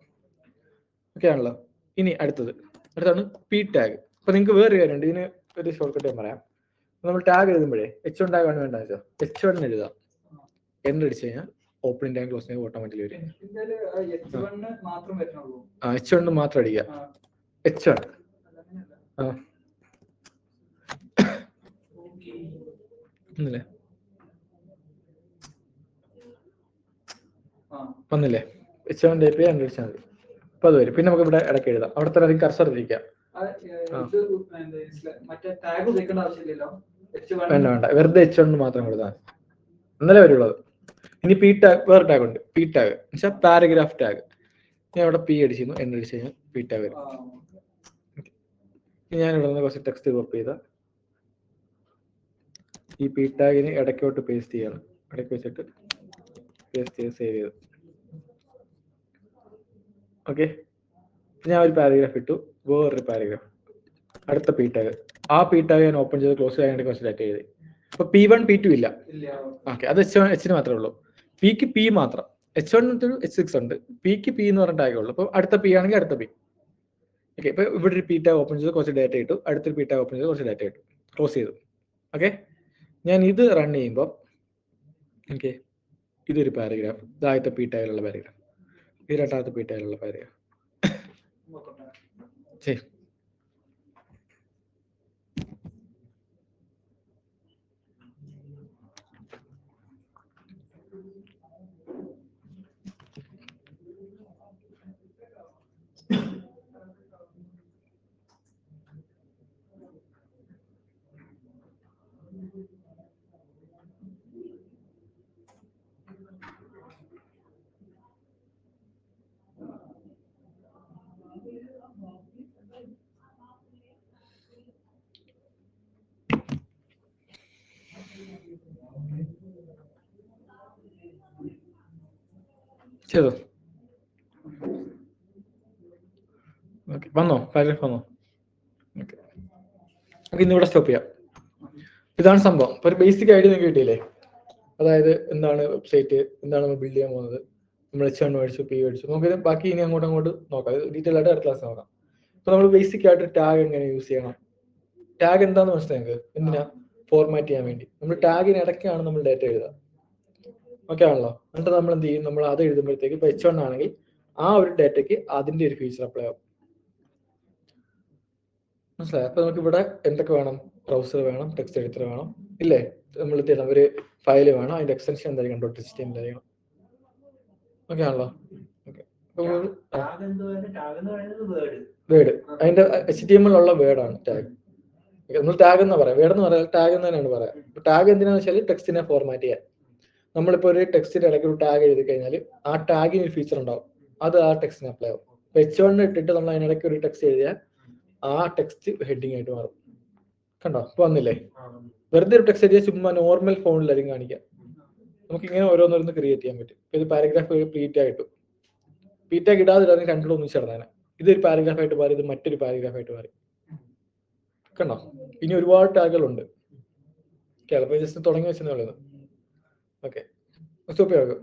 ഓക്കെ ആണല്ലോ? ഇനി അടുത്താണ് P ടാഗ്. അപ്പൊ നിങ്ങൾക്ക് വേറെ കാര്യമുണ്ട്, ഇതിന് ഒരു ഷോർട്ട് കട്ട് ഞാൻ പറയാം. നമ്മൾ ടാഗ് എഴുതുമ്പോഴേ H1 ടാഗ് ആണ് വേണ്ടത് വെച്ചാൽ H1 എഴുതാം. അടിച്ചു കഴിഞ്ഞാൽ opening tag closing tag automatically വരും. H1 മാത്രം അടിക്കുക. H1 വന്നില്ലേ? H1 ടൈപ്പ് ചെയ്യാൻ അടിച്ചാൽ മതി. അപ്പൊ അത് വരും. പിന്നെ നമുക്ക് ഇവിടെ ഇടയ്ക്ക് എഴുതാം. അവിടെ തന്നെ അധികം കർസർ ഇരിക്കുക. വേണ്ട, വെറുതെ H1 മാത്രം കൊടുത്താൽ എന്നാലേ വരുള്ളത്. ഇനി P ടാഗ്, വേറെ ടാഗ് ഉണ്ട്, P ടാഗ് എന്നുവെച്ചാൽ പാരഗ്രാഫ് ടാഗ്. ഞാൻ ഇവിടെ P അടിച്ചിരുന്നു, അടിച്ചു കഴിഞ്ഞാൽ P ടാഗ് വരും. ഞാൻ ഇവിടെ നിന്ന് കുറച്ച് ടെക്സ്റ്റ് കോപ്പി ചെയ്ത ഈ P ടാഗിന് ഇടയ്ക്കോട്ട് പേസ്റ്റ് ചെയ്യണം. ഇടയ്ക്ക് വെച്ചിട്ട് പേസ്റ്റ് ചെയ്ത് സേവ് ചെയ്തു. ഓക്കെ, ഞാൻ ഒരു പാരഗ്രാഫ് ഇട്ടു, വേറൊരു പാരഗ്രാഫ്, അടുത്ത P ടാഗ്. ആ P ടാഗ് ഞാൻ ഓപ്പൺ ചെയ്ത് ക്ലോസ് ചെയ്യാൻ കുറച്ച് ഡാറ്റ എഴുതി. അപ്പൊ P1 P2 ഇല്ല. ഓക്കെ, അത് H1 മാത്രമേ ഉള്ളൂ. Pക്ക് P മാത്രം. H1 to H6 ഉണ്ട്, Pക്ക് P എന്ന് പറഞ്ഞ ടാഗേ ഉള്ളൂ. അപ്പൊ അടുത്ത P ആണെങ്കിൽ അടുത്ത P. ഓക്കെ, ഇപ്പൊ ഇവിടെ ഒരു P ടാഗ് ഓപ്പൺ ചെയ്ത് കുറച്ച് ഡാറ്റ ഇട്ടു, അടുത്തൊരു P ടാഗ് ഓപ്പൺ ചെയ്ത് കുറച്ച് ഡാറ്റ ഇട്ടു, ക്ലോസ് ചെയ്തു. ഓക്കെ, ഞാൻ ഇത് റൺ ചെയ്യുമ്പോൾ ഓക്കെ, ഇതൊരു പാരഗ്രാഫ്, ഇതാദ്യത്തെ P ടാഗിലുള്ള പാരഗ്രാഫ്, ഇത് രണ്ടാമത്തെ P ടാഗിലുള്ള പാരഗ്രാഫ്. ശരി, ചെയ്തോ? ഓക്കെ, വന്നോ? പാരഗ്രാഫ് വന്നോ? ഓക്കെ, നമുക്ക് ഇന്നിവിടെ സ്റ്റോപ്പ് ചെയ്യാം. ഇതാണ് സംഭവം. ഇപ്പൊ ഒരു ബേസിക് ഐഡിയ നിങ്ങൾക്ക് കിട്ടിയില്ലേ? അതായത് എന്താണ് വെബ്സൈറ്റ്, എന്താണ് നമ്മൾ ബിൽഡ് ചെയ്യാൻ പോകുന്നത്, നമ്മൾ H1 മേടിച്ചു, P മേടിച്ചു, നമുക്ക് ബാക്കി ഇനി അങ്ങോട്ട് നോക്കാം. ഡീറ്റെയിൽ ആയിട്ട് അടുത്ത ക്ലാസ് നോക്കാം. അപ്പൊ നമ്മൾ ബേസിക് ആയിട്ട് ടാഗ് എങ്ങനെ യൂസ് ചെയ്യണം, ടാഗ് എന്താന്ന് മനസ്സിലായി നിങ്ങൾക്ക്? എന്തിനാ? ഫോർമാറ്റ് ചെയ്യാൻ വേണ്ടി. നമ്മൾ ടാഗിന് ഇടയ്ക്കാണ് നമ്മൾ ഡേറ്റ എഴുതുക. ഓക്കെ ആണല്ലോ? എന്നിട്ട് നമ്മൾ എന്ത് ചെയ്യും? നമ്മൾ അത് എഴുതുമ്പോഴത്തേക്ക് ഇപ്പൊ H1 ആണെങ്കിൽ ആ ഒരു ഡേറ്റയ്ക്ക് അതിന്റെ ഒരു ഫീച്ചർ അപ്ലൈ ആവും. മനസ്സിലായി? അപ്പൊ നമുക്ക് ഇവിടെ എന്തൊക്കെ വേണം? ബ്രൗസർ വേണം, ടെക്സ്റ്റ് എഡിറ്റർ വേണം, ഇല്ലേ? നമ്മൾ ഒരു ഫയൽ വേണം, അതിന്റെ എക്സ്റ്റൻഷൻ എന്തായിരിക്കും? .html ആയിരിക്കണം. ഓക്കെ ആണല്ലോ?
ടാഗ് എന്ന് പറയുന്നത് വേർഡ്.
വേർഡ് അതിന്റെ HTML ഉള്ള വേർഡാണ് ടാഗ്. നമ്മൾ ടാഗ് എന്ന് പറയാം, വേർഡ് എന്ന് പറയാം, ടാഗ് എന്ന് തന്നെയാണ് പറയാം. ടാഗ് എന്തിനാന്ന് വെച്ചാൽ ടെക്സ്റ്റിനെ ഫോർമാറ്റ് ചെയ്യാൻ. നമ്മളിപ്പോൾ ഒരു ടെക്സ്റ്റിന്റെ ഇടയ്ക്ക് ഒരു ടാഗ് എഴുതി കഴിഞ്ഞാൽ ആ ടാഗിന് ഒരു ഫീച്ചർ ഉണ്ടാവും, അത് ആ ടെക്സ്റ്റിന് അപ്ലൈ ആവും. H1 ഇട്ടിട്ട് നമ്മൾ അതിനിടയ്ക്ക് ഒരു ടെക്സ്റ്റ് എഴുതിയാൽ ആ ടെക്സ്റ്റ് ഹെഡിങ് ആയിട്ട് മാറും. കണ്ടോ? ഇപ്പൊ വന്നില്ലേ? വെറുതെ ഒരു ടെക്സ്റ്റ് എഴുതിയാൽ ചുമ്മാ നോർമൽ ഫോണിലായിരിക്കും കാണിക്കുക. നമുക്ക് ഇങ്ങനെ ഓരോന്നോരോന്ന് ക്രിയേറ്റ് ചെയ്യാൻ പറ്റും. ഇത് പാരഗ്രാഫ് പ്ലീറ്റ് ആയിട്ട് പീറ്റാഗ് ഇടാതിടാണെങ്കിൽ രണ്ടും ഒന്നിച്ചിടണേ. ഇതൊരു പാരഗ്രാഫ് ആയിട്ട് മാറി, ഇത് മറ്റൊരു പാരഗ്രാഫ് ആയിട്ട് മാറി. കണ്ടോ? ഇനി ഒരുപാട് ടാഗുകളുണ്ട്. ചിലപ്പോൾ ജസ്റ്റ് തുടങ്ങി വെച്ചെന്നേ ഉള്ളത്. ഓക്കെ, സ്റ്റോപ്പ് ചെയ്യാം.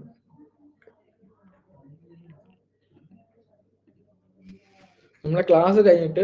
നമ്മളെ ക്ലാസ് കഴിഞ്ഞിട്ട്